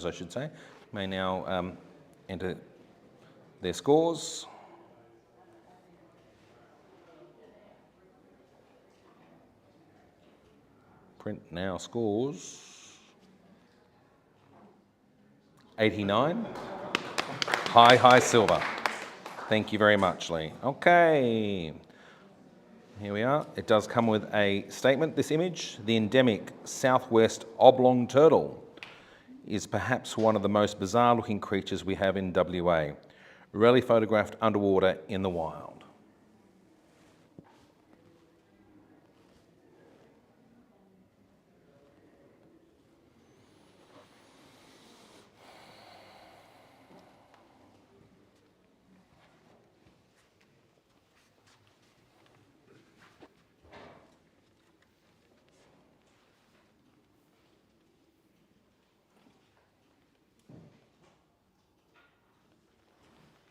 I should say, may now enter their scores. print now scores 89. High silver. Thank you very much, Lee. Okay, here we are. It does come with a statement. This image, the endemic southwest oblong turtle, is perhaps one of the most bizarre looking creatures we have in WA, rarely photographed underwater in the wild.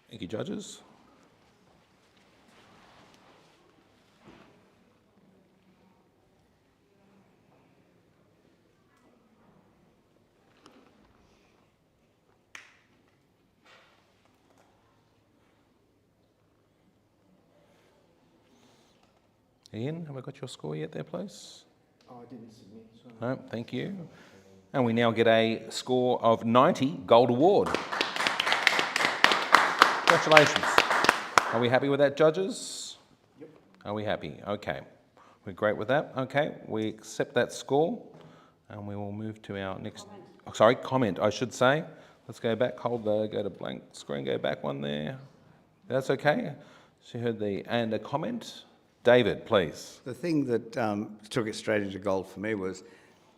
Thank you, judges. Ian, have I got your score yet there, please? Oh, I didn't submit, sorry. No, thank you. And we now get a score of 90, Gold Award. Congratulations. Are we happy with that, judges? Yep. Are we happy? Okay. We're great with that. Okay, we accept that score and we will move to our next... comment, I should say. Let's go back, go to blank screen, go back one there. That's okay. So you heard and a comment. David, please. The thing that took it straight into gold for me was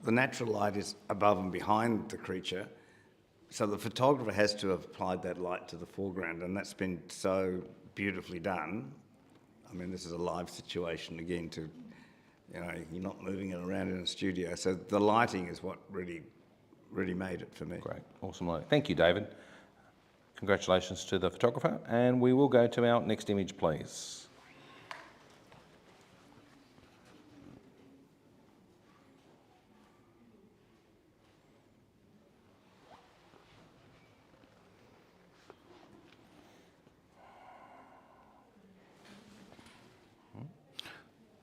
the natural light is above and behind the creature, so the photographer has to have applied that light to the foreground, and that's been so beautifully done. I mean, this is a live situation again. You're not moving it around in a studio, so the lighting is what really made it for me. Great, awesome lighting. Thank you, David. Congratulations to the photographer, and we will go to our next image, please.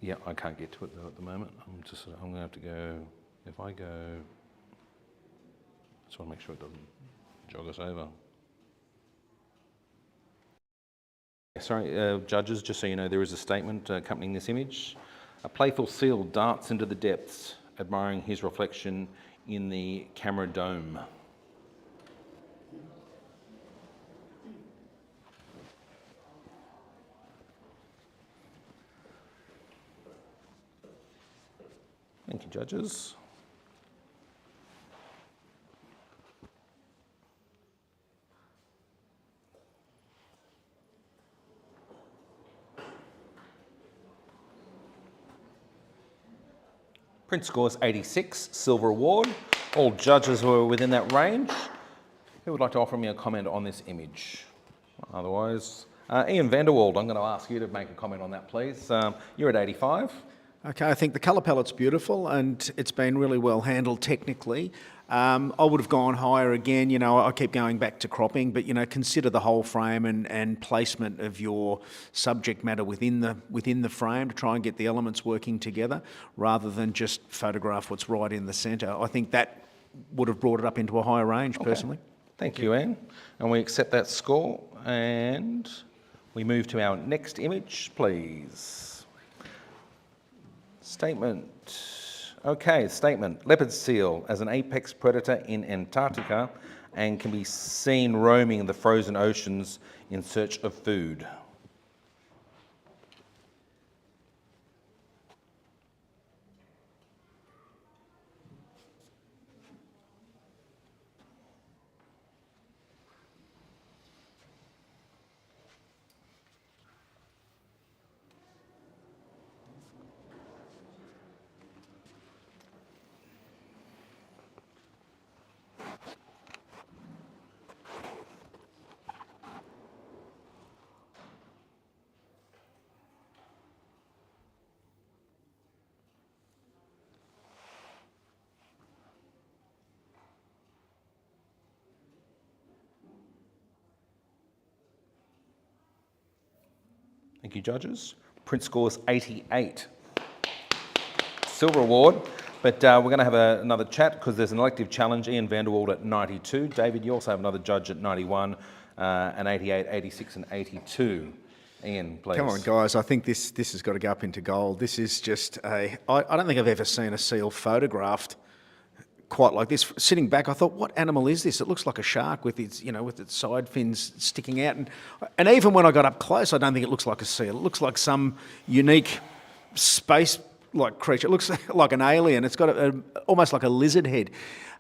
Yeah, I can't get to it though at the moment. I'm going to have to go, if I go, just want to make sure it doesn't jog us over. Sorry, judges, just so you know, there is a statement accompanying this image. A playful seal darts into the depths, admiring his reflection in the camera dome. Thank you, judges. Print scores 86, silver award. All judges were within that range. Who would like to offer me a comment on this image? Otherwise, Ian Vanderwald, I'm going to ask you to make a comment on that, please. You're at 85. Okay, I think the colour palette's beautiful and it's been really well handled technically. I would have gone higher again. I keep going back to cropping, but consider the whole frame and placement of your subject matter within the frame to try and get the elements working together rather than just photograph what's right in the centre. I think that would have brought it up into a higher range, personally. Thank you, Anne. And we accept that score and we move to our next image, please. Statement. Okay, statement. Leopard seal as an apex predator in Antarctica and can be seen roaming the frozen oceans in search of food. Thank you, judges. Print scores 88. Silver award. But we're going to have another chat because there's an elective challenge. Ian Vanderwald at 92. David, you also have another judge at 91, and 88, 86 and 82. Ian, please. Come on, guys. I think this has got to go up into gold. This is just I don't think I've ever seen a seal photographed quite like this. Sitting back, I thought, what animal is this? It looks like a shark with its, with its side fins sticking out. And even when I got up close, I don't think it looks like a seal. It looks like some unique space-like creature. It looks like an alien. It's got almost like a lizard head.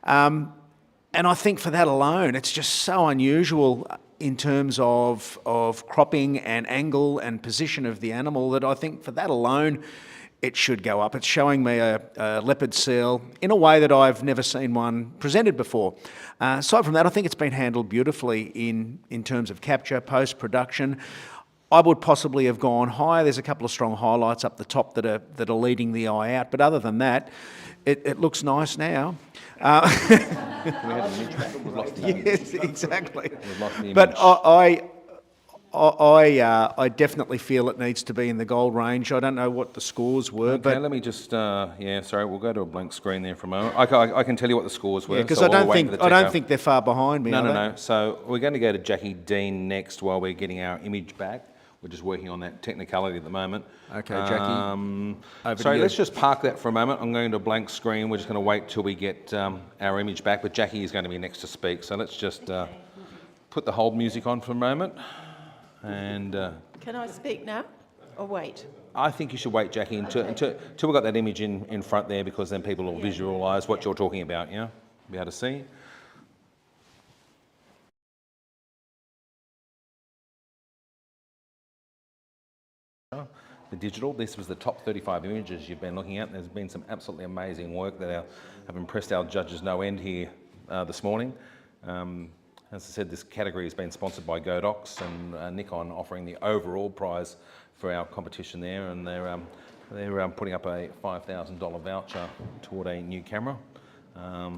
And I think for that alone, it's just so unusual in terms of cropping and angle and position of the animal that I think for that alone, it should go up. It's showing me a leopard seal in a way that I've never seen one presented before. Aside from that, I think it's been handled beautifully in terms of capture, post-production. I would possibly have gone higher. There's a couple of strong highlights up the top that are leading the eye out. But other than that, it looks nice now. Yes, exactly. But I definitely feel it needs to be in the gold range. I don't know what the scores were, Okay, but let me just, sorry, we'll go to a blank screen there for a moment. I can tell you what the scores were. because so I while don't we're waiting think for the I don't ticker- think they're far behind me. No. So we're going to go to Jackie Dean next while we're getting our image back. We're just working on that technicality at the moment. Okay, Jackie, over Sorry, to you. let's just park that for a moment. I'm going to a blank screen. We're just going to wait till we get our image back. But Jackie is going to be next to speak. So let's just put the hold music on for a moment. And Can I speak now or wait? I think you should wait, Jackie, until we've got that image in front there, because then people will visualise what you're talking about, yeah? Be able to see. The digital, this was the top 35 images you've been looking at. There's been some absolutely amazing work that have impressed our judges no end here this morning. As I said, this category has been sponsored by Godox and Nikon, offering the overall prize for our competition there, and they're putting up a $5,000 voucher toward a new camera. I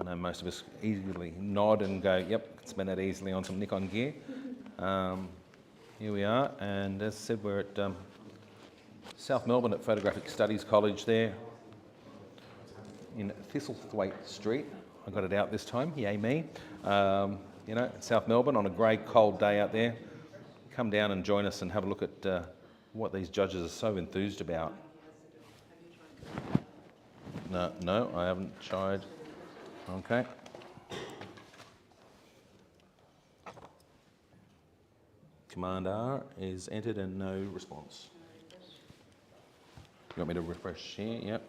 know most of us easily nod and go, yep, can spend that easily on some Nikon gear. Here we are, and as I said, we're at South Melbourne at Photographic Studies College there in Thistlethwaite Street. I got it out this time, yay me. South Melbourne on a grey, cold day out there. Come down and join us and have a look at what these judges are so enthused about. No, I haven't tried. Okay. Command R is entered and no response. You want me to refresh here? Yep.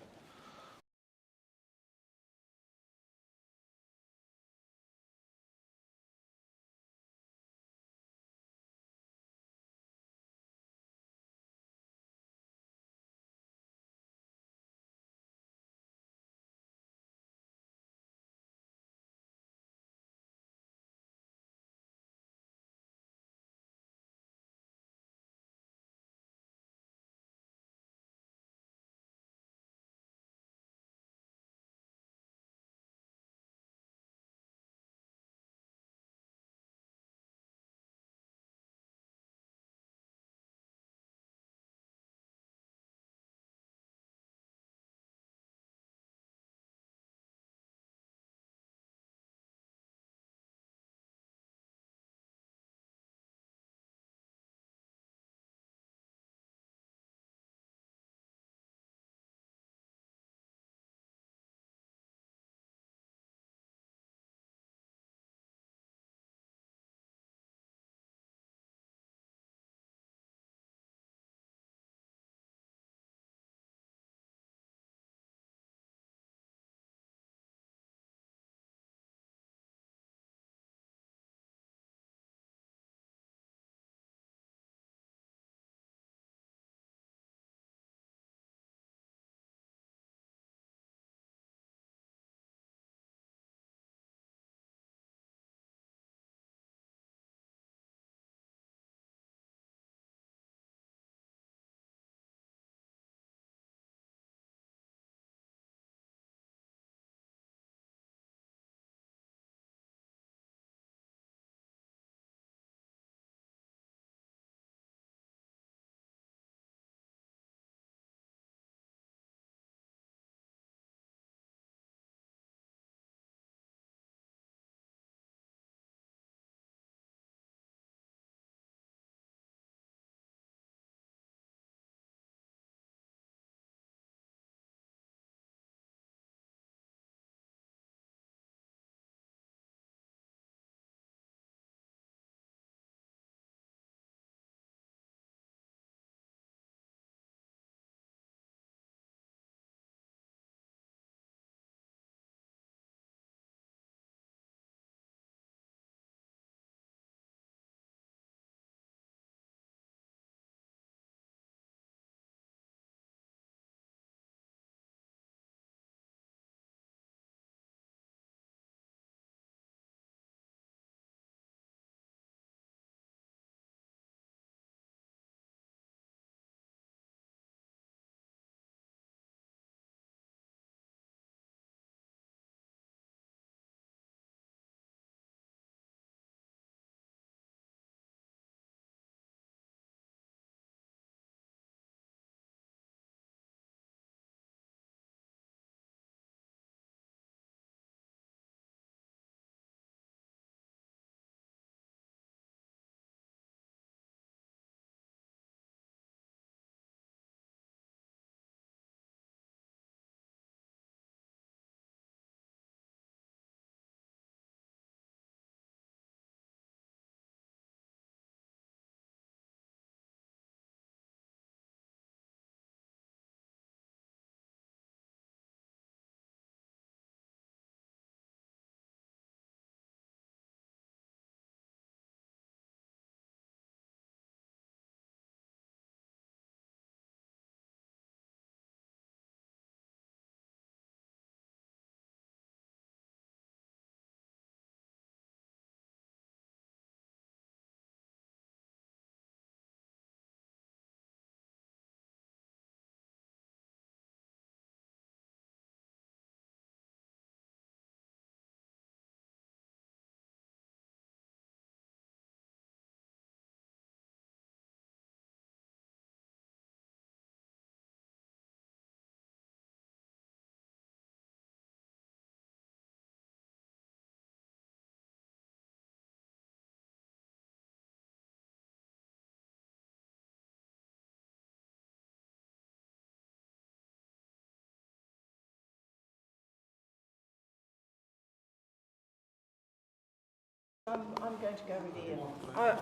I'm going to go with Ian.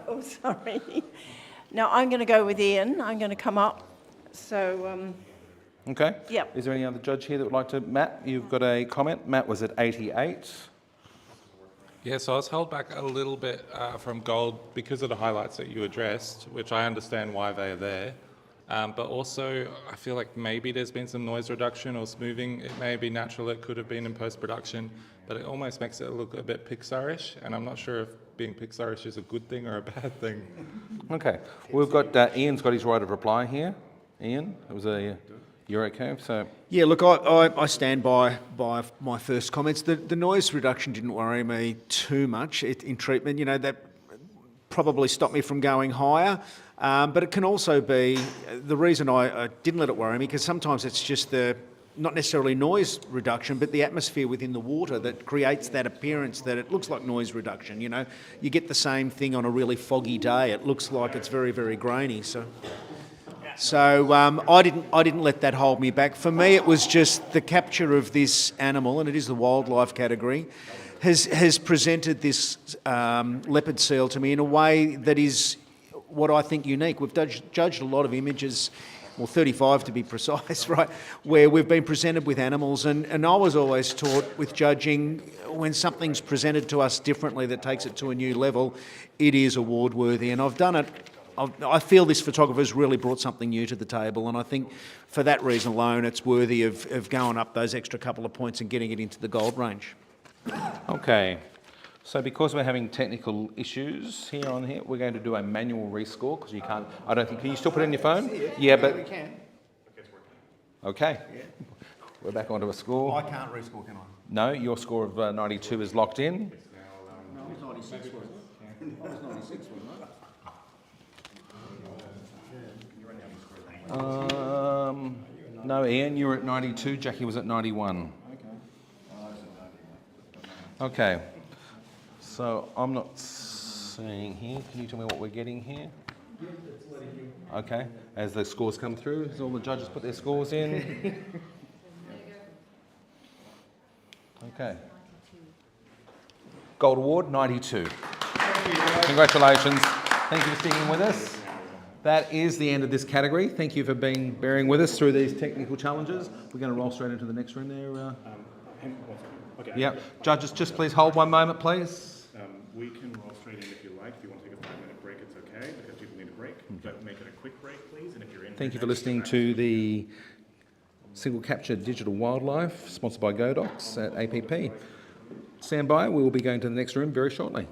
Oh, sorry. No, I'm going to go with Ian. I'm going to come up. So, Okay. Yep. Is there any other judge here that would like to? Matt, you've got a comment. Matt was at 88. Yeah, so I was held back a little bit from gold because of the highlights that you addressed, which I understand why they're there. But also, I feel like maybe there's been some noise reduction or smoothing. It may be natural, it could have been in post-production, but it almost makes it look a bit Pixar-ish, and I'm not sure if being Pixar-ish is a good thing or a bad thing. Okay. We've got, Ian's got his right of reply here. Ian, you're okay? So. Yeah, look, I stand by my first comments. The noise reduction didn't worry me too much in treatment. You know, that probably stopped me from going higher. But it can also be, the reason I didn't let it worry me, because sometimes it's just not necessarily noise reduction, but the atmosphere within the water that creates that appearance that it looks like noise reduction. You know, you get the same thing on a really foggy day. It looks like it's very, very grainy. So I didn't let that hold me back. For me, it was just the capture of this animal, and it is the wildlife category, has presented this leopard seal to me in a way that is what I think unique. We've judged a lot of images, well, 35 to be precise, right, where we've been presented with animals, and I was always taught with judging, when something's presented to us differently that takes it to a new level, it is award-worthy, and I've done it. I feel this photographer's really brought something new to the table, and I think for that reason alone it's worthy of going up those extra couple of points and getting it into the gold range. Okay. So because we're having technical issues here, we're going to do a manual rescore because you can't, can you still put it in your phone? Yeah, but... we can. Okay. Yeah. We're back onto a score. I can't rescore, can I? No, your score of 92 is locked in. No, it was 96, wasn't it? It was 96, wasn't it? No, Ian, you were at 92, Jackie was at 91. Okay. So I'm not seeing here. Can you tell me what we're getting here? Okay. As the scores come through, as all the judges put their scores in. Okay. Gold Award, 92. Congratulations. Thank you for sticking with us. That is the end of this category. Thank you for bearing with us through these technical challenges. We're going to roll straight into the next room there. Okay. Yeah. Judges, just please hold one moment, please. We can roll straight in if you like. If you want to take a 5-minute break, it's okay, because people need a break. But make it a quick break, please. And if you're in... Thank you for listening to the Single Capture Digital Wildlife, sponsored by Godox at APP. Stand by. We will be going to the next room very shortly.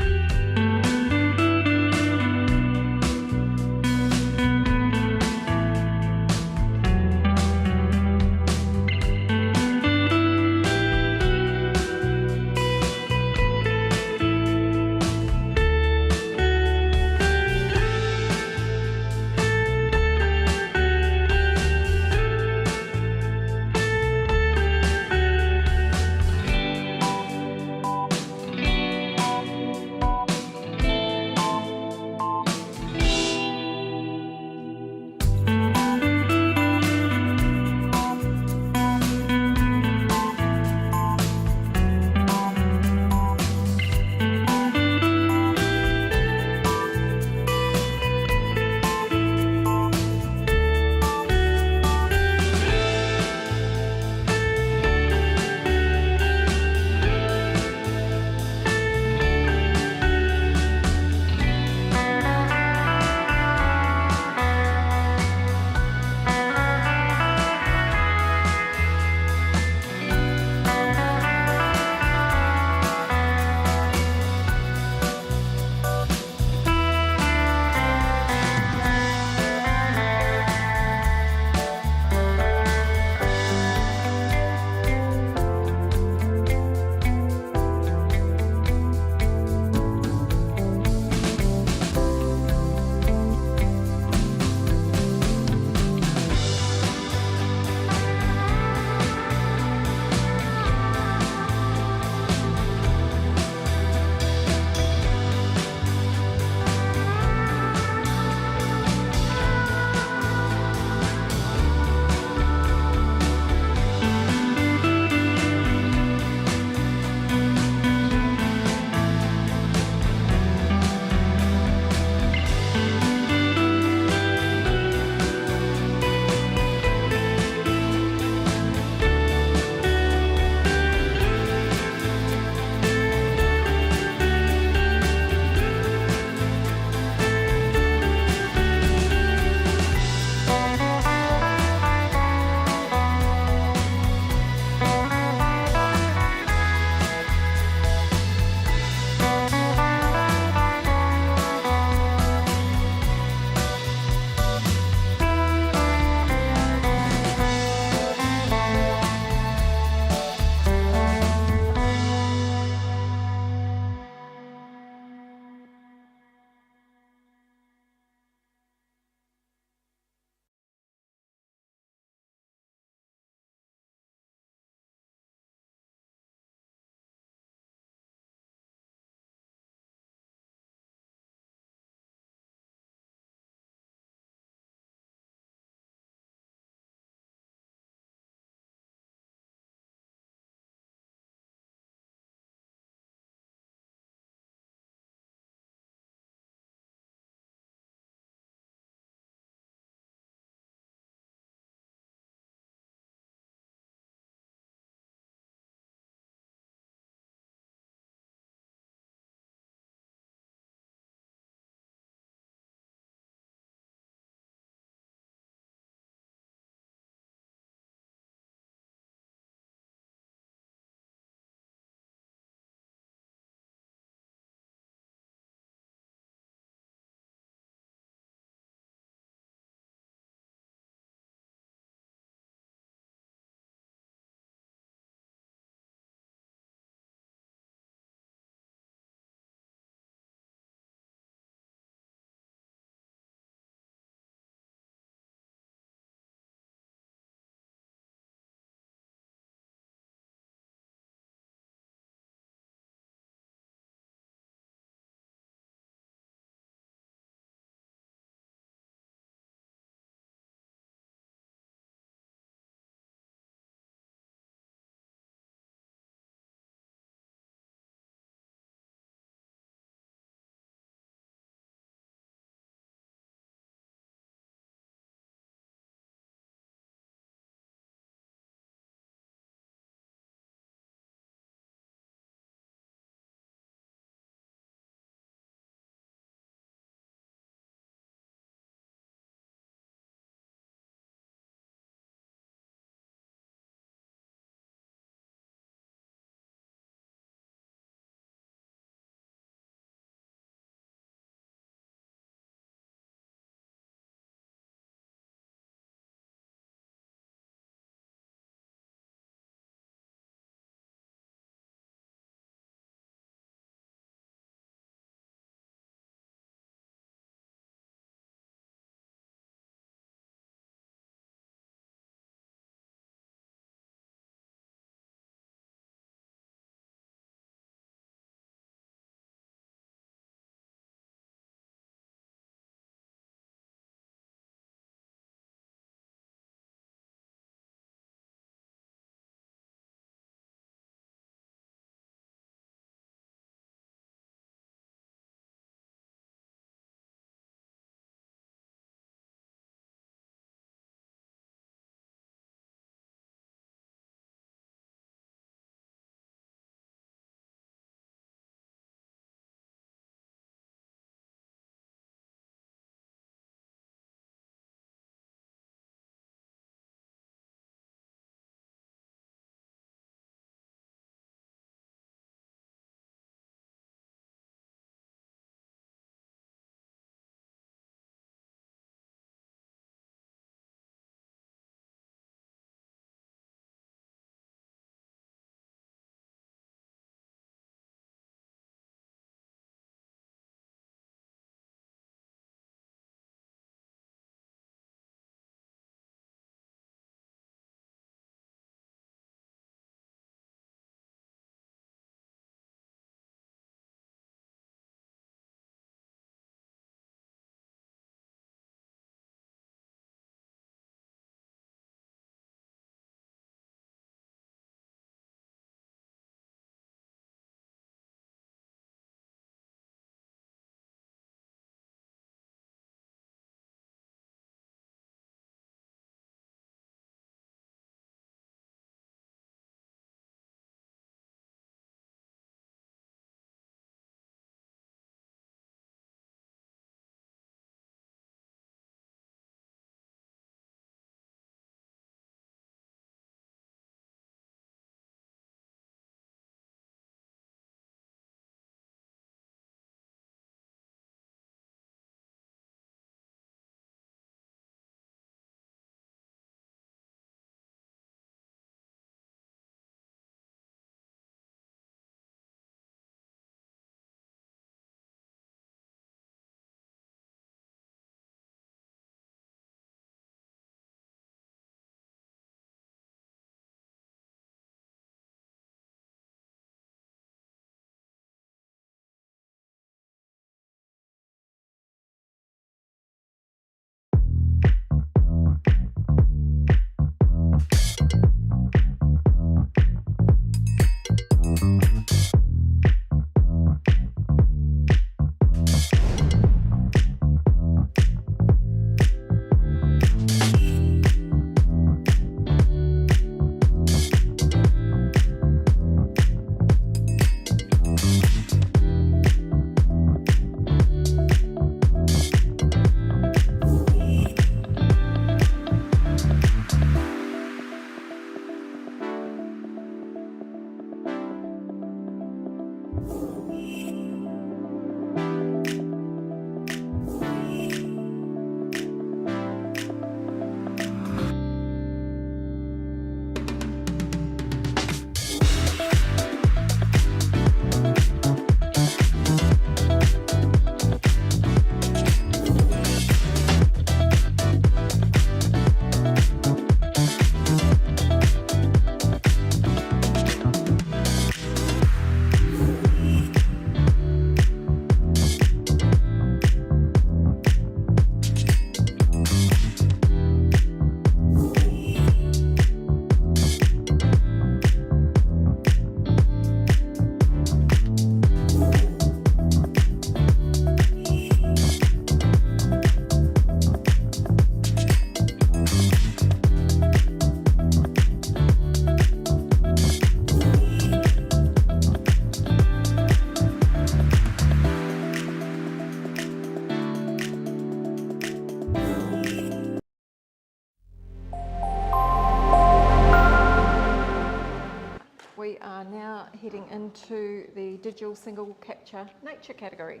into the digital single capture nature category.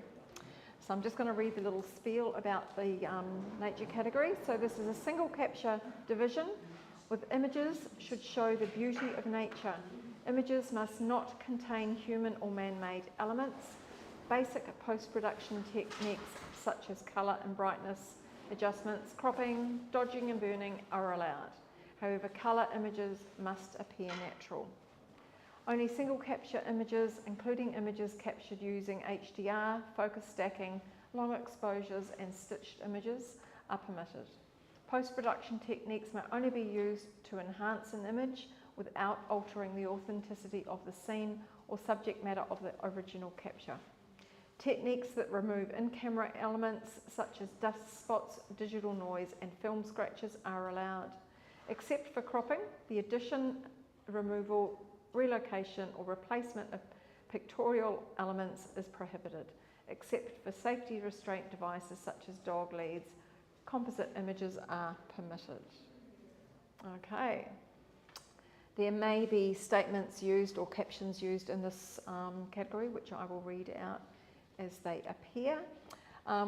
So I'm just going to read the little spiel about the nature category. So this is a single capture division with images should show the beauty of nature. Images must not contain human or man-made elements. Basic post-production techniques such as colour and brightness adjustments, cropping, dodging and burning are allowed. However, colour images must appear natural. Only single capture images, including images captured using HDR, focus stacking, long exposures and stitched images are permitted. Post-production techniques may only be used to enhance an image without altering the authenticity of the scene or subject matter of the original capture. Techniques that remove in-camera elements such as dust spots, digital noise and film scratches are allowed. Except for cropping, the addition, removal, relocation or replacement of pictorial elements is prohibited, except for safety restraint devices such as dog leads. Composite images are permitted. Okay. There may be statements used or captions used in this category, which I will read out as they appear.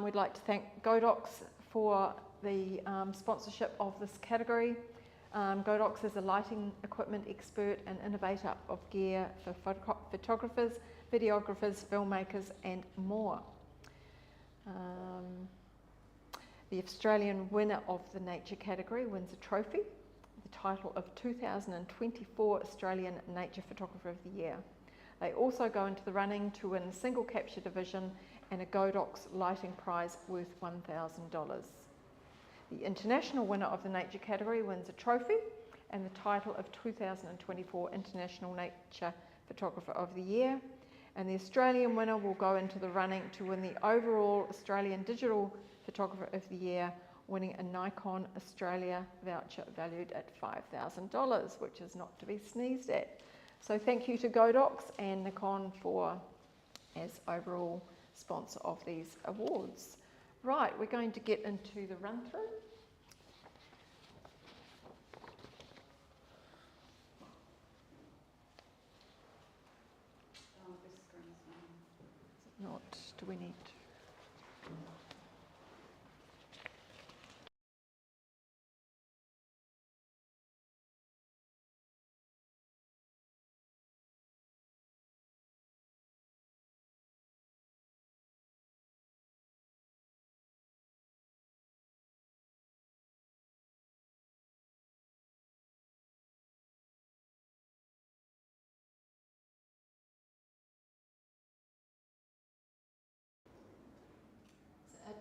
We'd like to thank Godox for the sponsorship of this category. Godox is a lighting equipment expert and innovator of gear for photographers, videographers, filmmakers and more. The Australian winner of the nature category wins a trophy, the title of 2024 Australian Nature Photographer of the Year. They also go into the running to win a single capture division and a Godox lighting prize worth $1,000. The international winner of the nature category wins a trophy and the title of 2024 International Nature Photographer of the Year. And the Australian winner will go into the running to win the overall Australian Digital Photographer of the Year, winning a Nikon Australia voucher valued at $5,000, which is not to be sneezed at. So thank you to Godox and Nikon as overall sponsor of these awards. Right, we're going to get into the run through. Not, do we need to?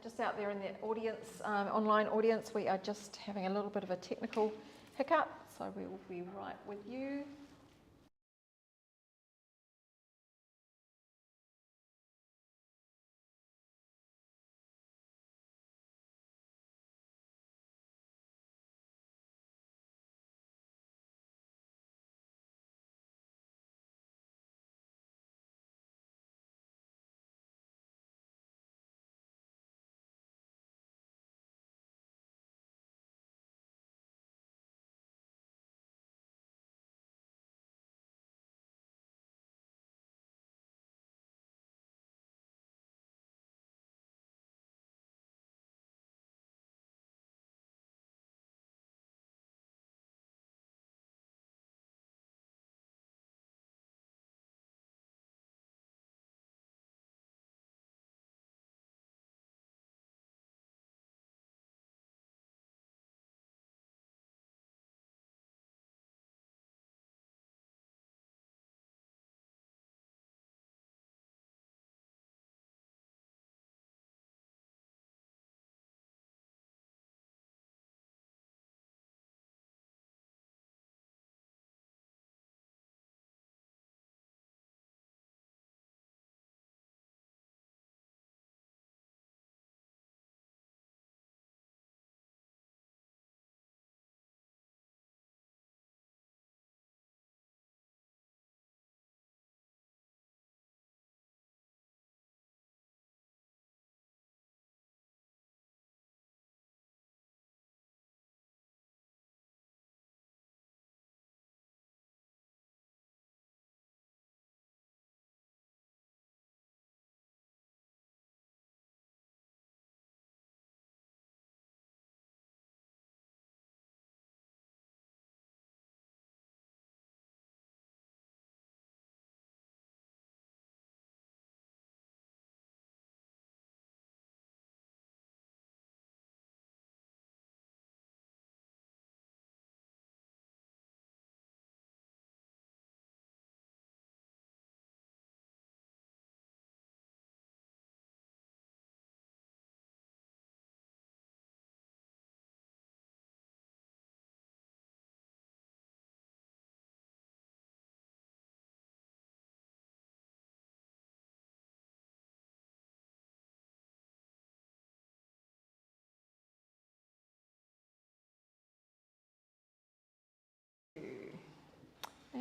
Just out there in the audience, online audience, we are just having a little bit of a technical hiccup, so we will be right with you.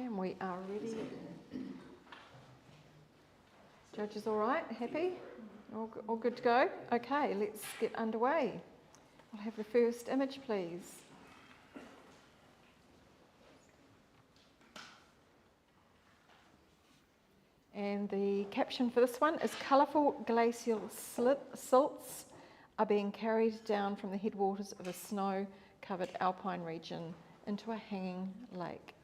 And we are ready. Judges all right? Happy? All good to go? Okay, let's get underway. I'll have the first image, please. And the caption for this one is "Colourful glacial silts are being carried down from the headwaters of a snow-covered alpine region into a hanging lake."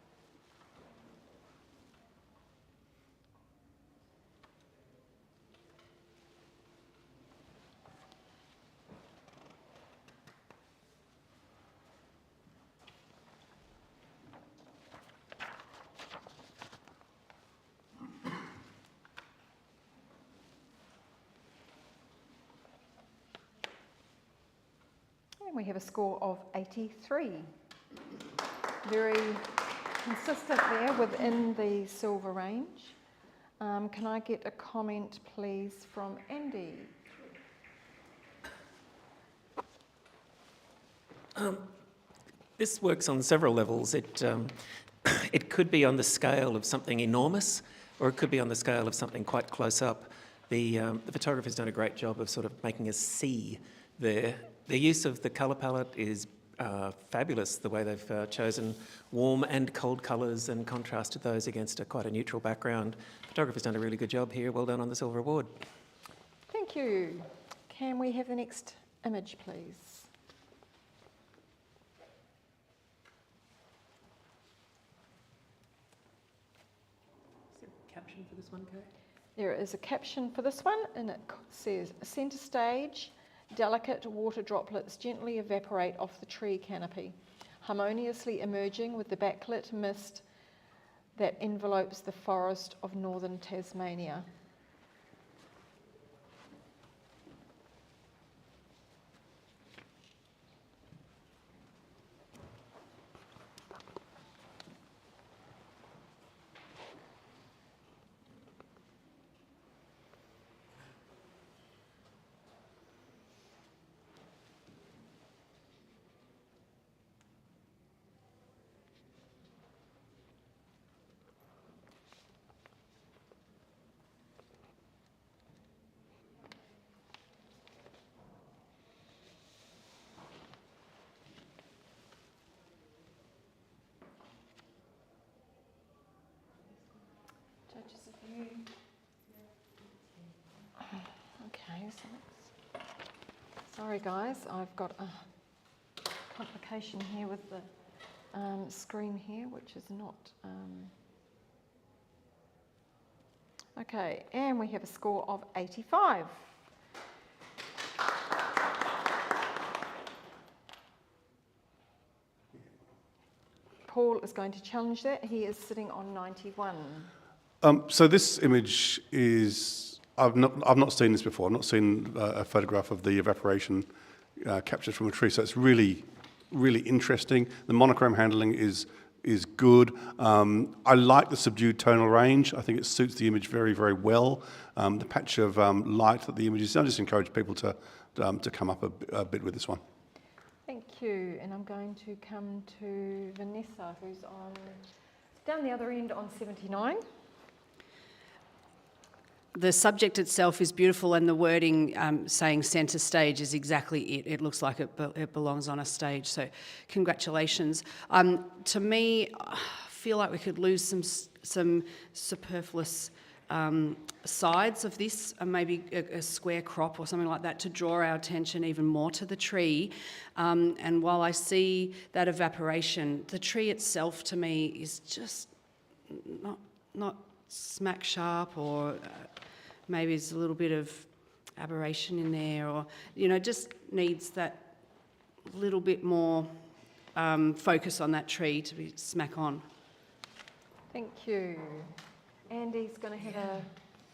And we have a score of 83. Very consistent there within the silver range. Can I get a comment, please, from Andy? This works on several levels. It could be on the scale of something enormous, or it could be on the scale of something quite close up. The photographer's done a great job of sort of making us see there. The use of the colour palette is fabulous, the way they've chosen warm and cold colours and contrasted those against quite a neutral background. The photographer's done a really good job here. Well done on the Silver Award. Thank you. Can we have the next image, please? Is there a caption for this one, Kate? There is a caption for this one, and it says, "Centre stage, delicate water droplets gently evaporate off the tree canopy, harmoniously emerging with the backlit mist that envelopes the forest of northern Tasmania." Judges, have you? Okay, so sorry guys, I've got a complication here with the screen here, which is not. Okay, and we have a score of 85. Paul is going to challenge that. He is sitting on 91. So this image is, I've not seen this before. I've not seen a photograph of the evaporation captured from a tree. So it's really, really interesting. The monochrome handling is good. I like the subdued tonal range. I think it suits the image very, very well. The patch of light that the image is. I just encourage people to come up a bit with this one. Thank you. And I'm going to come to Vanessa, who's on down the other end on 79. The subject itself is beautiful, and the wording saying centre stage is exactly it. It looks like it belongs on a stage, so congratulations. To me, I feel like we could lose some superfluous sides of this, maybe a square crop or something like that, to draw our attention even more to the tree. And while I see that evaporation, the tree itself to me is just not smack sharp, or maybe there's a little bit of aberration in there, or just needs that little bit more focus on that tree to be smack on. Thank you. Andy's going to have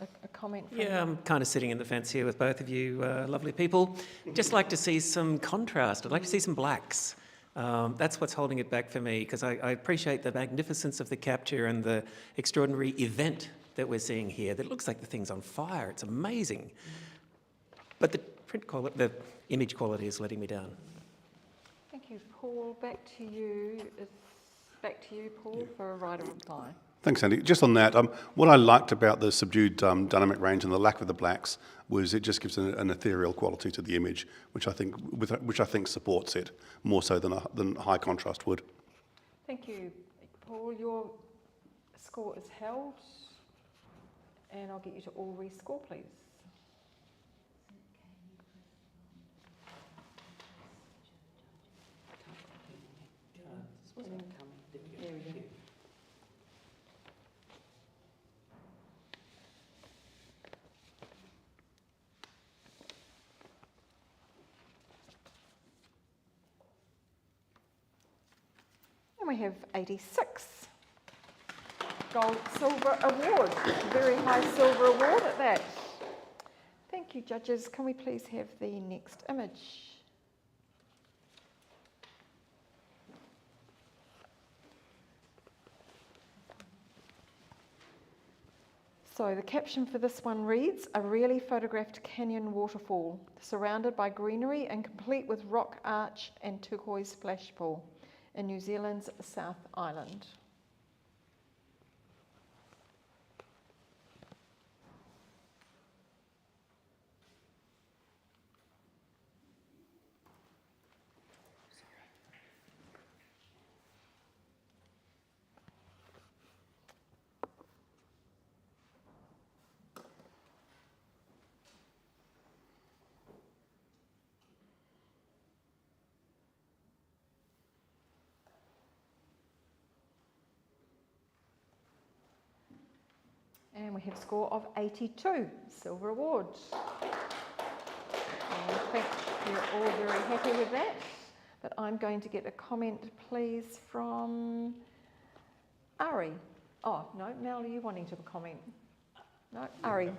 a comment from Yeah, I'm kind of sitting in the fence here with both of you lovely people. Just like to see some contrast. I'd like to see some blacks. That's what's holding it back for me, because I appreciate the magnificence of the capture and the extraordinary event that we're seeing here. That looks like the thing's on fire. It's amazing. But the print quality, the image quality is letting me down. Thank you. Paul, back to you. Back to you, Paul, for a right of reply. Thanks, Andy. Just on that, what I liked about the subdued dynamic range and the lack of the blacks was it just gives an ethereal quality to the image, which I think supports it more so than high contrast would. Thank you, Paul. Your score is held, and I'll get you to all rescore, please. There we go. And we have 86. Gold, silver award. Very high silver award at that. Thank you, judges. Can we please have the next image? So the caption for this one reads, "A rarely photographed canyon waterfall, surrounded by greenery and complete with rock arch and turquoise splash pool in New Zealand's South Island." And we have a score of 82, silver award. And I think you're all very happy with that. But I'm going to get a comment, please, from Ari. Oh, no, Mel, are you wanting to comment? No, Ari.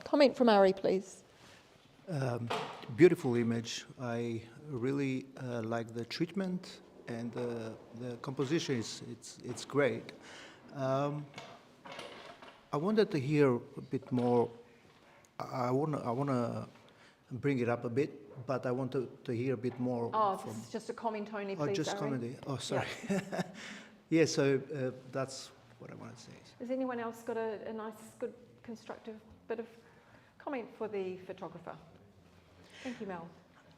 Comment from Ari, please. Beautiful image. I really like the treatment, and the composition it's great. I wanted to hear a bit more. I wanna bring it up a bit, but I want to hear a bit more. Oh, this is just a comment only, please. Oh, just Ari. comment. Oh, sorry. Yeah. Yeah, so that's what I want to say. Has anyone else got a nice, good, constructive bit of comment for the photographer? Thank you, Mel.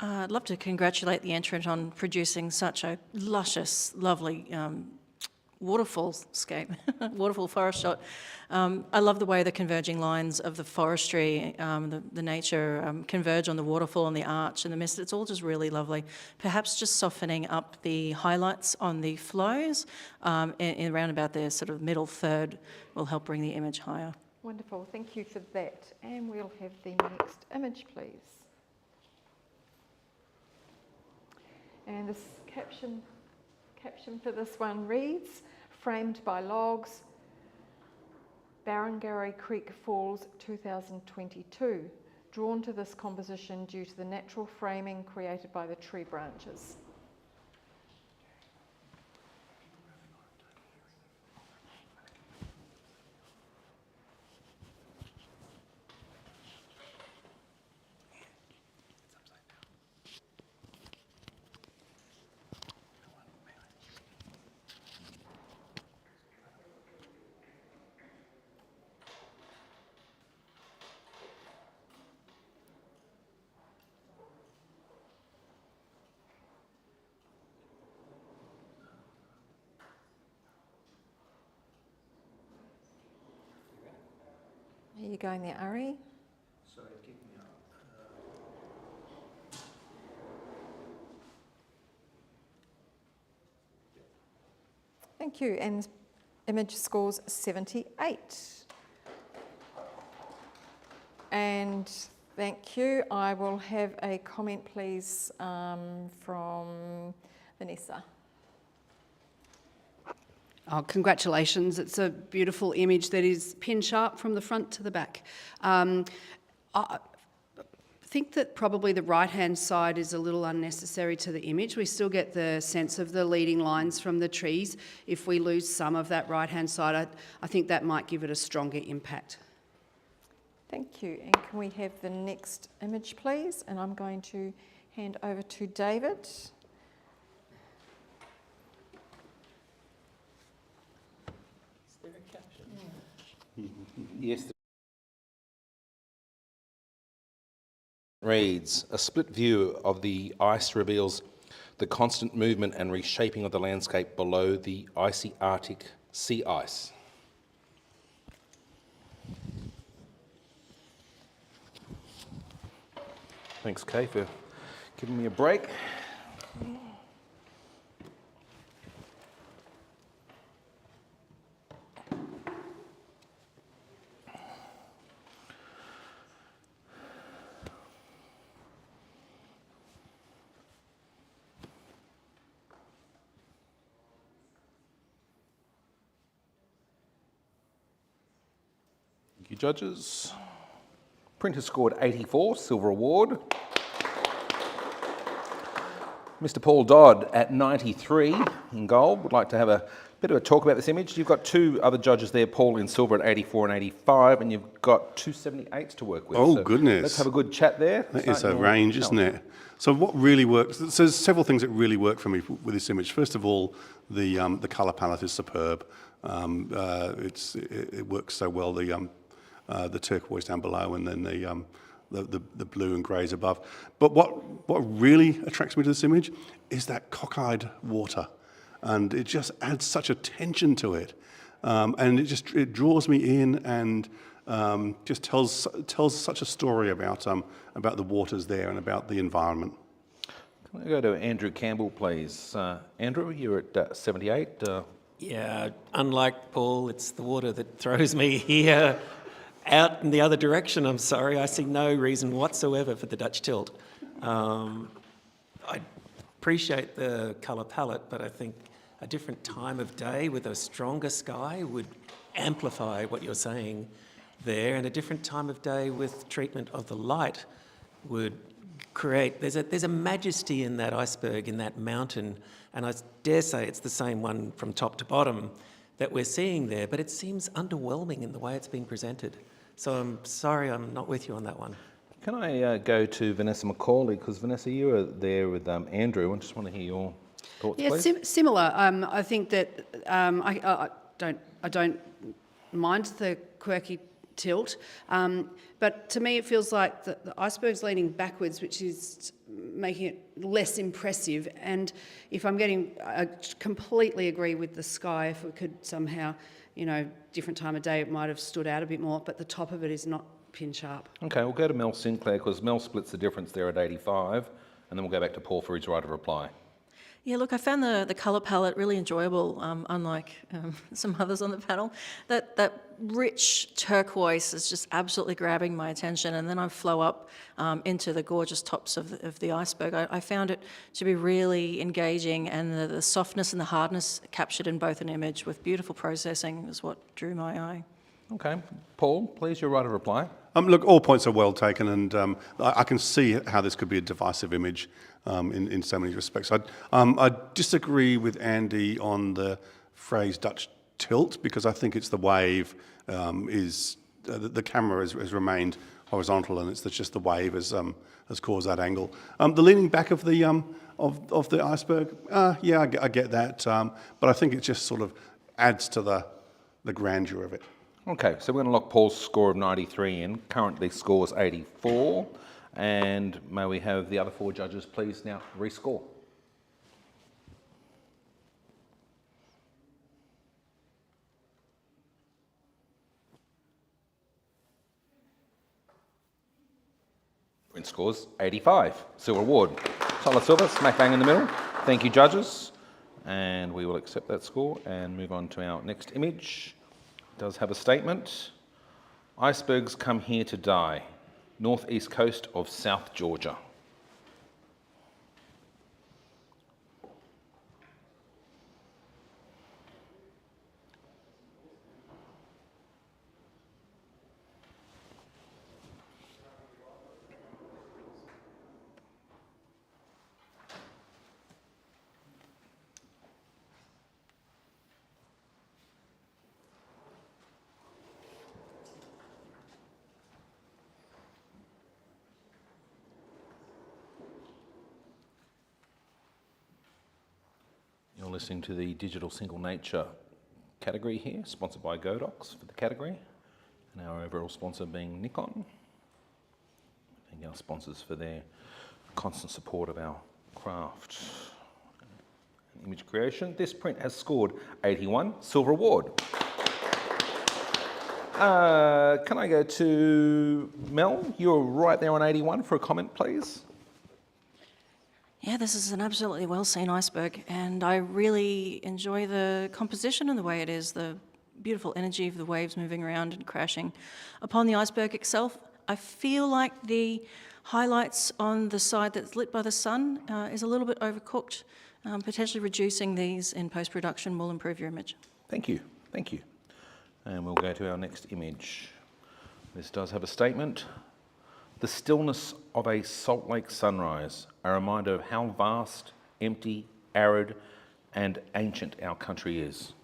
I'd love to congratulate the entrant on producing such a luscious, lovely waterfall forest shot. I love the way the converging lines of the forestry, the nature converge on the waterfall and the arch and the mist. It's all just really lovely. Perhaps just softening up the highlights on the flows in around about the sort of middle third will help bring the image higher. Wonderful, thank you for that. And we'll have the next image, please. And this caption for this one reads, "Framed by logs, Barangarry Creek Falls 2022. Drawn to this composition due to the natural framing created by the tree branches." Are you going there, Ari? Sorry, it kicked me out. Thank you, and image scores 78. And thank you. I will have a comment, please, from Vanessa. Oh, congratulations. It's a beautiful image that is pin sharp from the front to the back. I think that probably the right-hand side is a little unnecessary to the image. We still get the sense of the leading lines from the trees. If we lose some of that right-hand side, I think that might give it a stronger impact. Thank you. And can we have the next image, please? And I'm going to hand over to David. there a caption? Yes. Reads, a split view of the ice reveals the constant movement and reshaping of the landscape below the icy Arctic sea ice. Thanks, Kay, for giving me a break. Thank you, judges. Printer scored 84, silver award. Mr. Paul Dodd at 93 in gold. Would like to have a bit of a talk about this image. You've got two other judges there, Paul in silver at 84 and 85, and you've got two 78s to work with. Oh, so goodness. Let's have a good chat there. That is a range, isn't it? So what really works, so there's several things that really work for me with this image. First of all, the colour palette is superb. It works so well, the turquoise down below and then the blue and greys above. But what really attracts me to this image is that cockeyed water. And it just adds such a tension to it. And it draws me in and just tells such a story about the waters there and about the environment. Can I go to Andrew Campbell, please? Andrew, you're at 78. Yeah, unlike Paul, it's the water that throws me here out in the other direction. I'm sorry, I see no reason whatsoever for the Dutch tilt. I appreciate the colour palette, but I think a different time of day with a stronger sky would amplify what you're saying there, and a different time of day with treatment of the light would create, there's a majesty in that iceberg, in that mountain, and I dare say it's the same one from top to bottom that we're seeing there, but it seems underwhelming in the way it's being presented. So I'm sorry I'm not with you on that one. Can I go to Vanessa McCauley, because Vanessa, you were there with Andrew. I just want to hear your thoughts, please. Similar. I think that I don't mind the quirky tilt, but to me it feels like the iceberg's leaning backwards, which is making it less impressive. And if I'm I completely agree with the sky. If we could somehow, different time of day, it might have stood out a bit more, but the top of it is not pin sharp. Okay, we'll go to Mel Sinclair, because Mel splits the difference there at 85, and then we'll go back to Paul for his right of reply. Yeah, look, I found the colour palette really enjoyable, unlike some others on the panel. That rich turquoise is just absolutely grabbing my attention, and then I flow up into the gorgeous tops of the iceberg. I found it to be really engaging, and the softness and the hardness captured in both an image with beautiful processing is what drew my eye. Okay, Paul, please, your right of reply. Look, all points are well taken, and I can see how this could be a divisive image in so many respects. I disagree with Andy on the phrase Dutch tilt, because I think it's the wave the camera has remained horizontal, and it's just the wave has caused that angle. The leaning back of the iceberg, yeah, I get that, but I think it just sort of adds to the grandeur of it. Okay, so we're going to lock Paul's score of 93 in. Currently scores 84. And may we have the other four judges please now rescore. Win scores 85. Silver award. Solid silver, smack bang in the middle. Thank you, judges. And we will accept that score and move on to our next image. It does have a statement. Icebergs come here to die. Northeast coast of South Georgia. You're listening to the Digital Single Nature category here, sponsored by Godox for the category, and our overall sponsor being Nikon. Thank our sponsors for their constant support of our craft and image creation. This print has scored 81, silver award. Can I go to Mel? You're right there on 81 for a comment, please. Yeah, this is an absolutely well-seen iceberg, and I really enjoy the composition and the way it is, the beautiful energy of the waves moving around and crashing upon the iceberg itself. I feel like the highlights on the side that's lit by the sun is a little bit overcooked. Potentially reducing these in post-production will improve your image. Thank you, thank you. And we'll go to our next image. This does have a statement. The stillness of a Salt Lake sunrise, a reminder of how vast, empty, arid, and ancient our country is.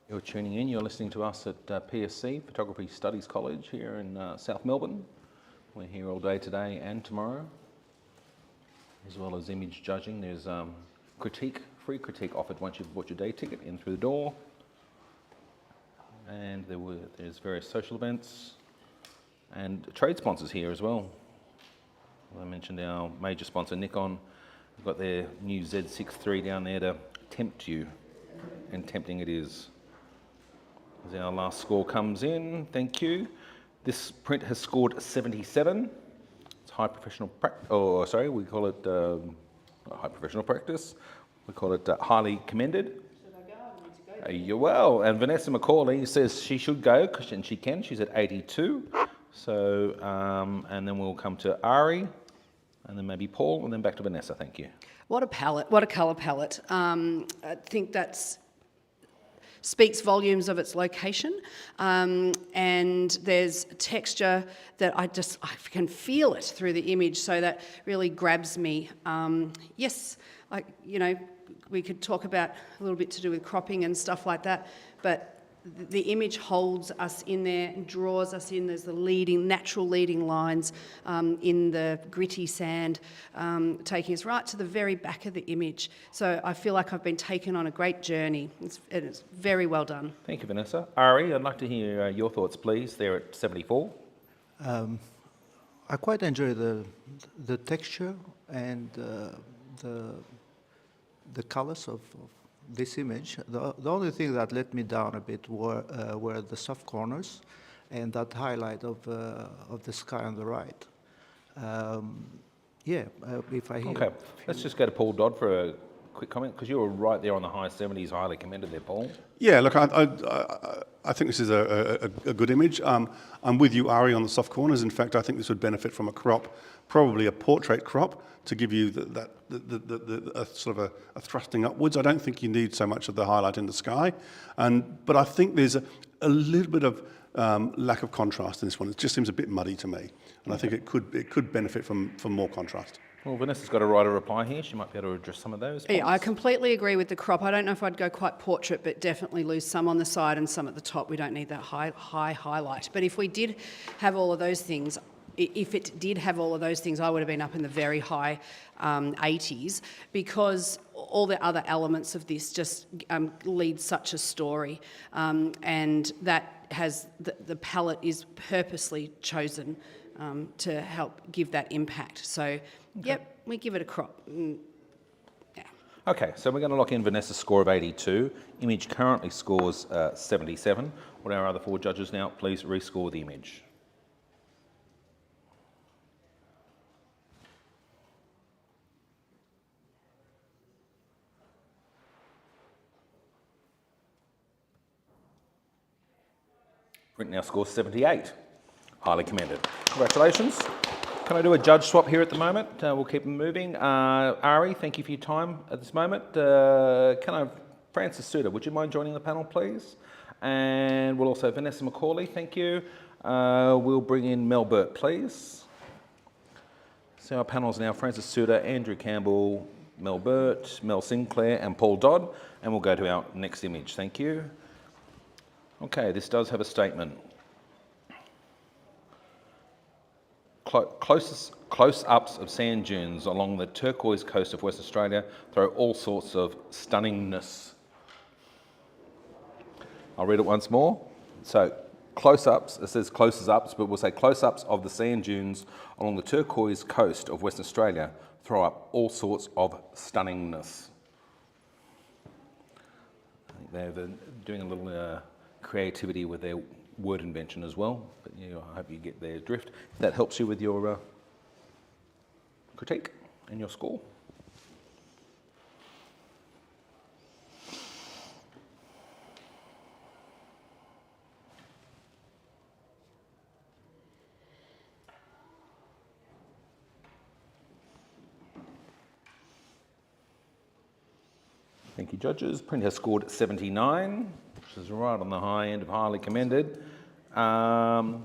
You're tuning in, you're listening to us at PSC, Photography Studies College here in South Melbourne. We're here all day today and tomorrow, as well as image judging. There's free critique offered once you've bought your day ticket in through the door. And there's various social events and trade sponsors here as well. As I mentioned, our major sponsor Nikon, we've got their new Z6 III down there to tempt you, and tempting it is. As our last score comes in, thank you. This print has scored 77. It's high professional practice, we call it high professional practice. We call it highly commended. Should I go? You're well. And Vanessa McCauley says she should go, and she can. She's at 82. So, and then we'll come to Ari, and then maybe Paul, and then back to Vanessa. Thank you. What a palette, what a colour palette. I think that's speaks volumes of its location, and there's texture that I can feel it through the image, so that really grabs me. Yes, we could talk about a little bit to do with cropping and stuff like that, but the image holds us in there and draws us in. There's the natural leading lines in the gritty sand, taking us right to the very back of the image. So I feel like I've been taken on a great journey. It's very well done. Thank you, Vanessa. Ari, I'd like to hear your thoughts, please. They're at 74. I quite enjoy the texture and the colours of this image. The only thing that let me down a bit were the soft corners and that highlight of the sky on the right. If I hear... Okay, let's just go to Paul Dodd for a quick comment, because you were right there on the high 70s, highly commended there, Paul. Yeah, look, I think this is a good image. I'm with you, Ari, on the soft corners. In fact, I think this would benefit from a crop, probably a portrait crop, to give you a sort of a thrusting upwards. I don't think you need so much of the highlight in the sky, but I think there's a little bit of lack of contrast in this one. It just seems a bit muddy to me, and I think it could benefit from more contrast. Well, Vanessa's got to write a reply here. She might be able to address some of those points. Yeah, I completely agree with the crop. I don't know if I'd go quite portrait, but definitely lose some on the side and some at the top. We don't need that high highlight. But if we did have all of those things, I would have been up in the very high 80s, because all the other elements of this just lead such a story, and that has the palette is purposely chosen to help give that impact. So, yep, we give it a crop. Yeah. Okay, so we're going to lock in Vanessa's score of 82. Image currently scores 77. Would our other four judges now please rescore the image? Print now scores 78. Highly commended. Congratulations. Can I do a judge swap here at the moment? We'll keep them moving. Ari, thank you for your time at this moment. Francis Suter, would you mind joining the panel, please? And we'll also, Vanessa McCauley, thank you. We'll bring in Mel Burt, please. So our panel's now Francis Suter, Andrew Campbell, Mel Burt, Mel Sinclair and Paul Dodd, and we'll go to our next image. Thank you. Okay, this does have a statement. Close-ups of sand dunes along the turquoise coast of Western Australia throw all sorts of stunningness. I'll read it once more. So, close-ups, it says close-ups, but we'll say close-ups of the sand dunes along the turquoise coast of Western Australia throw up all sorts of stunningness. I think they're doing a little creativity with their word invention as well, but I hope you get their drift. That helps you with your critique and your score. Thank you, judges. Print has scored 79, which is right on the high end of highly commended. So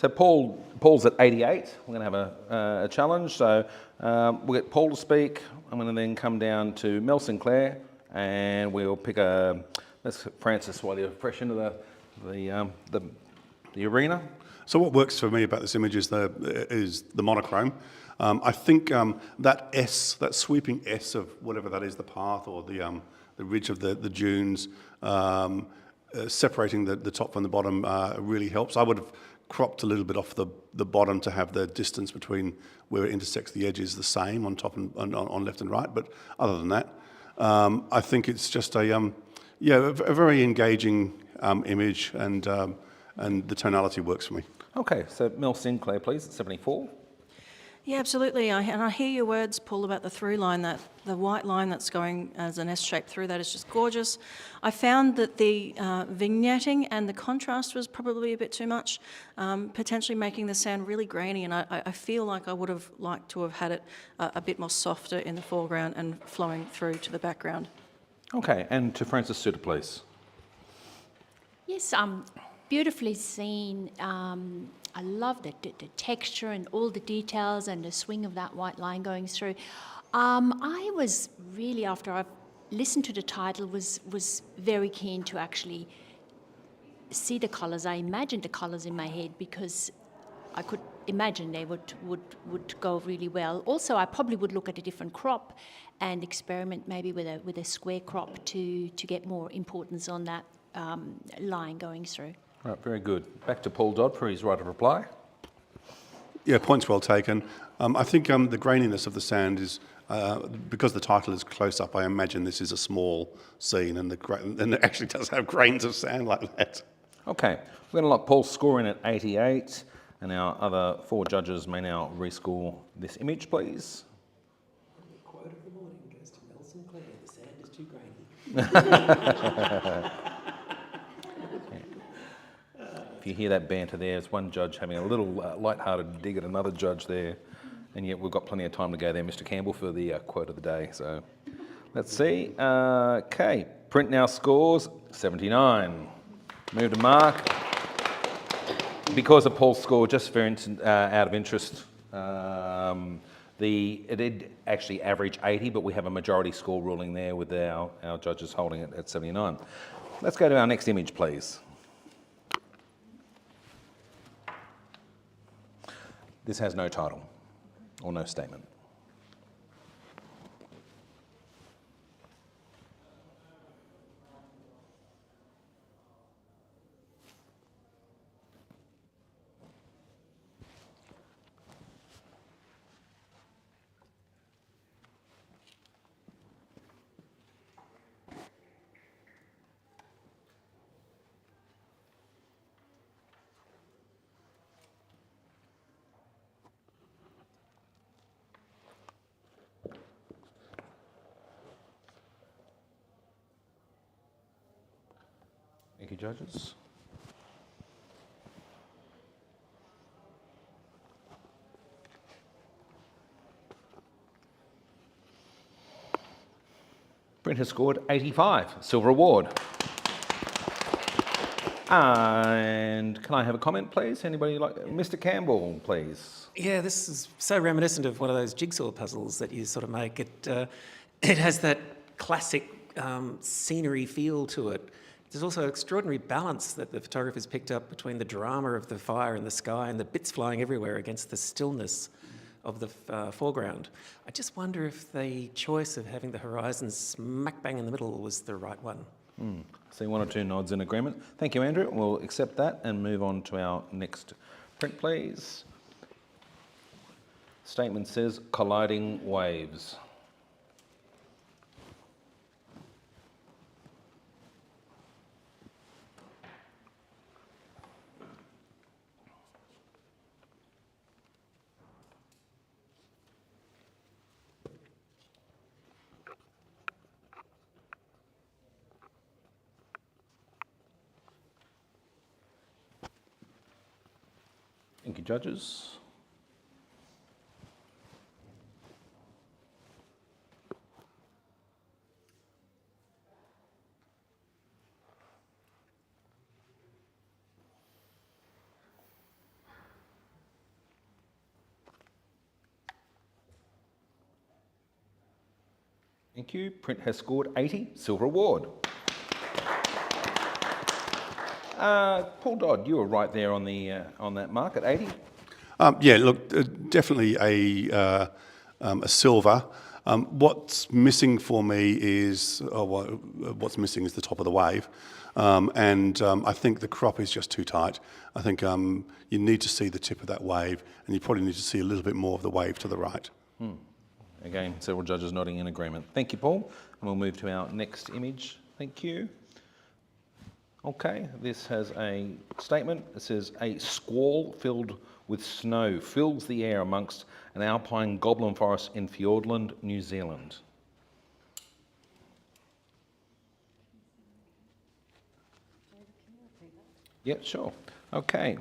Paul's at 88. We're going to have a challenge. So we'll get Paul to speak. I'm going to then come down to Mel Sinclair, and we'll pick let's Francis while you're fresh into the arena. So what works for me about this image is the monochrome. I think that S, that sweeping S of whatever that is, the path or the ridge of the dunes, separating the top from the bottom really helps. I would have cropped a little bit off the bottom to have the distance between where it intersects the edges the same on top and on left and right. But other than that, I think it's just a very engaging image, and the tonality works for me. Okay, so Mel Sinclair, please, at 74. Yeah, absolutely. And I hear your words, Paul, about the through line, that the white line that's going as an S shape through that is just gorgeous. I found that the vignetting and the contrast was probably a bit too much, potentially making the sand really grainy, and I feel like I would have liked to have had it a bit more softer in the foreground and flowing through to the background. Okay, and to Francis Suter, please. Yes, beautifully seen. I love the texture and all the details and the swing of that white line going through. I was really, after I listened to the title, was very keen to actually see the colours. I imagined the colours in my head because I could imagine they would go really well. Also, I probably would look at a different crop and experiment maybe with a square crop to get more importance on that line going through. Right, very good. Back to Paul Dodd for his right of reply. Yeah, points well taken. I think the graininess of the sand is, because the title is close up, I imagine this is a small scene, and it actually does have grains of sand like that. Okay, we're going to lock Paul's score in at 88, and our other four judges may now rescore this image, please. The quote of the morning goes to Mel Sinclair: "The sand is too grainy." If you hear that banter there, it's one judge having a little light-hearted dig at another judge there, and yet we've got plenty of time to go there, Mr. Campbell, for the quote of the day. So let's see. Okay, print now scores 79. Move to Mark. Because of Paul's score, just for out of interest, it did actually average 80, but we have a majority score ruling there with our judges holding it at 79. Let's go to our next image, please. This has no title or no statement. Thank you, judges. Brent has scored 85, silver award. And can I have a comment, please? Anybody like Mr. Campbell, please? Yeah, this is so reminiscent of one of those jigsaw puzzles that you sort of make. It has that classic scenery feel to it. There's also extraordinary balance that the photographers picked up between the drama of the fire in the sky and the bits flying everywhere against the stillness of the foreground. I just wonder if the choice of having the horizon smack bang in the middle was the right one. See one or two nods in agreement. Thank you, Andrew. We'll accept that and move on to our next print, please. Statement says colliding waves. Thank you, judges. Thank you. Print has scored 80, silver award. Paul Dodd, you were right there on that mark at 80. Yeah, look, definitely a silver. What's missing for me is, what's missing is the top of the wave. I think the crop is just too tight. I think you need to see the tip of that wave, and you probably need to see a little bit more of the wave to the right. Again, several judges nodding in agreement. Thank you, Paul. And we'll move to our next image. Thank you. Okay, this has a statement. It says, a squall filled with snow fills the air amongst an alpine goblin forest in Fiordland, New Zealand. Yeah, sure. Okay.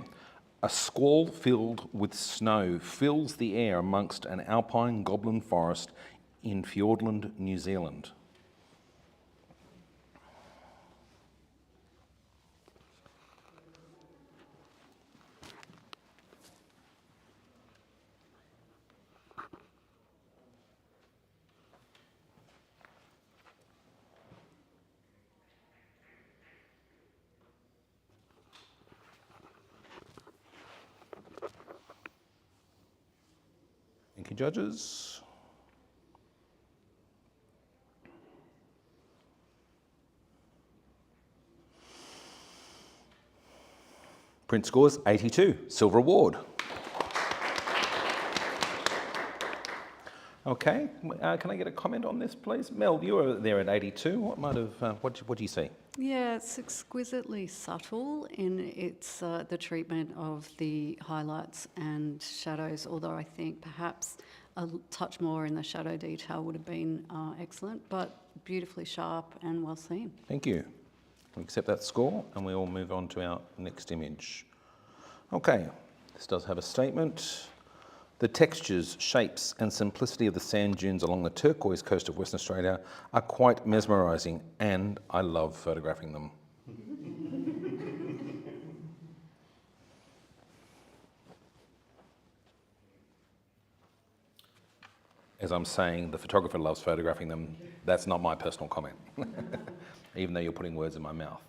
A squall filled with snow fills the air amongst an alpine goblin forest in Fiordland, New Zealand. Thank you, judges. Print scores 82, silver award. Okay, can I get a comment on this, please? Mel, you were there at 82. What do you see? Yeah, it's exquisitely subtle in its the treatment of the highlights and shadows, although I think perhaps a touch more in the shadow detail would have been excellent, but beautifully sharp and well seen. Thank you. We accept that score and we will move on to our next image. Okay, this does have a statement. The textures, shapes and simplicity of the sand dunes along the turquoise coast of Western Australia are quite mesmerising, and I love photographing them. As I'm saying, the photographer loves photographing them. That's not my personal comment, even though you're putting words in my mouth.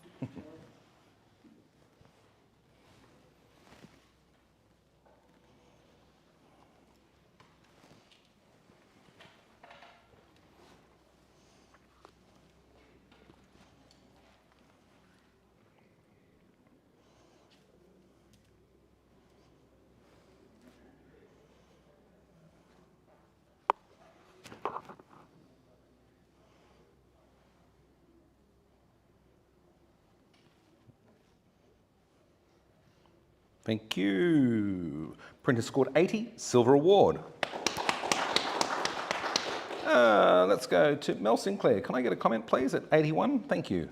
Thank you. Printer scored 80, silver award. Let's go to Mel Sinclair. Can I get a comment, please, at 81? Thank you.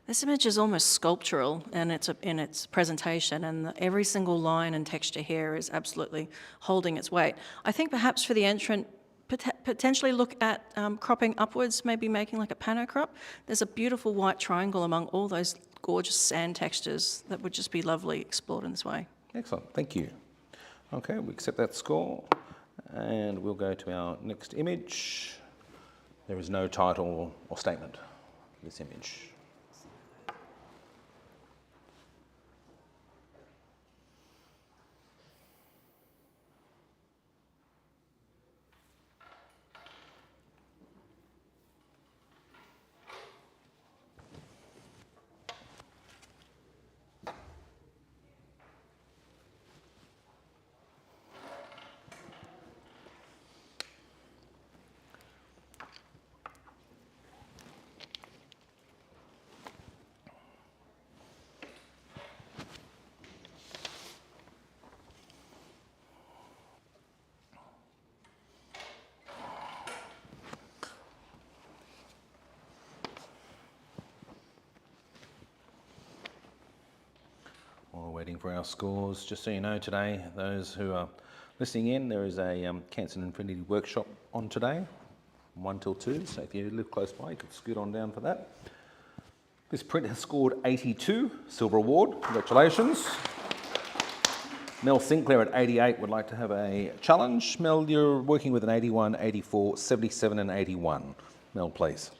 This image is almost sculptural in its presentation, and every single line and texture here is absolutely holding its weight. I think perhaps for the entrant, potentially look at cropping upwards, maybe making like a pano crop. There's a beautiful white triangle among all those gorgeous sand textures that would just be lovely explored in this way. Excellent, thank you. Okay, we accept that score, and we'll go to our next image. There is no title or statement for this image. While waiting for our scores, just so you know, today, those who are listening in, there is a Cancer and Infinity workshop on today, 1 till 2, so if you live close by, you could scoot on down for that. This print has scored 82, silver award, congratulations. Mel Sinclair at 88 would like to have a challenge. Mel, you're working with an 81, 84, 77 and 81. Mel, please.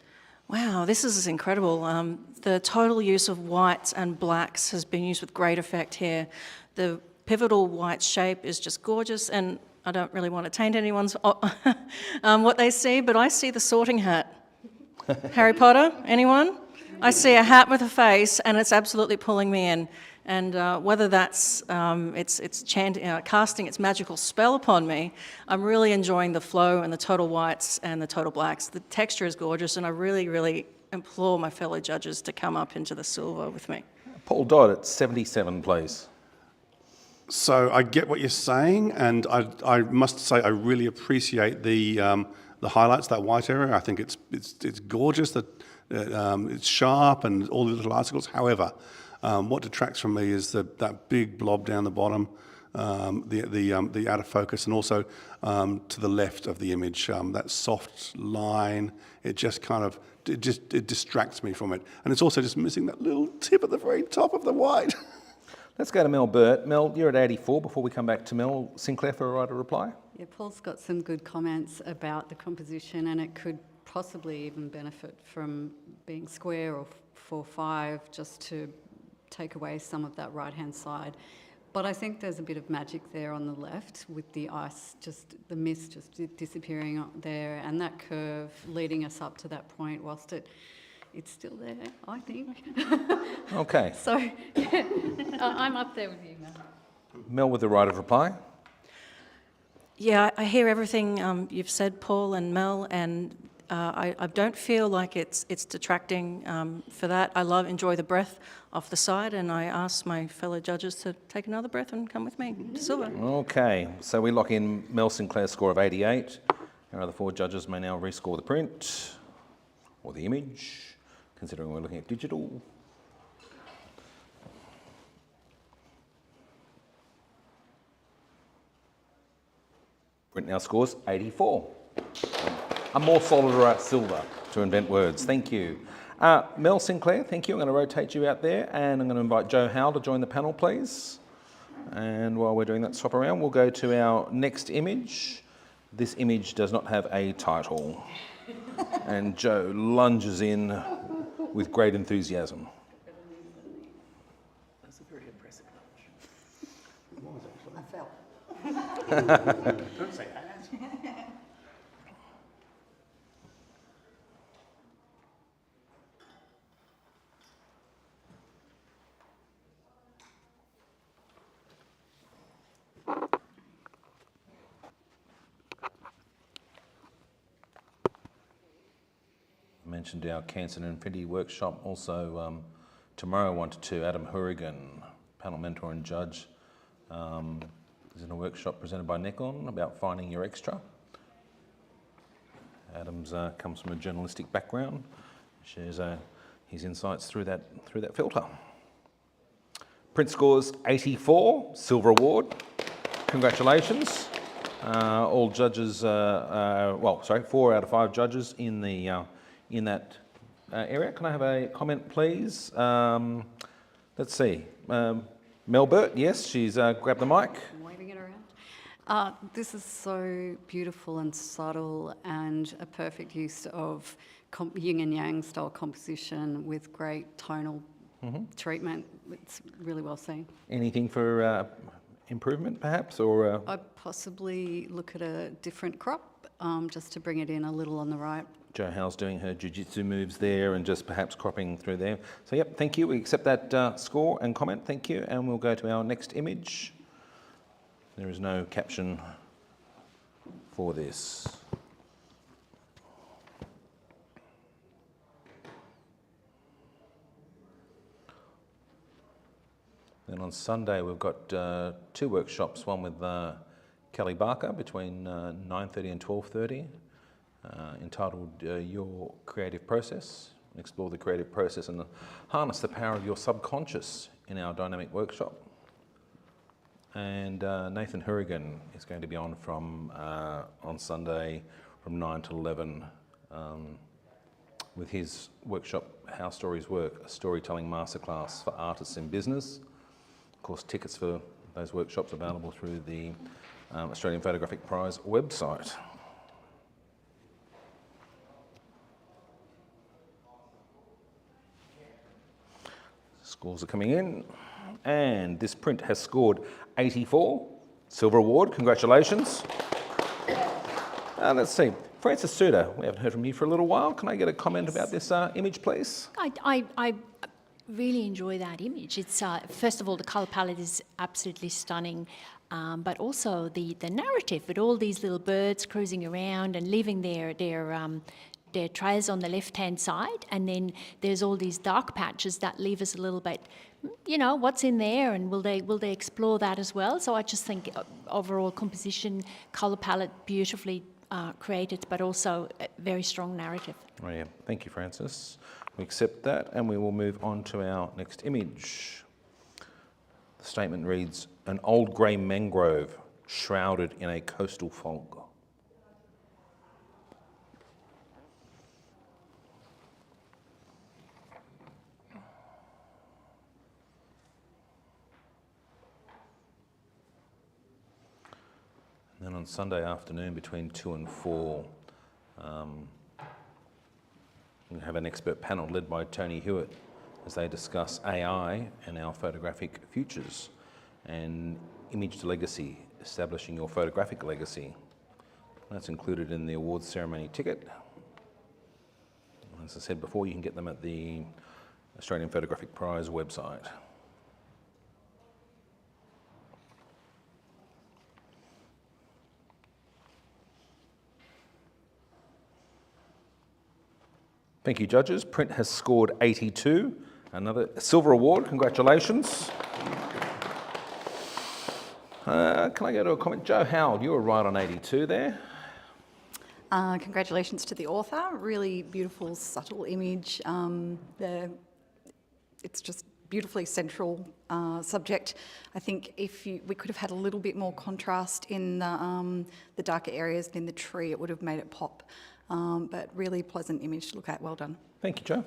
Wow, this is incredible. The total use of whites and blacks has been used with great effect here. The pivotal white shape is just gorgeous, and I don't really want to taint anyone's what they see, but I see the Sorting Hat. Harry Potter, anyone? I see a hat with a face, and it's absolutely pulling me in. And whether that's casting its magical spell upon me, I'm really enjoying the flow and the total whites and the total blacks. The texture is gorgeous, and I really, really implore my fellow judges to come up into the silver with me. Paul Dodd at 77, please. So I get what you're saying, and I must say I really appreciate the highlights, that white area. I think it's gorgeous, that it's sharp and all the little articles. However, what detracts from me is that big blob down the bottom, the out of focus, and also to the left of the image, that soft line. It just kind of it distracts me from it, and it's also just missing that little tip at the very top of the white. Let's go to Mel Burt. Mel, you're at 84. Before we come back to Mel Sinclair for a right of reply. Yeah, Paul's got some good comments about the composition, and it could possibly even benefit from being square or 4/5, just to take away some of that right-hand side. But I think there's a bit of magic there on the left with the ice, just the mist just disappearing there, and that curve leading us up to that point, whilst it's still there, I think. Okay. So yeah, I'm up there with you, Mel. Mel with the right of reply. Yeah, I hear everything you've said, Paul and Mel, and I don't feel like it's detracting for that. I enjoy the breath off the side, and I ask my fellow judges to take another breath and come with me to silver. Okay, so we lock in Mel Sinclair's score of 88. Our other 4 judges may now rescore the print or the image, considering we're looking at digital. Print now scores 84. A more solid silver, to invent words. Thank you. Mel Sinclair, thank you. I'm going to rotate you out there, and I'm going to invite Joe Howell to join the panel, please. And while we're doing that swap around, we'll go to our next image. This image does not have a title. And Joe lunges in with great enthusiasm. That's a very impressive lunge. I fell. Don't say that. Mentioned our Cancer and Infinity workshop. Also tomorrow 1 to 2, Adam Hourigan, panel mentor and judge, is in a workshop presented by Nikon about finding your extra. Adam's comes from a journalistic background, shares his insights through that filter. Print scores 84, silver award. Congratulations. All judges, 4 out of 5 judges in that area. Can I have a comment, please? Let's see. Melbert, yes, she's grabbed the mic. Waving it around. This is so beautiful and subtle and a perfect use of yin and yang style composition with great tonal treatment. It's really well seen. Anything for improvement, perhaps, or? I'd possibly look at a different crop just to bring it in a little on the right. Jo How's doing her jiu-jitsu moves there and just perhaps cropping through there. So yep, thank you. We accept that score and comment, thank you. And we'll go to our next image. There is no caption for this. Then on Sunday we've got 2 workshops, one with Kelly Barker between 9:30 and 12:30, entitled Your Creative Process. Explore the creative process and harness the power of your subconscious in our dynamic workshop. And Nathan Hurrigan is going to be on from on Sunday from 9 to 11 with his workshop, How Stories Work, a storytelling masterclass for artists in business. Of course, tickets for those workshops available through the Australian Photographic Prize website. Scores are coming in, and this print has scored 84, Silver Award, congratulations. Let's see, Francis Suter, we haven't heard from you for a little while. Can I get a comment about this image, please? I really enjoy that image. It's first of all, the colour palette is absolutely stunning, but also the narrative with all these little birds cruising around and leaving their trails on the left-hand side, and then there's all these dark patches that leave us a little bit, you know, what's in there, and will they explore that as well? So I just think overall composition, colour palette, beautifully created, but also a very strong narrative. Oh yeah, thank you, Francis. We accept that, and we will move on to our next image. The statement reads, an old grey mangrove shrouded in a coastal fog. And then on Sunday afternoon between 2 and 4, we have an expert panel led by Tony Hewitt as they discuss AI and our photographic futures and image to legacy, establishing your photographic legacy. That's included in the awards ceremony ticket. As I said before, you can get them at the Australian Photographic Prize website. Thank you, judges. Print has scored 82, another Silver Award, congratulations. Can I go to a comment? Jo Howell, you were right on 82 there. Congratulations to the author. Really beautiful, subtle image. It's just beautifully central subject. I think we could have had a little bit more contrast in the darker areas and in the tree, it would have made it pop. But really pleasant image to look at. Well done. Thank you, Jo.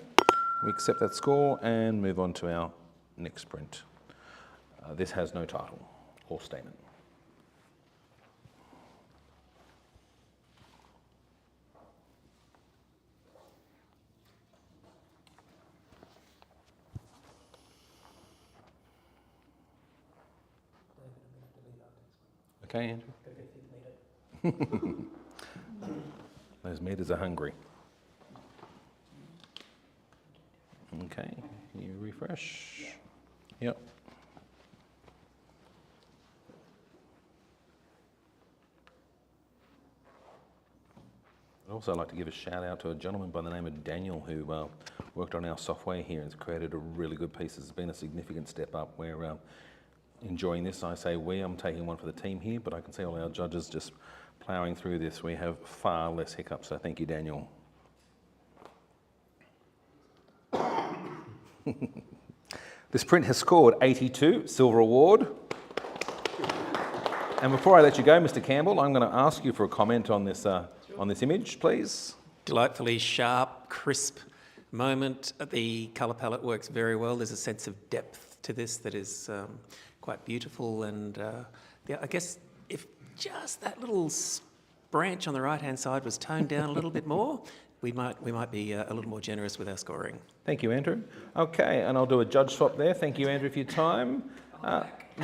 We accept that score and move on to our next print. This has no title or statement. Okay, Andrew? Those meters are hungry. Okay, can you refresh? Yep. I'd also like to give a shout out to a gentleman by the name of Daniel who worked on our software here and has created a really good piece. It's been a significant step up. We're enjoying this. I say we, I'm taking one for the team here, but I can see all our judges just ploughing through this. We have far less hiccups, so thank you, Daniel. This print has scored 82, Silver Award. And before I let you go, Mr. Campbell, I'm going to ask you for a comment on this image, please. Delightfully sharp, crisp, moment. The colour palette works very well. There's a sense of depth to this that is quite beautiful. And yeah, I guess if just that little branch on the right-hand side was toned down a little bit more, we might be a little more generous with our scoring. Thank you, Andrew. Okay, and I'll do a judge swap there. Thank you, Andrew, for your time.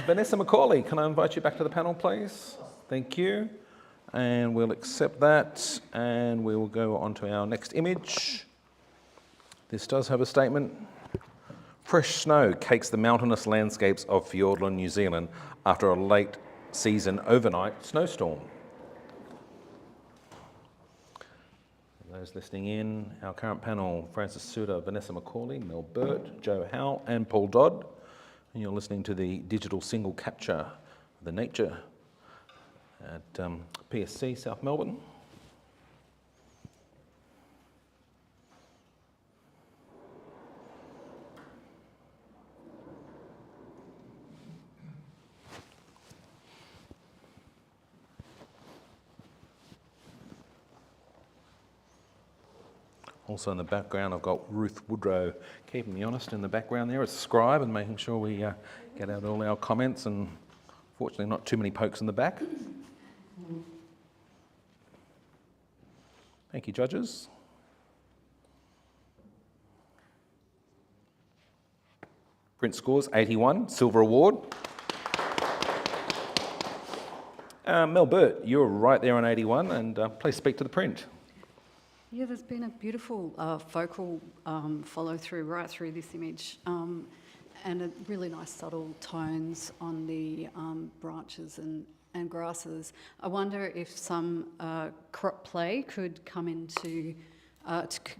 Vanessa McCauley, can I invite you back to the panel, please? Thank you. And we'll accept that, and we will go on to our next image. This does have a statement. Fresh snow cakes the mountainous landscapes of Fiordland, New Zealand, after a late season overnight snowstorm. Those listening in, our current panel, Francis Suter, Vanessa McCauley, Mel Burt, Joe Howe and Paul Dodd. And you're listening to the digital single capture of the nature at PSC, South Melbourne. Also in the background, I've got Ruth Woodrow keeping me honest in the background there as a scribe and making sure we get out all our comments, and fortunately not too many pokes in the back. Thank you, judges. Print scores 81, silver award. Mel Burt, you're right there on 81, and please speak to the print. Yeah, there's been a beautiful focal follow-through right through this image, and a really nice subtle tones on the branches and grasses. I wonder if some crop play could come into,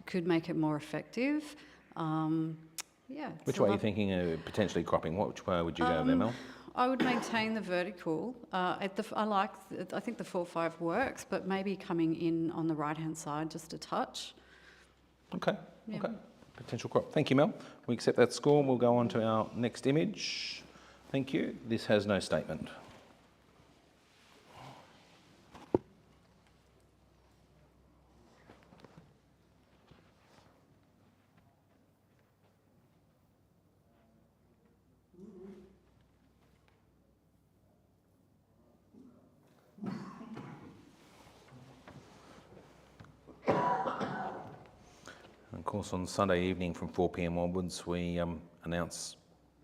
could make it more effective. Yeah. Which way are you thinking of potentially cropping? Which way would you go there, Mel? I would maintain the vertical. I think the 4-5 works, but maybe coming in on the right-hand side just a touch. Okay, okay. Potential crop. Thank you, Mel. We accept that score. We'll go on to our next image. Thank you. This has no statement. Of course, on Sunday evening from 4 p.m. onwards, we announce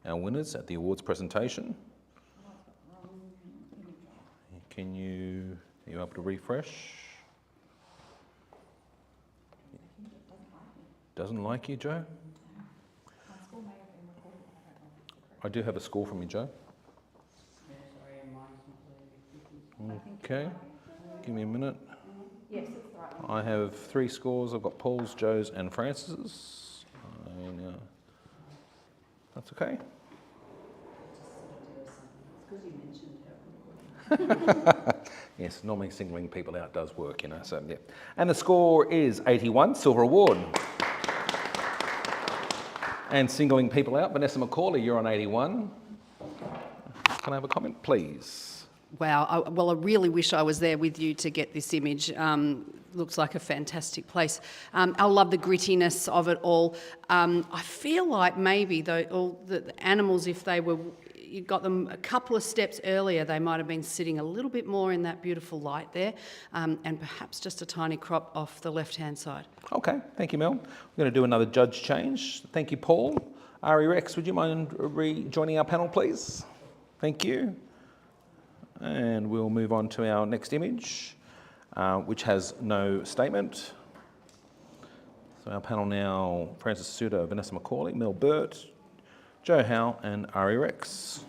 our winners at the awards presentation. Are you able to refresh? Doesn't like you, Joe? I do have a score from you, Joe. Okay, give me a minute. Yes, it's the right one. I have 3 scores. I've got Paul's, Joe's and Francis's. That's okay. Yes, normally singling people out does work, you know, so yeah. And the score is 81, silver award. And singling people out, Vanessa McCauley, you're on 81. Can I have a comment, please? Wow, well, I really wish I was there with you to get this image. Looks like a fantastic place. I love the grittiness of it all. I feel like maybe all the animals, if you got them a couple of steps earlier, they might have been sitting a little bit more in that beautiful light there, and perhaps just a tiny crop off the left-hand side. Okay, thank you, Mel. We're going to do another judge change. Thank you, Paul. Ari Rex, would you mind rejoining our panel, please? Thank you. And we'll move on to our next image, which has no statement. So our panel now, Francis Suter, Vanessa McCauley, Mel Burt, Joe Howe and Ari Rex.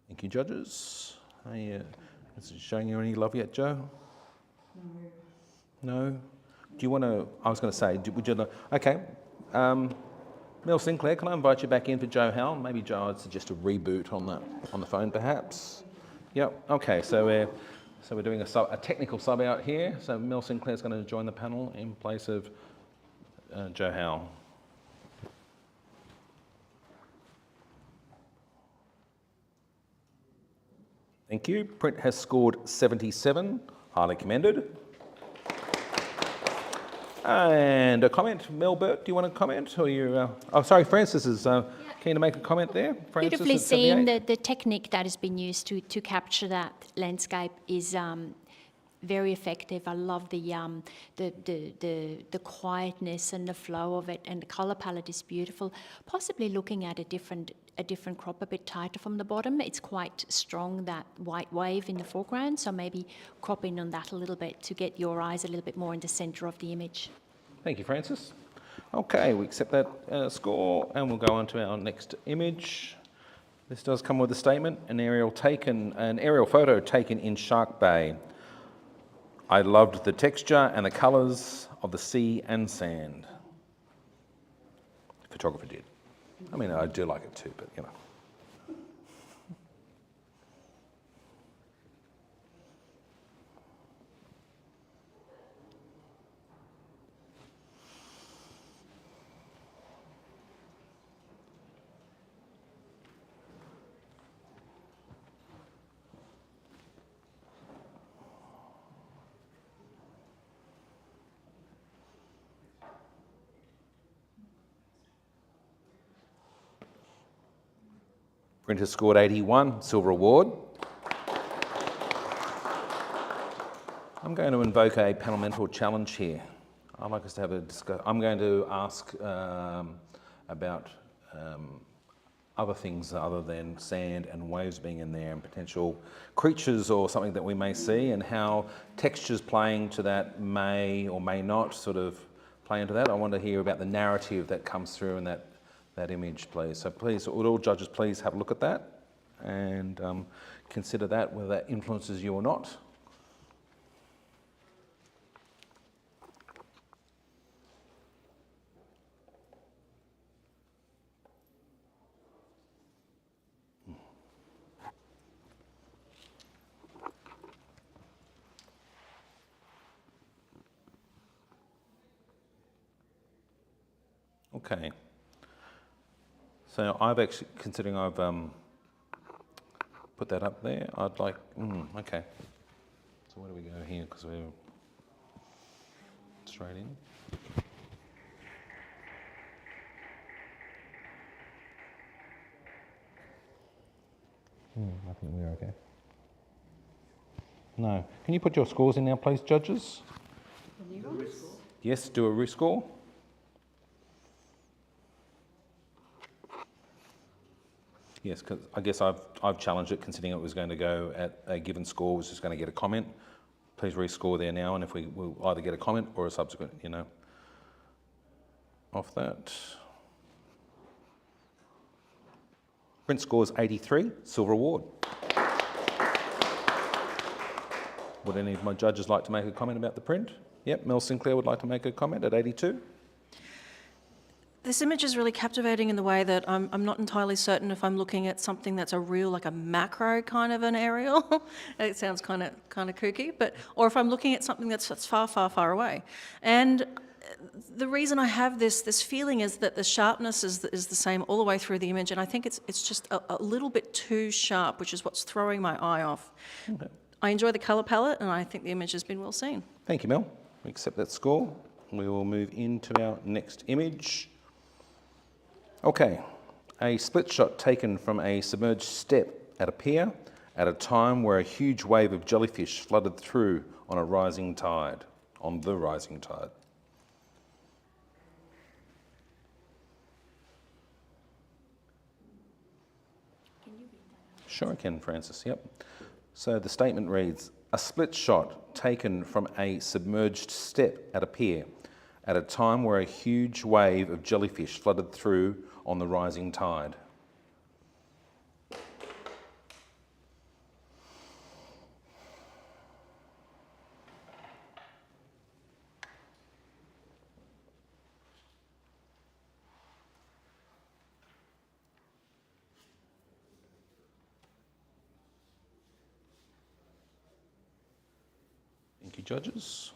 Thank you, judges. Is it showing you any love yet, Joe? No. Do you want to? I was going to say, would you? Okay. Mel Sinclair, can I invite you back in for Joe Howell? Maybe Joe, I'd suggest a reboot on the phone, perhaps. Yep. Okay. So we're doing a technical sub out here. So Mel Sinclair's going to join the panel in place of Joe Howell. Thank you. Print has scored 77. Highly commended. And a comment, Mel Burt, do you want to comment? Or you? Oh, sorry, Francis is keen to make a comment there. Francis, Beautifully at 78. seen. The technique that has been used to capture that landscape is very effective. I love the quietness and the flow of it, and the color palette is beautiful. Possibly looking at a different crop, a bit tighter from the bottom. It's quite strong, that white wave in the foreground, so maybe crop in on that a little bit to get your eyes a little bit more in the center of the image. Thank you, Francis. Okay, we accept that score, and we'll go on to our next image. This does come with a statement: an aerial photo taken in Shark Bay. I loved the texture and the colours of the sea and sand. Photographer did. I mean, I do like it too, but you know. Print has scored 81, silver award. I'm going to invoke a panel mentor challenge here. I'd like us to have a discussion. I'm going to ask about other things other than sand and waves being in there, and potential creatures or something that we may see, and how textures playing to that may or may not sort of play into that. I want to hear about the narrative that comes through in that image, please. So please, would all judges please have a look at that and consider that, whether that influences you or not. Okay. So I've actually, considering I've put that up there, I'd like, okay. So where do we go here? Because we're straight in. I think we're okay. No. Can you put your scores in now, please, judges? Yes, do a rescore. Yes, because I guess I've challenged it, considering it was going to go at a given score, was just going to get a comment. Please rescore there now, and if we'll either get a comment or a subsequent, off that. Print scores 83, silver award. Would any of my judges like to make a comment about the print? Yep, Mel Sinclair would like to make a comment at 82. This image is really captivating in the way that I'm not entirely certain if I'm looking at something that's a real, like a macro kind of an aerial. It sounds kind of kooky, or if I'm looking at something that's far, far, far away. And the reason I have this feeling is that the sharpness is the same all the way through the image, and I think it's just a little bit too sharp, which is what's throwing my eye off. Okay. I enjoy the colour palette, and I think the image has been well seen. Thank you, Mel. We accept that score. We will move into our next image. Okay, a split shot taken from a submerged step at a pier at a time where a huge wave of jellyfish flooded through on the rising tide. Sure I can, Francis, yep. So the statement reads, a split shot taken from a submerged step at a pier at a time where a huge wave of jellyfish flooded through on the rising tide. judges.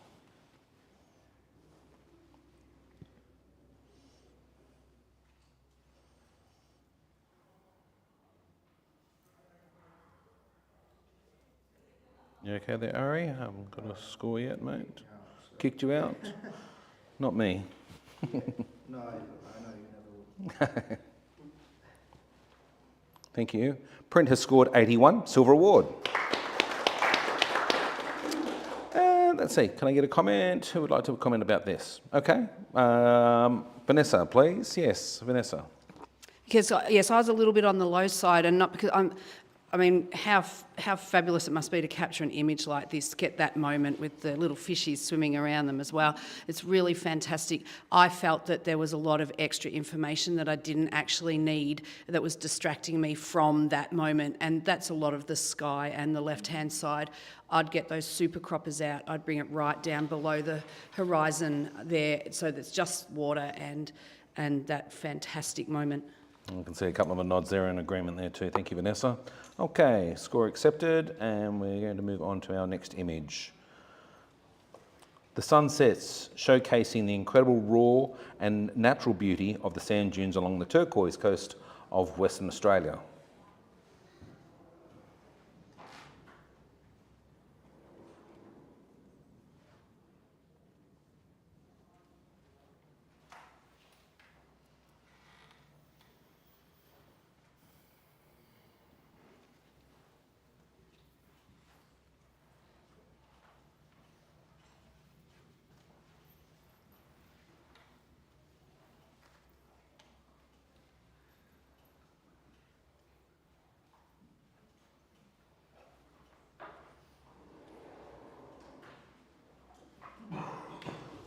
You okay there, Ari? I haven't got a score yet, mate. Kicked you out? Not me. No, I know you never would. Thank you. Print has scored 81, silver award. And let's see, can I get a comment? Who would like to comment about this? Okay. Vanessa, please. Yes, Vanessa. Because, yes, I was a little bit on the low side, and not because I mean, how fabulous it must be to capture an image like this, get that moment with the little fishies swimming around them as well. It's really fantastic. I felt that there was a lot of extra information that I didn't actually need that was distracting me from that moment, and that's a lot of the sky and the left-hand side. I'd get those super croppers out. I'd bring it right down below the horizon there, so that's just water and that fantastic moment. I can see a couple of nods there in agreement there too. Thank you, Vanessa. Okay, score accepted, and we're going to move on to our next image. The sun sets, showcasing the incredible raw and natural beauty of the sand dunes along the turquoise coast of Western Australia.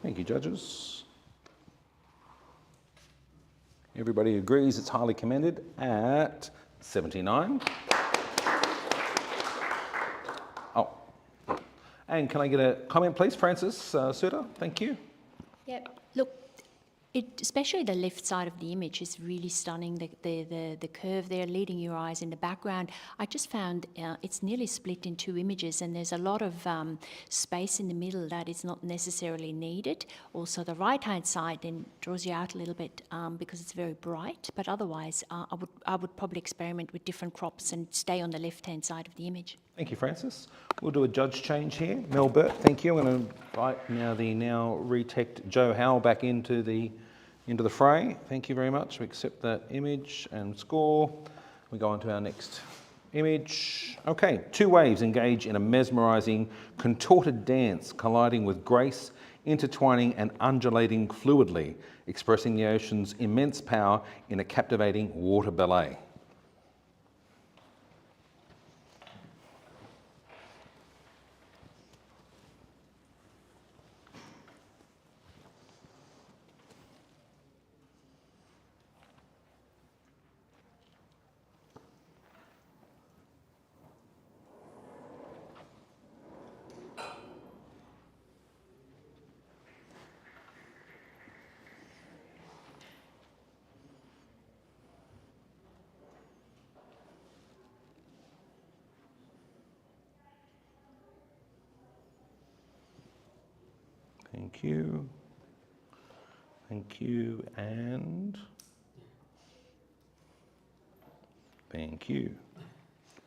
Thank you, judges. Everybody agrees it's highly commended at 79. Oh, and can I get a comment, please, Francis Suter? Thank you. Yep. Look, especially the left side of the image is really stunning. The curve there leading your eyes in the background. I just found it's nearly split in two images, and there's a lot of space in the middle that is not necessarily needed. Also, the right-hand side then draws you out a little bit because it's very bright. But otherwise, I would probably experiment with different crops and stay on the left-hand side of the image. Thank you, Francis. We'll do a judge change here. Mel Burt, thank you. I'm going to invite now the reteched Joe Howell back into the fray. Thank you very much. We accept that image and score. We go on to our next image. Okay, two waves engage in a mesmerising, contorted dance, colliding with grace, intertwining and undulating fluidly, expressing the ocean's immense power in a captivating water ballet. Thank you. Thank you, and thank you.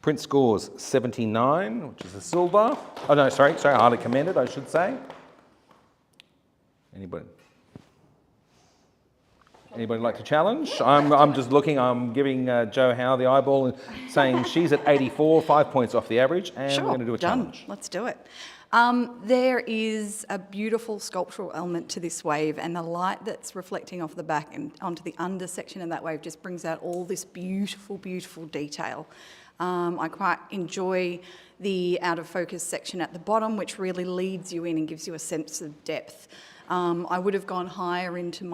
Print scores 79, which is a silver. Oh no, sorry, highly commended, I should say. Anybody like to challenge? I'm just looking, I'm giving Jo Howe the eyeball and saying she's at 84, 5 points off the average, and Sure, we're going to do a done. challenge. Let's do it. There is a beautiful sculptural element to this wave, and the light that's reflecting off the back and onto the under section of that wave just brings out all this beautiful, beautiful detail. I quite enjoy the out of focus section at the bottom, which really leads you in and gives you a sense of depth. I would have gone higher into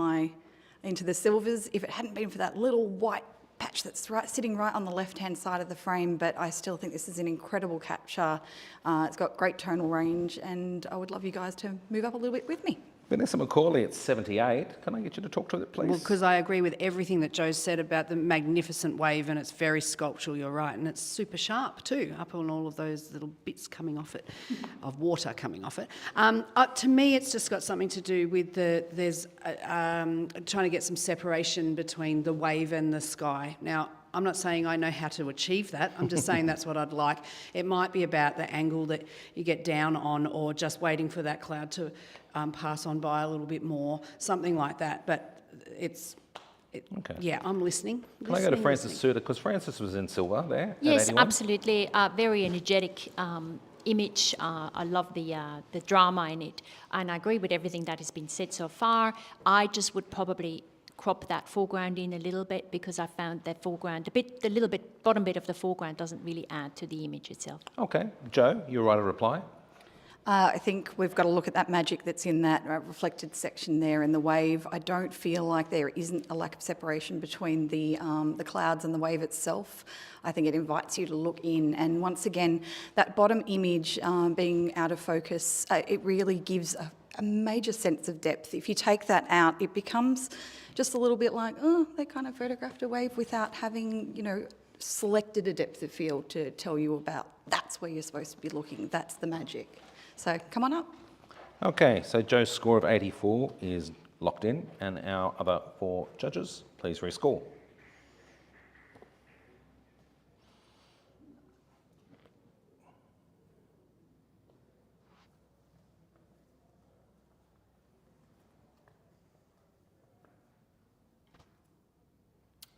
the silvers if it hadn't been for that little white patch that's sitting right on the left-hand side of the frame, but I still think this is an incredible capture. It's got great tonal range, and I would love you guys to move up a little bit with me. Vanessa McCauley at 78. Can I get you to talk to it, please? Well, because I agree with everything that Joe said about the magnificent wave, and it's very sculptural, you're right, and it's super sharp too, up on all of those little bits coming off it, of water coming off it. To me, it's just got something to do with trying to get some separation between the wave and the sky. Now, I'm not saying I know how to achieve that, I'm just saying that's what I'd like. It might be about the angle that you get down on, or just waiting for that cloud to pass on by a little bit more, something like that. But okay. Yeah, I'm listening. Can I go to Francis Suter, because Francis was in silver there? Yes, absolutely. Very energetic image. I love the drama in it, and I agree with everything that has been said so far. I just would probably crop that foreground in a little bit, because I found that foreground, the little bit bottom bit of the foreground doesn't really add to the image itself. Okay. Joe, you're right to reply. I think we've got to look at that magic that's in that reflected section there in the wave. I don't feel like there isn't a lack of separation between the clouds and the wave itself. I think it invites you to look in, and once again, that bottom image being out of focus, it really gives a major sense of depth. If you take that out, it becomes just a little bit like, oh, they kind of photographed a wave without having, selected a depth of field to tell you about. That's where you're supposed to be looking. That's the magic. So come on up. Okay, so Joe's score of 84 is locked in, and our other 4 judges, please rescore.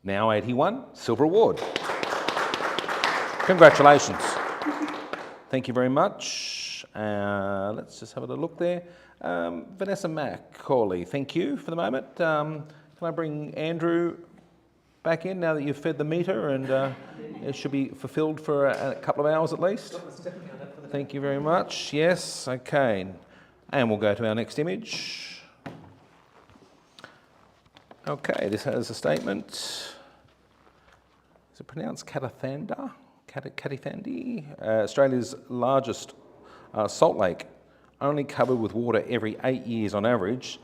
Now 81, silver award. Congratulations. Thank you very much. Let's just have a look there. Vanessa McCauley, thank you for the moment. Can I bring Andrew back in now that you've fed the meter, and it should be fulfilled for a couple of hours at least? Thank you very much. Yes, okay. And we'll go to our next image. Okay, this has a statement. Is it pronounced Katathanda? Katathandi? Australia's largest salt lake, only covered with water every 8 years on average.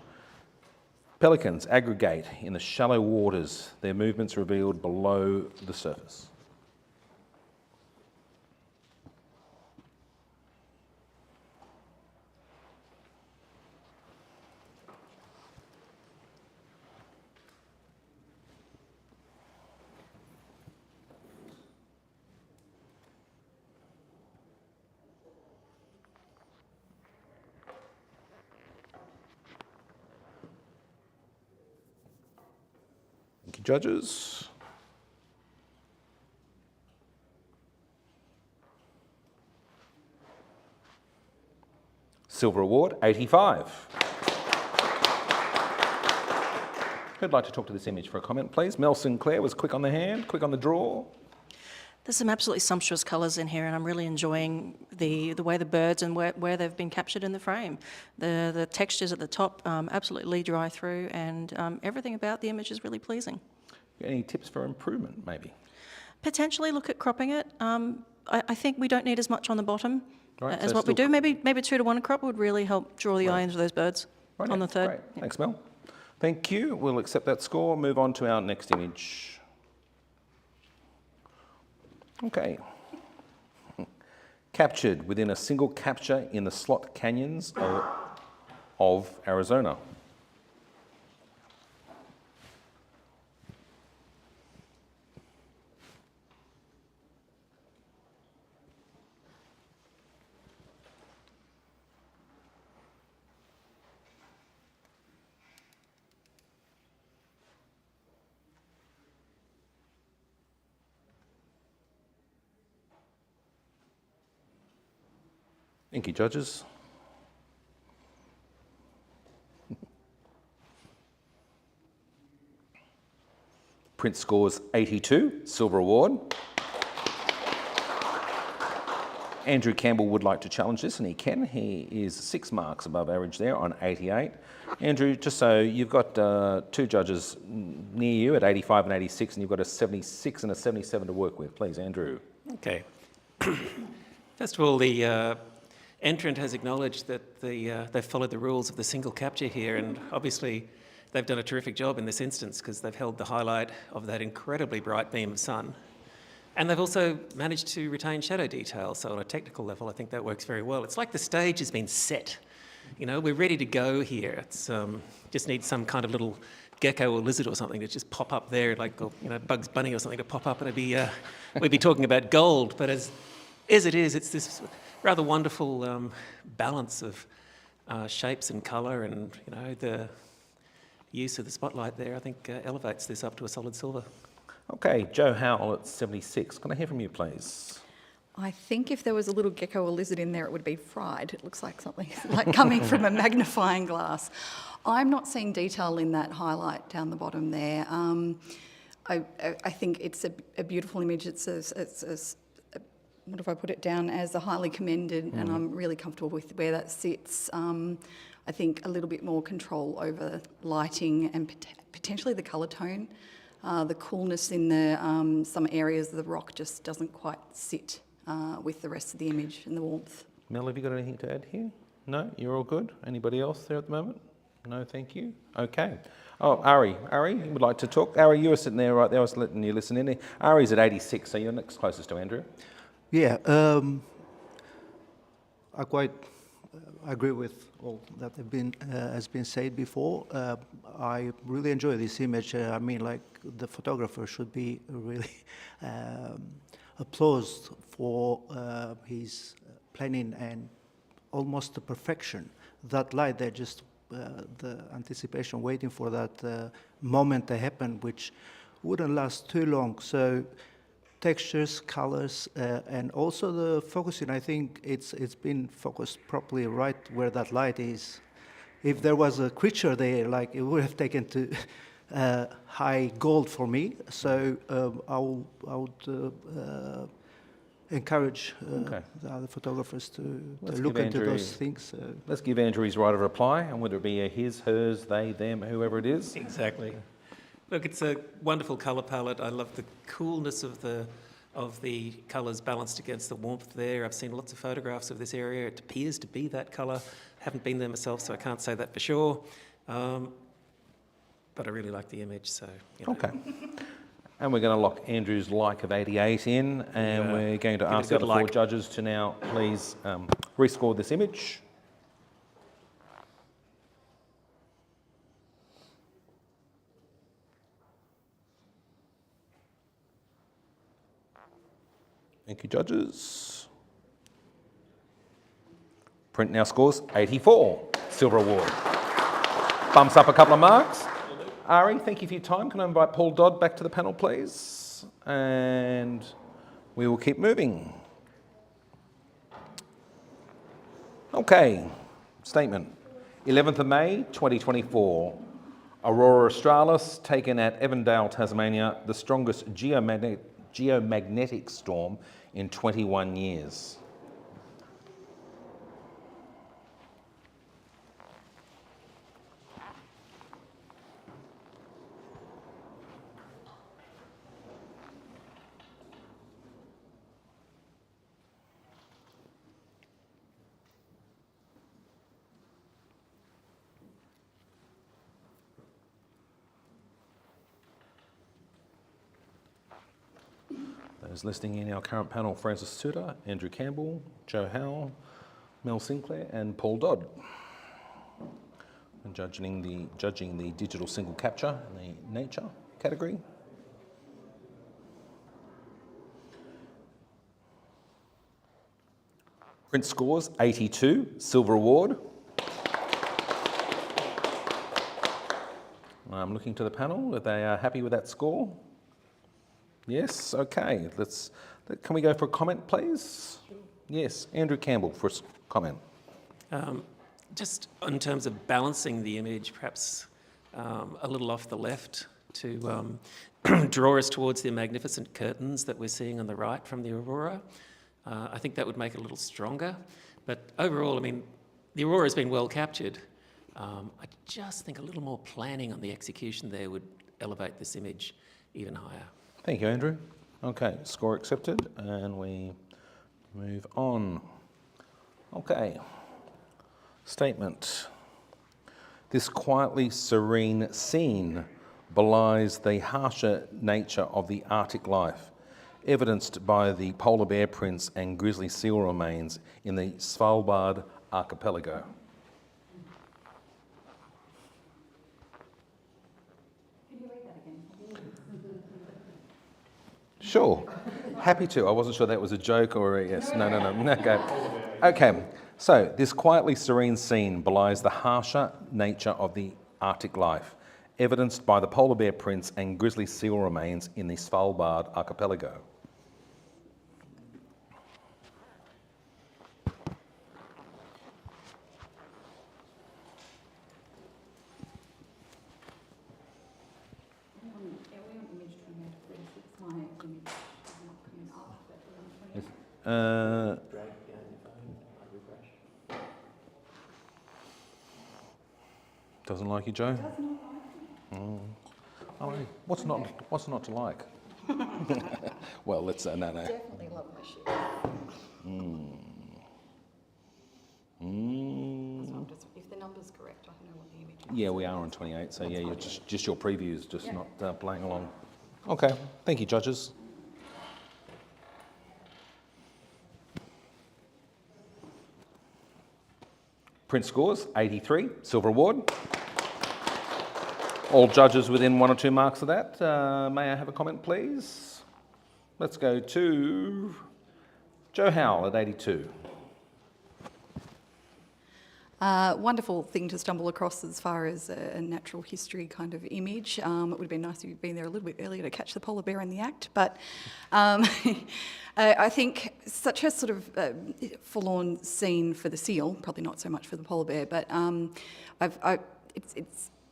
Pelicans aggregate in the shallow waters, their movements revealed below the surface. Thank you, judges. Silver award, 85. Who'd like to talk to this image for a comment, please? Mel Sinclair was quick on the hand, quick on the draw. There's some absolutely sumptuous colours in here, and I'm really enjoying the way the birds and where they've been captured in the frame. The textures at the top absolutely dry through, and everything about the image is really pleasing. Any tips for improvement, maybe? Potentially look at cropping it. I think we don't need as much on the bottom as so what we do. Maybe 2-to-1 crop would really help draw the eye into those birds on the third. Great. Thanks, Mel. Thank you. We'll accept that score. Move on to our next image. Okay. Captured within a single capture in the slot canyons of Arizona. Thank you, judges. Print scores 82, silver award. Andrew Campbell would like to challenge this, and he can. He is 6 marks above average there on 88. Andrew, just so you've got 2 judges near you at 85 and 86, and you've got a 76 and a 77 to work with. Please, Andrew. Okay. First of all, the Entrant has acknowledged that they've followed the rules of the single capture here, and obviously they've done a terrific job in this instance because they've held the highlight of that incredibly bright beam of sun. And they've also managed to retain shadow detail, so on a technical level I think that works very well. It's like the stage has been set. You know, we're ready to go here. It's just needs some kind of little gecko or lizard or something to just pop up there, like, or, you know, Bugs Bunny or something to pop up, and it'd be, we'd be talking about gold. But as it is, it's this rather wonderful balance of shapes and colour, and, you know, the use of the spotlight there, I think, elevates this up to a solid silver. Okay, Joe Howell at 76. Can I hear from you, please? I think if there was a little gecko or lizard in there, it would be fried. It looks like something like coming from a magnifying glass. I'm not seeing detail in that highlight down the bottom there. I think it's a beautiful image. It's what if I put it down as a highly commended, and I'm really comfortable with where that sits. I think a little bit more control over lighting and potentially the colour tone. The coolness in the some areas of the rock just doesn't quite sit with the rest of the image and the warmth. Mel, have you got anything to add here? No? You're all good? Anybody else there at the moment? No, thank you. Okay. Oh, Ari, you would like to talk? Ari, you were sitting there right there. I was letting you listen in. Ari's at 86, so you're next closest to Andrew. Yeah, I quite agree with all that has been said before. I really enjoy this image. I mean, like, the photographer should be really applauded for his planning and almost the perfection. That light there, just the anticipation, waiting for that moment to happen, which wouldn't last too long. So textures, colors, and also the focusing. I think it's been focused properly right where that light is. If there was a creature there, like, it would have taken to high gold for me. So I would encourage the other photographers to look into those things. Let's give Andrew his right of reply, and whether it be a his, hers, they, them, whoever it is. Exactly. Look, it's a wonderful colour palette. I love the coolness of the colours balanced against the warmth there. I've seen lots of photographs of this area. It appears to be that colour. Haven't been there myself, so I can't say that for sure. But I really like the image, so, you know. Okay. And we're going to lock Andrew's like of 88 in, and we're going to ask the other four judges to now please rescore this image. Thank you, judges. Print now scores 84, silver award. Bumps up a couple of marks. Ari, thank you for your time. Can I invite Paul Dodd back to the panel, please? And we will keep moving. Okay, statement. 11th of May, 2024. Aurora Australis taken at Evandale, Tasmania, the strongest geomagnetic storm in 21 years. Those listing in our current panel: Francis Suter, Andrew Campbell, Joe Howell, Mel Sinclair and Paul Dodd. And judging the digital single capture in the nature category. Print scores 82, silver award. I'm looking to the panel if they are happy with that score. Yes, okay. Can we go for a comment, please? Yes, Andrew Campbell for a comment. Just in terms of balancing the image, perhaps a little off the left to draw us towards the magnificent curtains that we're seeing on the right from the aurora. I think that would make it a little stronger. But overall, I mean, the aurora has been well captured. I just think a little more planning on the execution there would elevate this image even higher. Thank you, Andrew. Okay, score accepted, and we move on. Okay. Statement. This quietly serene scene belies the harsher nature of the Arctic life, evidenced by the polar bear prints and grizzly seal remains in the Svalbard archipelago. Sure, happy to. I wasn't sure that was a joke or a yes. No. Okay. Okay, so this quietly serene scene belies the harsher nature of the Arctic life, evidenced by the polar bear prints and grizzly seal remains in the Svalbard archipelago. Doesn't like you, Joe? Oh, what's not to like? Well, let's no. Definitely love my shoes. If the number's correct, I know what the image is. Yeah, we are on 28, so yeah, you're just your previews, just not playing along. Okay, thank you, judges. Print scores, 83, silver award. All judges within 1 or 2 marks of that. May I have a comment, please? Let's go to Joe Howell at 82. Wonderful thing to stumble across as far as a natural history kind of image. It would have been nice if you'd been there a little bit earlier to catch the polar bear in the act, but I think such a sort of forlorn scene for the seal, probably not so much for the polar bear, but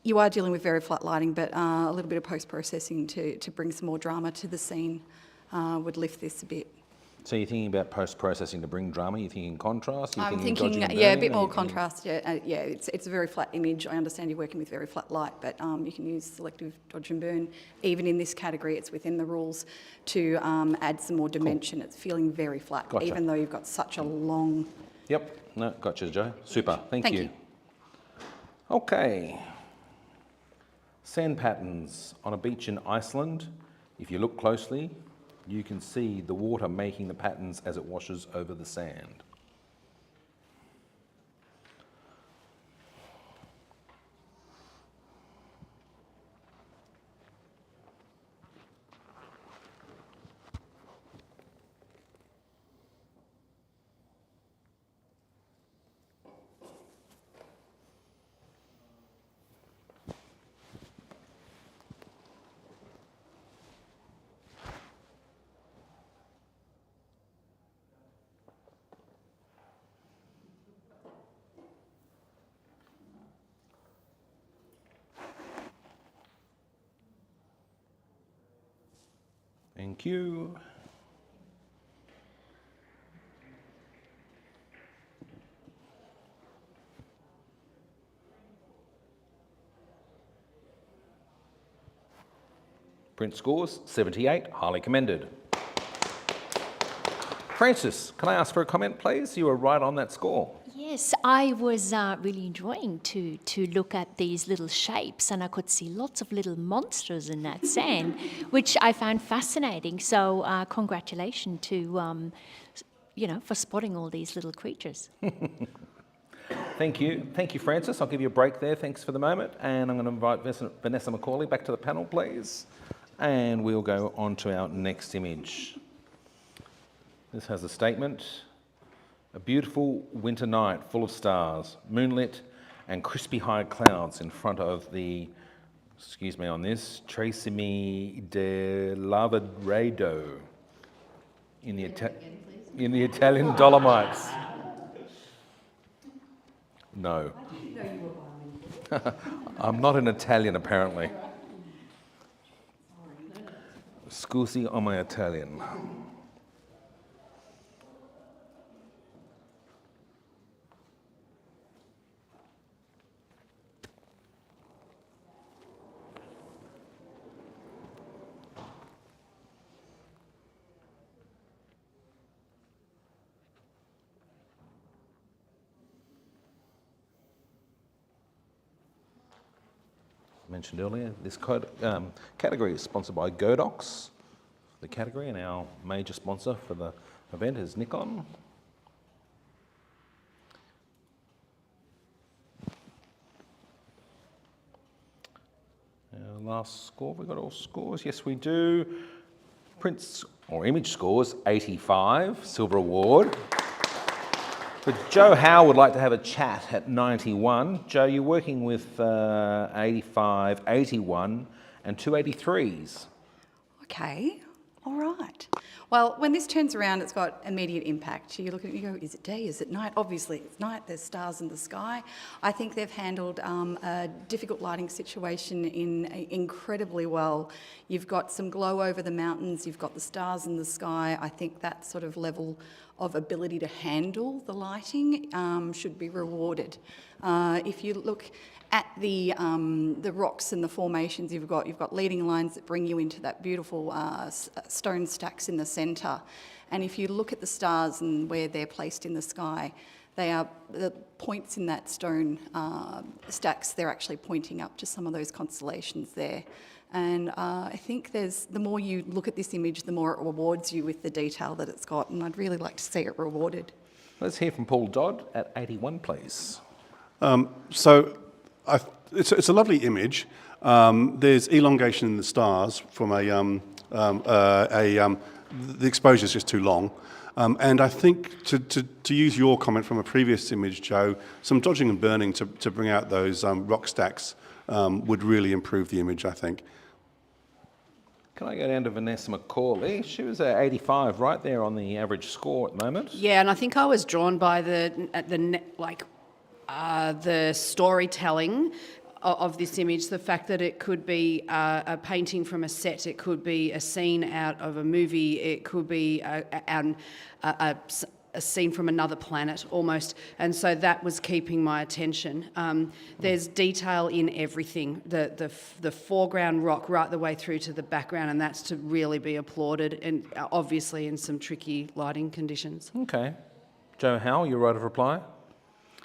you are dealing with very flat lighting, but a little bit of post-processing to bring some more drama to the scene would lift this a bit. So you're thinking about post-processing to bring drama? You're thinking contrast? I'm thinking, a bit more contrast. It's a very flat image. I understand you're working with very flat light, but you can use selective dodge and burn. Even in this category, it's within the rules to add some more dimension. Cool. It's feeling very flat, gotcha. Even though you've got such a long... Yep, no, gotcha, Joe. Super, thank you. Okay. Sand patterns on a beach in Iceland. If you look closely, you can see the water making the patterns as it washes over the sand. Thank you. Print scores, 78, highly commended. Francis, can I ask for a comment, please? You were right on that score. Yes, I was really enjoying to look at these little shapes, and I could see lots of little monsters in that sand, which I found fascinating. So congratulations to, for spotting all these little creatures. Thank you, Francis. I'll give you a break there. Thanks for the moment. And I'm going to invite Vanessa McCauley back to the panel, please. And we'll go on to our next image. This has a statement. A beautiful winter night full of stars, moonlit and crispy high clouds in front of the, excuse me on this, Tracimi de Lavaredo in the Italian Dolomites. No. I'm not an Italian apparently. Scusi on my Italian. mentioned earlier, this category is sponsored by Godox. The category, and our major sponsor for the event is Nikon. Last score, we got all scores? Yes, we do. Prints or image scores, 85, silver award. But Joe Howe would like to have a chat at 91. Joe, you're working with 85, 81 and 283s. Okay, all right. Well, when this turns around, it's got immediate impact. You look at it and you go, is it day, is it night? Obviously, it's night, there's stars in the sky. I think they've handled a difficult lighting situation incredibly well. You've got some glow over the mountains, you've got the stars in the sky. I think that sort of level of ability to handle the lighting should be rewarded. If you look at the rocks and the formations, you've got leading lines that bring you into that beautiful stone stacks in the centre. And if you look at the stars and where they're placed in the sky, they are the points in that stone stacks. They're actually pointing up to some of those constellations there. And I think the more you look at this image, the more it rewards you with the detail that it's got. And I'd really like to see it rewarded. Let's hear from Paul Dodd at 81, please. It's a lovely image. There's elongation in the stars from the exposure is just too long. And I think to use your comment from a previous image, Joe, some dodging and burning to bring out those rock stacks would really improve the image, I think. Can I go down to Vanessa McCauley? She was at 85, right there on the average score at the moment. Yeah, and I think I was drawn by the storytelling of this image, the fact that it could be a painting from a set, it could be a scene out of a movie, it could be a scene from another planet almost, and so that was keeping my attention. There's detail in everything, the foreground rock right the way through to the background, and that's to really be applauded, and obviously in some tricky lighting conditions. Okay. Joe Howe, your right of reply?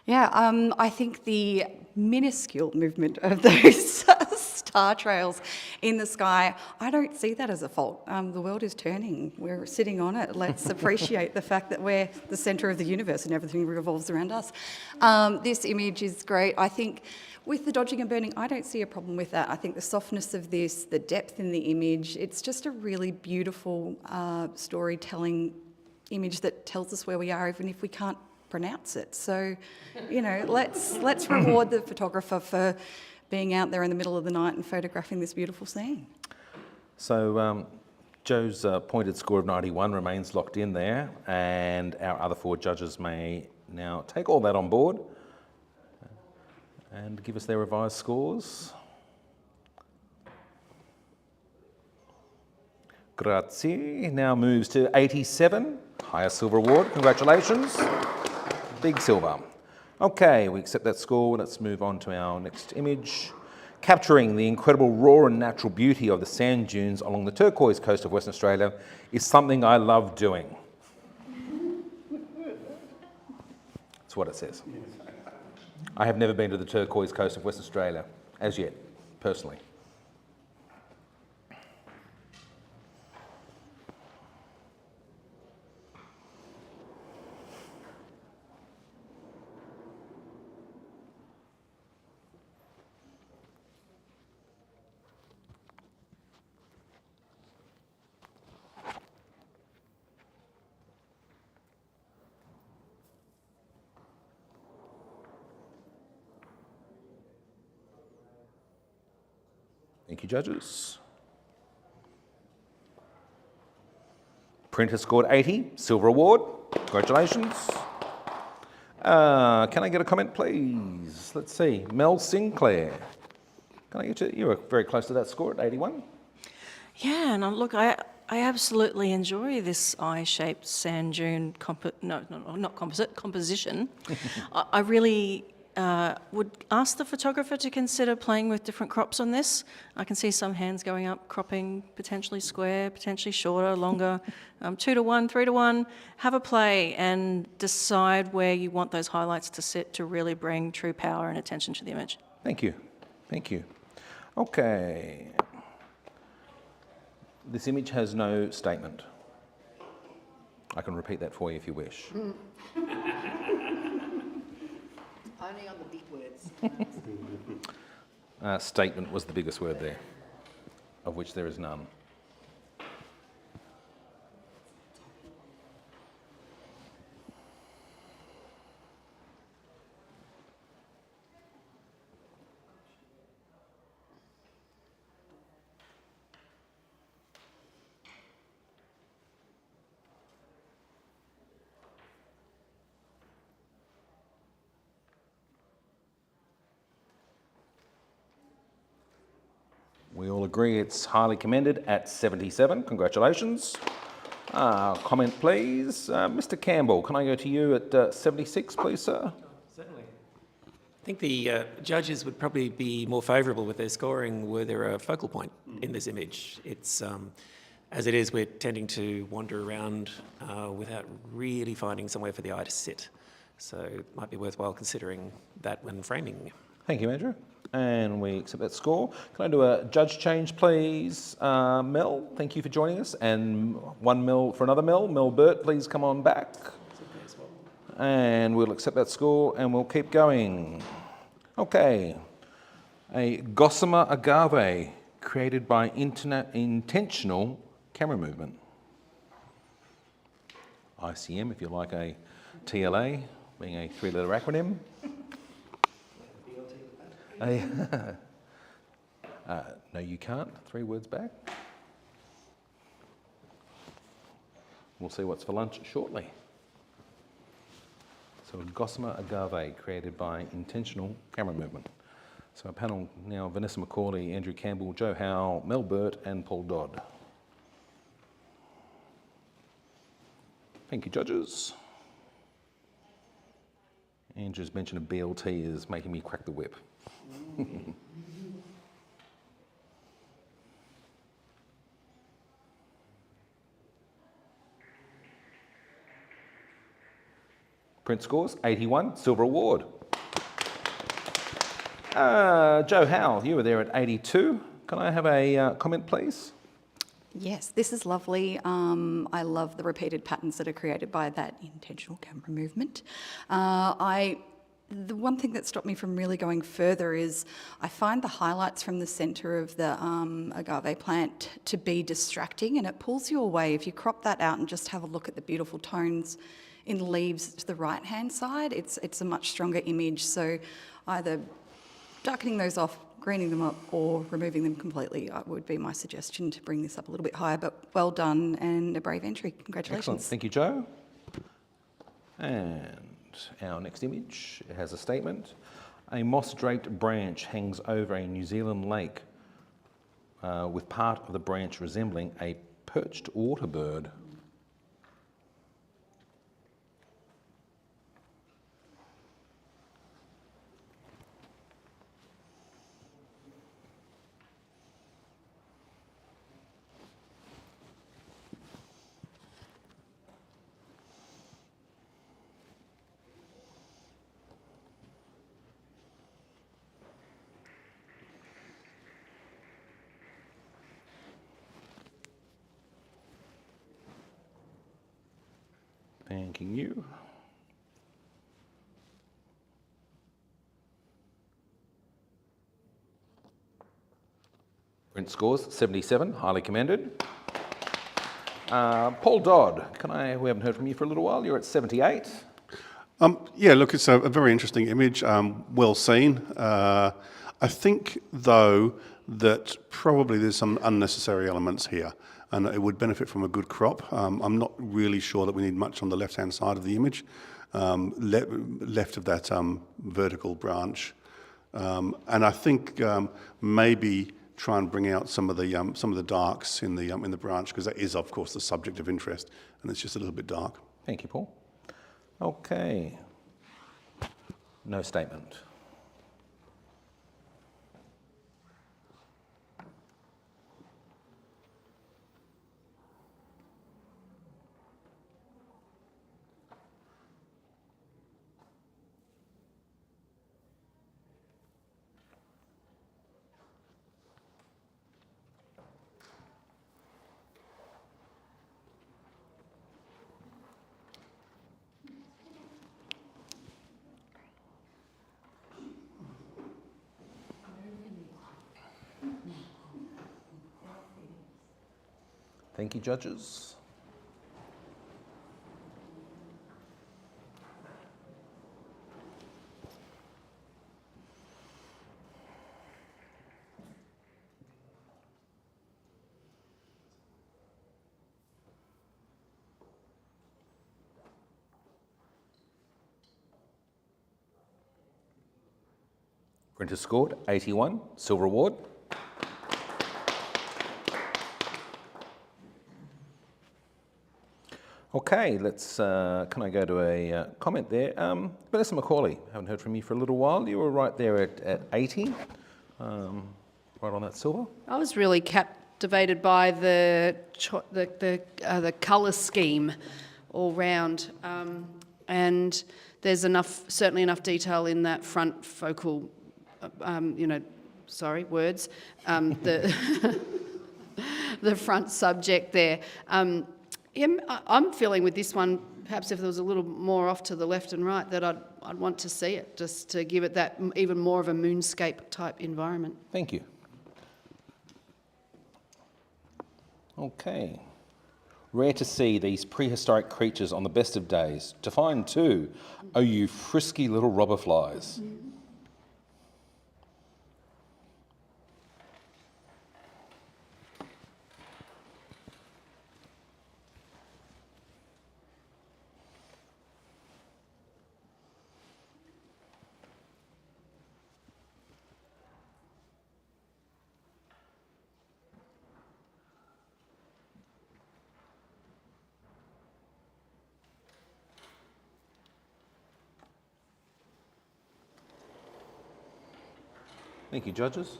Yeah, I think the minuscule movement of those star trails in the sky, I don't see that as a fault. The world is turning. We're sitting on it. Let's appreciate the fact that we're the centre of the universe and everything revolves around us. This image is great. I think with the dodging and burning, I don't see a problem with that. I think the softness of this, the depth in the image, it's just a really beautiful storytelling image that tells us where we are, even if we can't pronounce it. So, let's reward the photographer for being out there in the middle of the night and photographing this beautiful scene. So Joe's pointed score of 91 remains locked in there, and our other four judges may now take all that on board and give us their revised scores. Grazie. Now moves to 87, highest silver award. Congratulations. Big silver. Okay, we accept that score. Let's move on to our next image. Capturing the incredible raw and natural beauty of the sand dunes along the turquoise coast of Western Australia is something I love doing. That's what it says. I have never been to the turquoise coast of Western Australia, as yet, personally. Thank you, judges. Print has scored 80, silver award. Congratulations. Can I get a comment, please? Let's see. Mel Sinclair. Can I get you? You were very close to that score at 81. Yeah, and look, I absolutely enjoy this eye-shaped sand dune composition. I really would ask the photographer to consider playing with different crops on this. I can see some hands going up, cropping potentially square, potentially shorter, longer, 2:1, 3:1. Have a play and decide where you want those highlights to sit to really bring true power and attention to the image. Thank you. Thank you. Okay. This image has no statement. I can repeat that for you if you wish. Only on the big words. Statement was the biggest word there, of which there is none. We all agree it's highly commended at 77. Congratulations. Comment, please. Mr. Campbell, can I go to you at 76, please, sir? Certainly. I think the judges would probably be more favourable with their scoring were there a focal point in this image. It's, as it is, we're tending to wander around without really finding somewhere for the eye to sit. So it might be worthwhile considering that when framing. Thank you, Andrew. And we accept that score. Can I do a judge change, please? Mel, thank you for joining us. And one Mel for another Mel. Mel Burt, please come on back. And we'll accept that score and we'll keep going. Okay. A gossamer agave created by intentional camera movement. ICM, if you like a TLA, being a three-letter acronym. No, you can't. 3 words back. We'll see what's for lunch shortly. So a gossamer agave created by intentional camera movement. So a panel now, Vanessa McCauley, Andrew Campbell, Joe Howe, Mel Burt and Paul Dodd. Thank you, judges. Andrew's mention of BLT is making me crack the whip. Print scores, 81, silver award. Joe Howe, you were there at 82. Can I have a comment, please? Yes, this is lovely. I love the repeated patterns that are created by that intentional camera movement. The one thing that stopped me from really going further is I find the highlights from the centre of the agave plant to be distracting, and it pulls you away. If you crop that out and just have a look at the beautiful tones in leaves to the right-hand side, it's a much stronger image. So either darkening those off, greening them up, or removing them completely would be my suggestion to bring this up a little bit higher. But well done and a brave entry. Congratulations. Excellent. Thank you, Joe. And our next image has a statement. A moss-draped branch hangs over a New Zealand lake with part of the branch resembling a perched water bird. Thanking you. Print scores 77, highly commended. Paul Dodd, we haven't heard from you for a little while. You're at 78. Yeah, look, it's a very interesting image, well seen. I think, though, that probably there's some unnecessary elements here, and it would benefit from a good crop. I'm not really sure that we need much on the left-hand side of the image, left of that vertical branch. And I think maybe try and bring out some of the darks in the branch, because that is, of course, the subject of interest, and it's just a little bit dark. Thank you, Paul. Okay. No statement. Thank you, judges. Printer scored 81, silver award. Okay, let's, can I go to a comment there? Vanessa McCauley, haven't heard from you for a little while. You were right there at 80, right on that silver. I was really captivated by the colour scheme all round, and there's certainly enough detail in that front focal, the front subject there. I'm feeling with this one, perhaps if there was a little more off to the left and right, that I'd want to see it, just to give it that even more of a moonscape type environment. Thank you. Okay. Rare to see these prehistoric creatures on the best of days. To find too, oh you frisky little robber flies. Thank you, judges.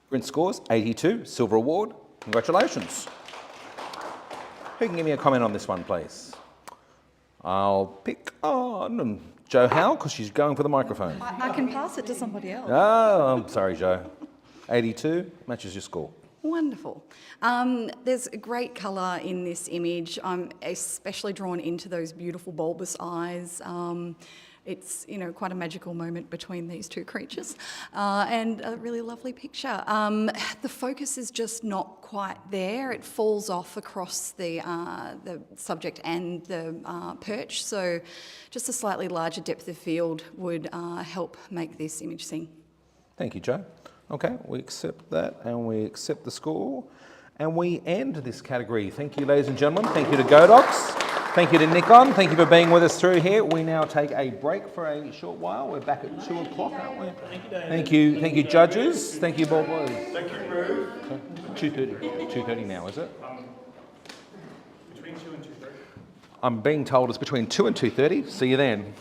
Print scores 82, silver award. Congratulations. Who can give me a comment on this one, please? I'll pick on Jo Howe, because she's going for the microphone. I can pass it to somebody else. Oh, I'm sorry, Jo. 82 matches your score. Wonderful. There's great colour in this image. I'm especially drawn into those beautiful bulbous eyes. It's, quite a magical moment between these two creatures, and a really lovely picture. The focus is just not quite there. It falls off across the subject and the perch, so just a slightly larger depth of field would help make this image sing. Thank you, Jo. Okay, we accept that and we accept the score. And we end this category. Thank you, ladies and gentlemen. Thank you to Godox. Thank you to Nikon. Thank you for being with us through here. We now take a break for a short while. We're back at 2 o'clock, aren't we? Thank you. Thank you, judges. Thank you, boys. Thank you, Roo. 2:30. 2:30 now, is it? Between 2 and 2:30. I'm being told it's between 2 and 2:30. See you then.